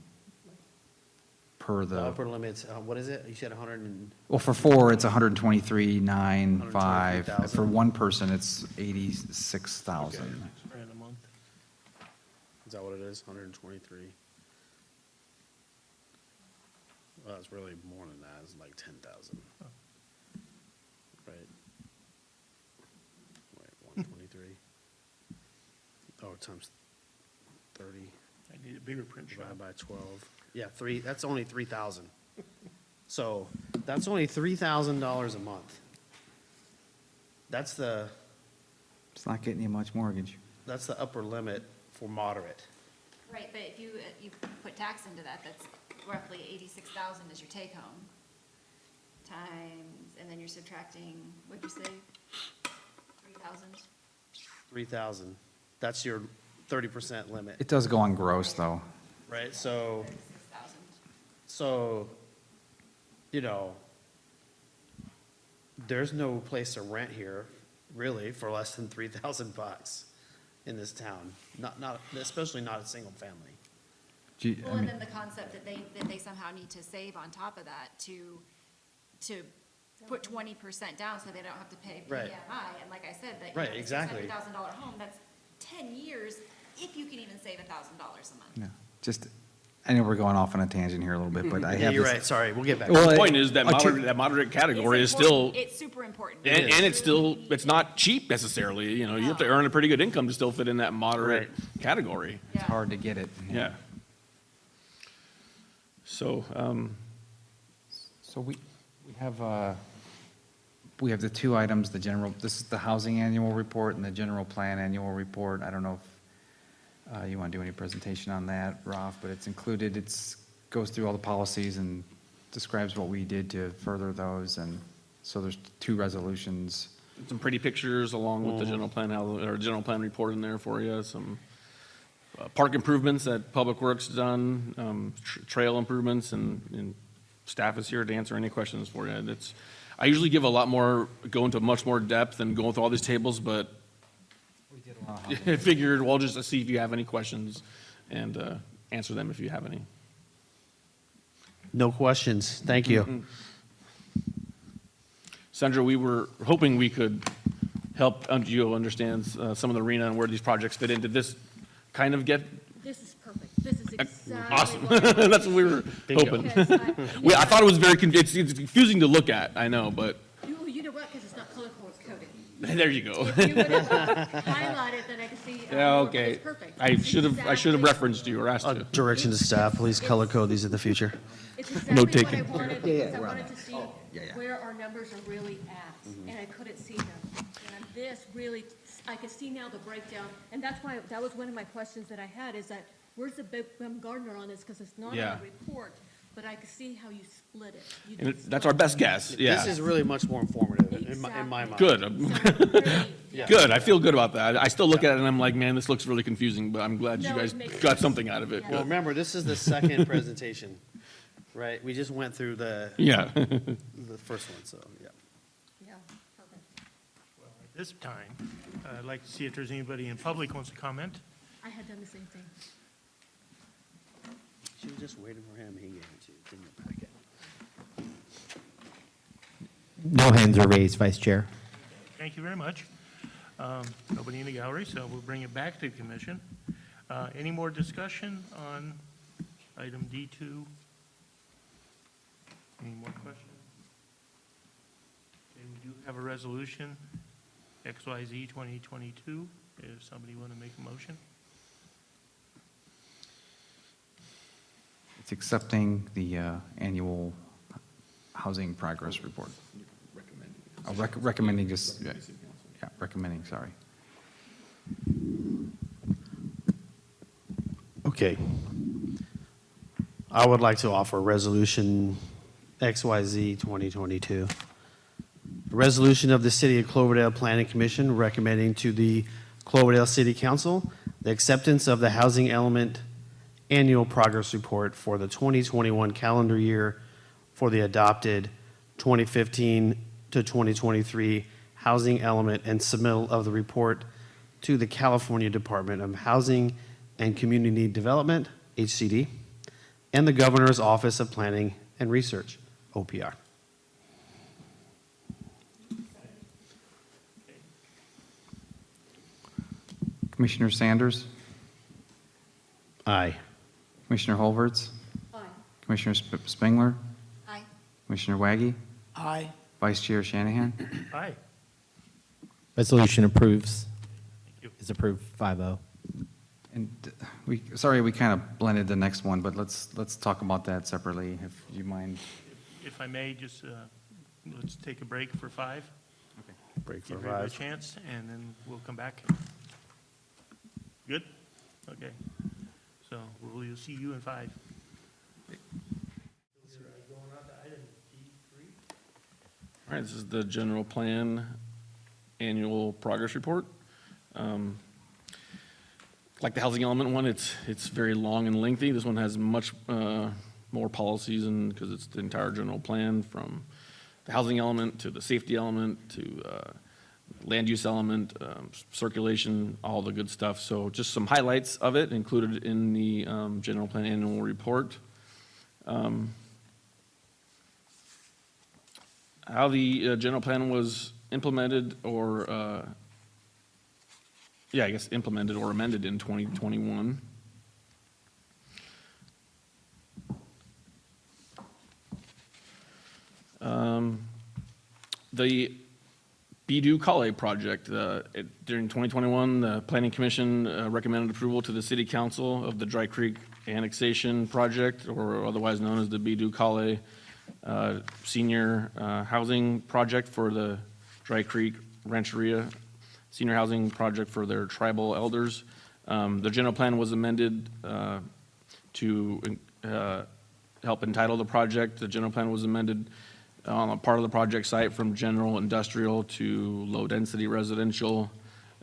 per The the, upper limit's, what is it? You said 100 and, well, for 4, it's 123,950. 123,000. For one person, it's 86,000. Grand a month. is that what it is? 123? Well, it's really more than that. It's like 10,000. Right. Wait, 123? Oh, times 30 I need a bigger print shot. divided by 12. Yeah, that's only 3,000. So that's only $3,000 a month. That's the It's not getting you much mortgage. upper limit for moderate. Right, but if you put tax into that, that's roughly 86,000 is your take home. Times, and then you're subtracting, what'd you say? 3,000? 3,000. That's your 30% limit, It does go on gross, though. right? So, 36,000. so, there's no place to rent here, really, for less than $3,000 in this town. Not, especially not a single family. Well, and then the concept that they somehow need to save on top of that to put 20% down so they don't have to pay Right. PMI. And like I said, that, Right, exactly. $600,000 home, that's 10 years, if you can even save $1,000 a month. No, just, I know we're going off on a tangent here a little bit, but I have Yeah, you're this- right, sorry, we'll get back. Well, The point is that a moderate category is It's still, important. It's super important. and it's not cheap necessarily, you have to earn a pretty good income to still fit in that moderate category. It's hard to get it. Yeah. So, So we have the 2 items, this is the housing annual report and the general plan annual report. I don't know if you want to do any presentation on that, Ralph, but it's included, goes through all the policies and describes what we did to further those, and so there's 2 resolutions. some pretty pictures along with the general plan report in there for you, some park improvements that Public Works done, trail improvements, and staff is here to answer any questions for you. I usually give go into much more depth and go through all these tables, but I figured, well, just to see if you have any questions and answer them if you have any. No questions, thank you. Sandra, we were hoping we could help you understand some of the arena and where these projects fit into. This kind of get This is perfect. This is exactly awesome. what I That's what we were hoping. Because I thought it was very it's confusing to look at, I know, but You know what, because it's not colorful, it's coded. there you go. If you would have highlighted, then I could see. Yeah, more, but okay. It's perfect. I It's should have exactly- referenced you or asked you. Direction to staff, please color code these in the future. It's Note exactly taken. what I wanted, because I wanted to see Yeah, yeah. where our numbers are really at, and I couldn't see them. And this really, I can see now the breakdown, and that's why, that was one of my questions that I had, is that, where's the Gardner on this, because it's not on Yeah. the report, but I can see how you split it. You And did that's split our best guess, yeah. This is really much more informative in my mind. Good. Yeah. Good. I feel good about that. I still look at it and I'm like, man, this looks really confusing, but I'm glad you No, guys it makes got sense. something out of it. Well, remember, this is the second presentation, right? We just went through the Yeah. the first one, so, yeah. Yeah, perfect. At this time, I'd like to see if there's anybody in public who wants to comment. I had done the same thing. She was just waiting for him, he gave it to you, it's in your packet. No hands are raised, Vice Chair. Thank you very much. Nobody in the gallery, so we'll bring it back to the commission. Any more discussion on item D2? Any more questions? Okay, we do have a resolution, XYZ 2022, if somebody want to make a motion. It's accepting the annual housing progress report. Recommending just, yeah, recommending, sorry. Okay. I would like to offer Resolution XYZ 2022. A resolution of the City of Cloverdale Planning Commission recommending to the Cloverdale City Council the acceptance of the housing element annual progress report for the 2021 calendar year for the adopted 2015 to 2023 housing element and submittal of the report to the California Department of Housing and Community Development, HCD, and the Governor's Office of Planning and Research, OPR. Commissioner Sanders? Aye. Commissioner Holverts? Aye. Commissioner Spengler? Aye. Commissioner Waggy? Aye. Vice Chair Shanahan? Aye. Resolution approves. Thank you. Is approved 5-0. And sorry, we kind of blended the next one, but let's talk about that separately, if you mind. If I may, just, let's take a break for 5. Break for Give everybody a 5. chance, and then we'll come back. Good? Okay. So we'll see you in 5. All right, this is the general plan annual progress report. Like the housing element one, it's very long and lengthy. This one has much more policies, and because it's the entire general plan, from the housing element to the safety element to land use element, circulation, all the good stuff. So just some highlights of it included in the general plan annual report. How the general plan was implemented or, implemented or amended in 2021. The Be-Do Kale project, during 2021, the Planning Commission recommended approval to the City Council of the Dry Creek Annexation Project, or otherwise known as the Be-Do Kale Senior Housing Project for the Dry Creek Rancheria Senior Housing Project for their tribal elders. The general plan was amended to help entitle the project. The general plan was amended on a part of the project site from general industrial to low-density residential,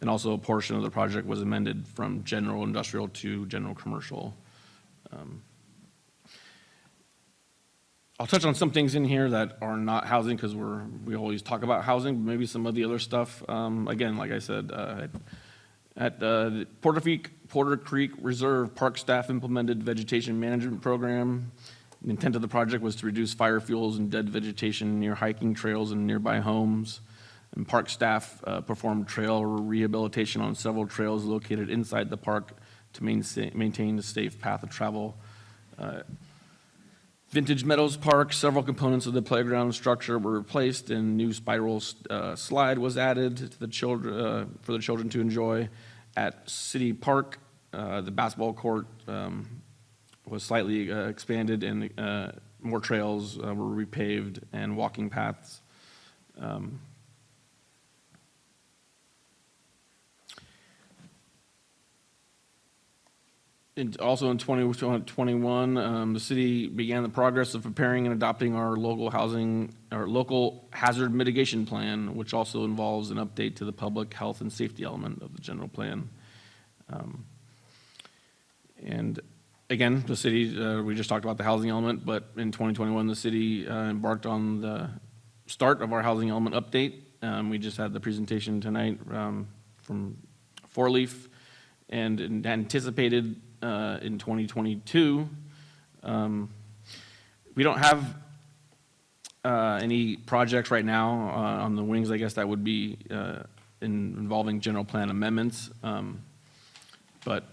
and also a portion of the project was amended from general industrial to general commercial. I'll touch on some things in here that are not housing, because we always talk about housing, but maybe some of the other stuff. Again, like I said, at the Porter Creek Reserve, park staff implemented vegetation management program. The intent of the project was to reduce fire fuels and dead vegetation near hiking trails and nearby homes. And park staff performed trail rehabilitation on several trails located inside the park to maintain a safe path of travel. Vintage Meadows Park, several components of the playground structure were replaced, and new spiral slide was added to the children for the children to enjoy. At City Park, the basketball court was slightly expanded, and more trails were repaved and walking paths. And also in 2021, the city began the progress of preparing and adopting our local hazard mitigation plan, which also involves an update to the public health and safety element of the general plan. And again, the city, we just talked about the housing element, but in 2021, the city embarked on the start of our housing element update. We just had the presentation tonight from Four Leaf, and anticipated in 2022. We don't have any projects right now on the wings, I guess, that would be involving general plan amendments, but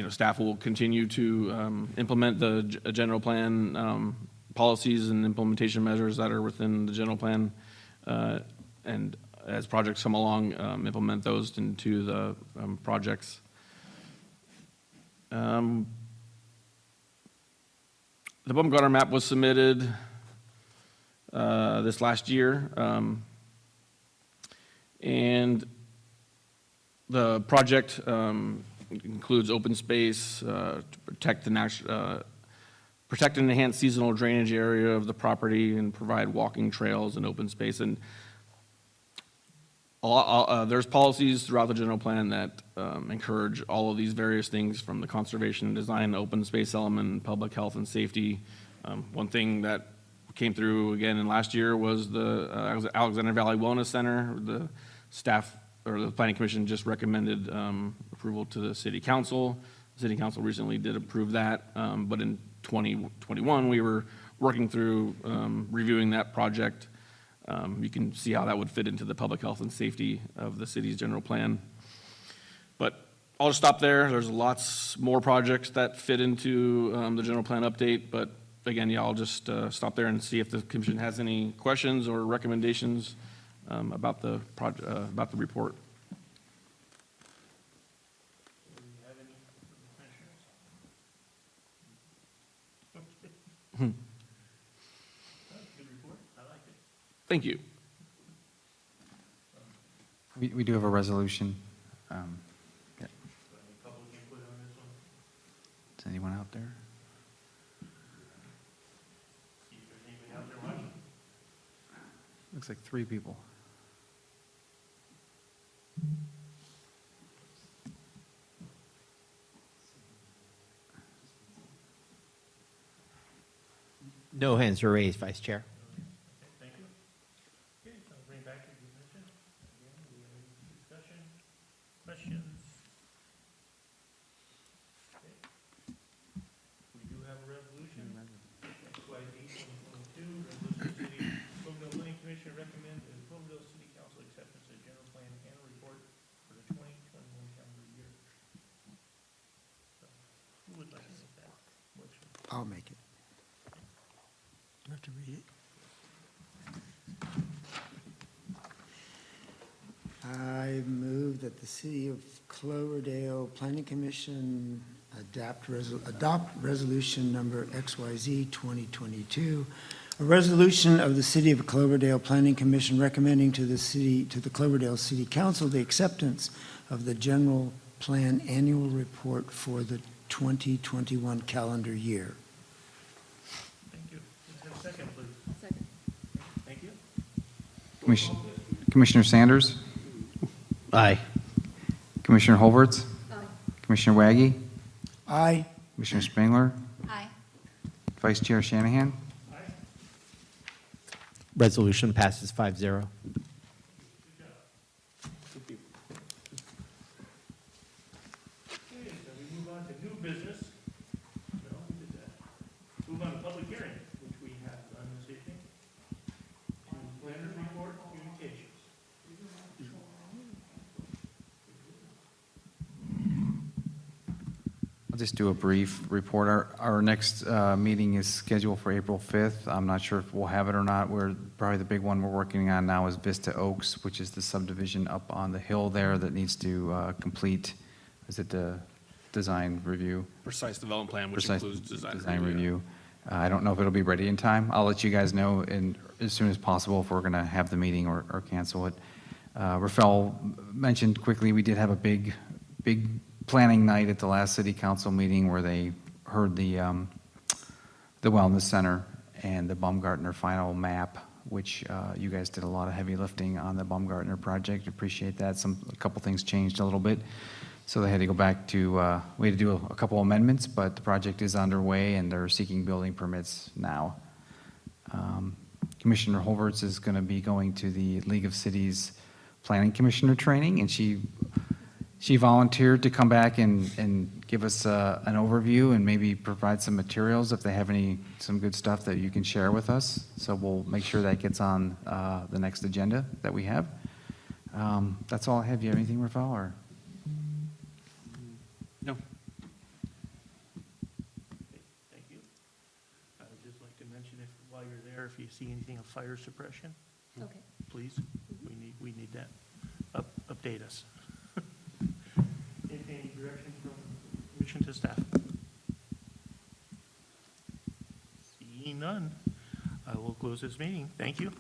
staff will continue to implement the general plan policies and implementation measures that are within the general plan, and as projects come along, implement those into the projects. The Baumgartner map was submitted this last year. And the project includes open space to protect protect and enhance seasonal drainage area of the property and provide walking trails and open space. And there's policies throughout the general plan that encourage all of these various things, from the conservation and design, open space element, public health and safety. One thing that came through again in last year was the Alexander Valley Wellness Center. The staff or the planning commission just recommended approval to the city council. The city council recently did approve that, but in 2021 we were working through reviewing that project. You can see how that would fit into the public health and safety of the city's general plan. But I'll just stop there. There's lots more projects that fit into the general plan update, but again, yeah, I'll just stop there and see if the commission has any questions or recommendations about the project, about the report. Do you have any commissioners? Good report. I like it. Thank you. We do have a resolution. Yeah. Any public input on this one? Is anyone out there? See if there's anybody out there watching. Looks like 3 people. No hands are raised, Vice Chair. Okay, thank you. Okay, so I'll bring it back to the commission. Again, do we have any discussion, questions? Okay. We do have a resolution. XYZ 2022, resolution city, Cloverdale Planning Commission recommend the Cloverdale City Council acceptance of general plan and report for the 2021 calendar year. So, who would like to make that motion? I'll make it. Do I have to read it? I move that the City of Cloverdale Planning Commission adopt resolution number XYZ 2022, a resolution of the City of Cloverdale Planning Commission recommending to the Cloverdale City Council the acceptance of the general plan annual report for the 2021 calendar year. Thank you. Let's have a second, please. Second. Thank you. Commissioner Sanders? Aye. Commissioner Holberts? Aye. Commissioner Waggy? Aye. Commissioner Spengler? Aye. Vice Chair Shanahan? Aye. Resolution passes 5-0. Good job. Okay, so we move on to new business. No, we did that. Move on to public hearing, which we have on this evening. To planners report, communications. I'll just do a brief report. Our next meeting is scheduled for April 5th. I'm not sure if we'll have it or not. Probably the big one we're working on now is Vista Oaks, which is the subdivision up on the hill there that needs to complete, is it the design review? Precise development plan, which Precise includes design review. I don't know if it'll be ready in time. I'll let you guys know as soon as possible if we're going to have the meeting or cancel it. Rafael mentioned quickly, we did have a big planning night at the last city council meeting where they heard the wellness center and the Baumgartner final map, which you guys did a lot of heavy lifting on the Baumgartner project. Appreciate that. A couple things changed a little bit. So they had to go back to, we had to do a couple amendments, but the project is underway and they're seeking building permits now. Commissioner Holberts is going to be going to the League of Cities Planning Commissioner training, and she volunteered to come back and give us an overview and maybe provide some materials if they have some good stuff that you can share with us. So we'll make sure that gets on the next agenda that we have. That's all I have. Do you have anything, Rafael, or? No. Okay, thank you. I would just like to mention, if while you're there, if you see anything of fire suppression, Okay. please, we need that. Update us. Any direction from direction to staff? Seeing none, I will close this meeting. Thank you.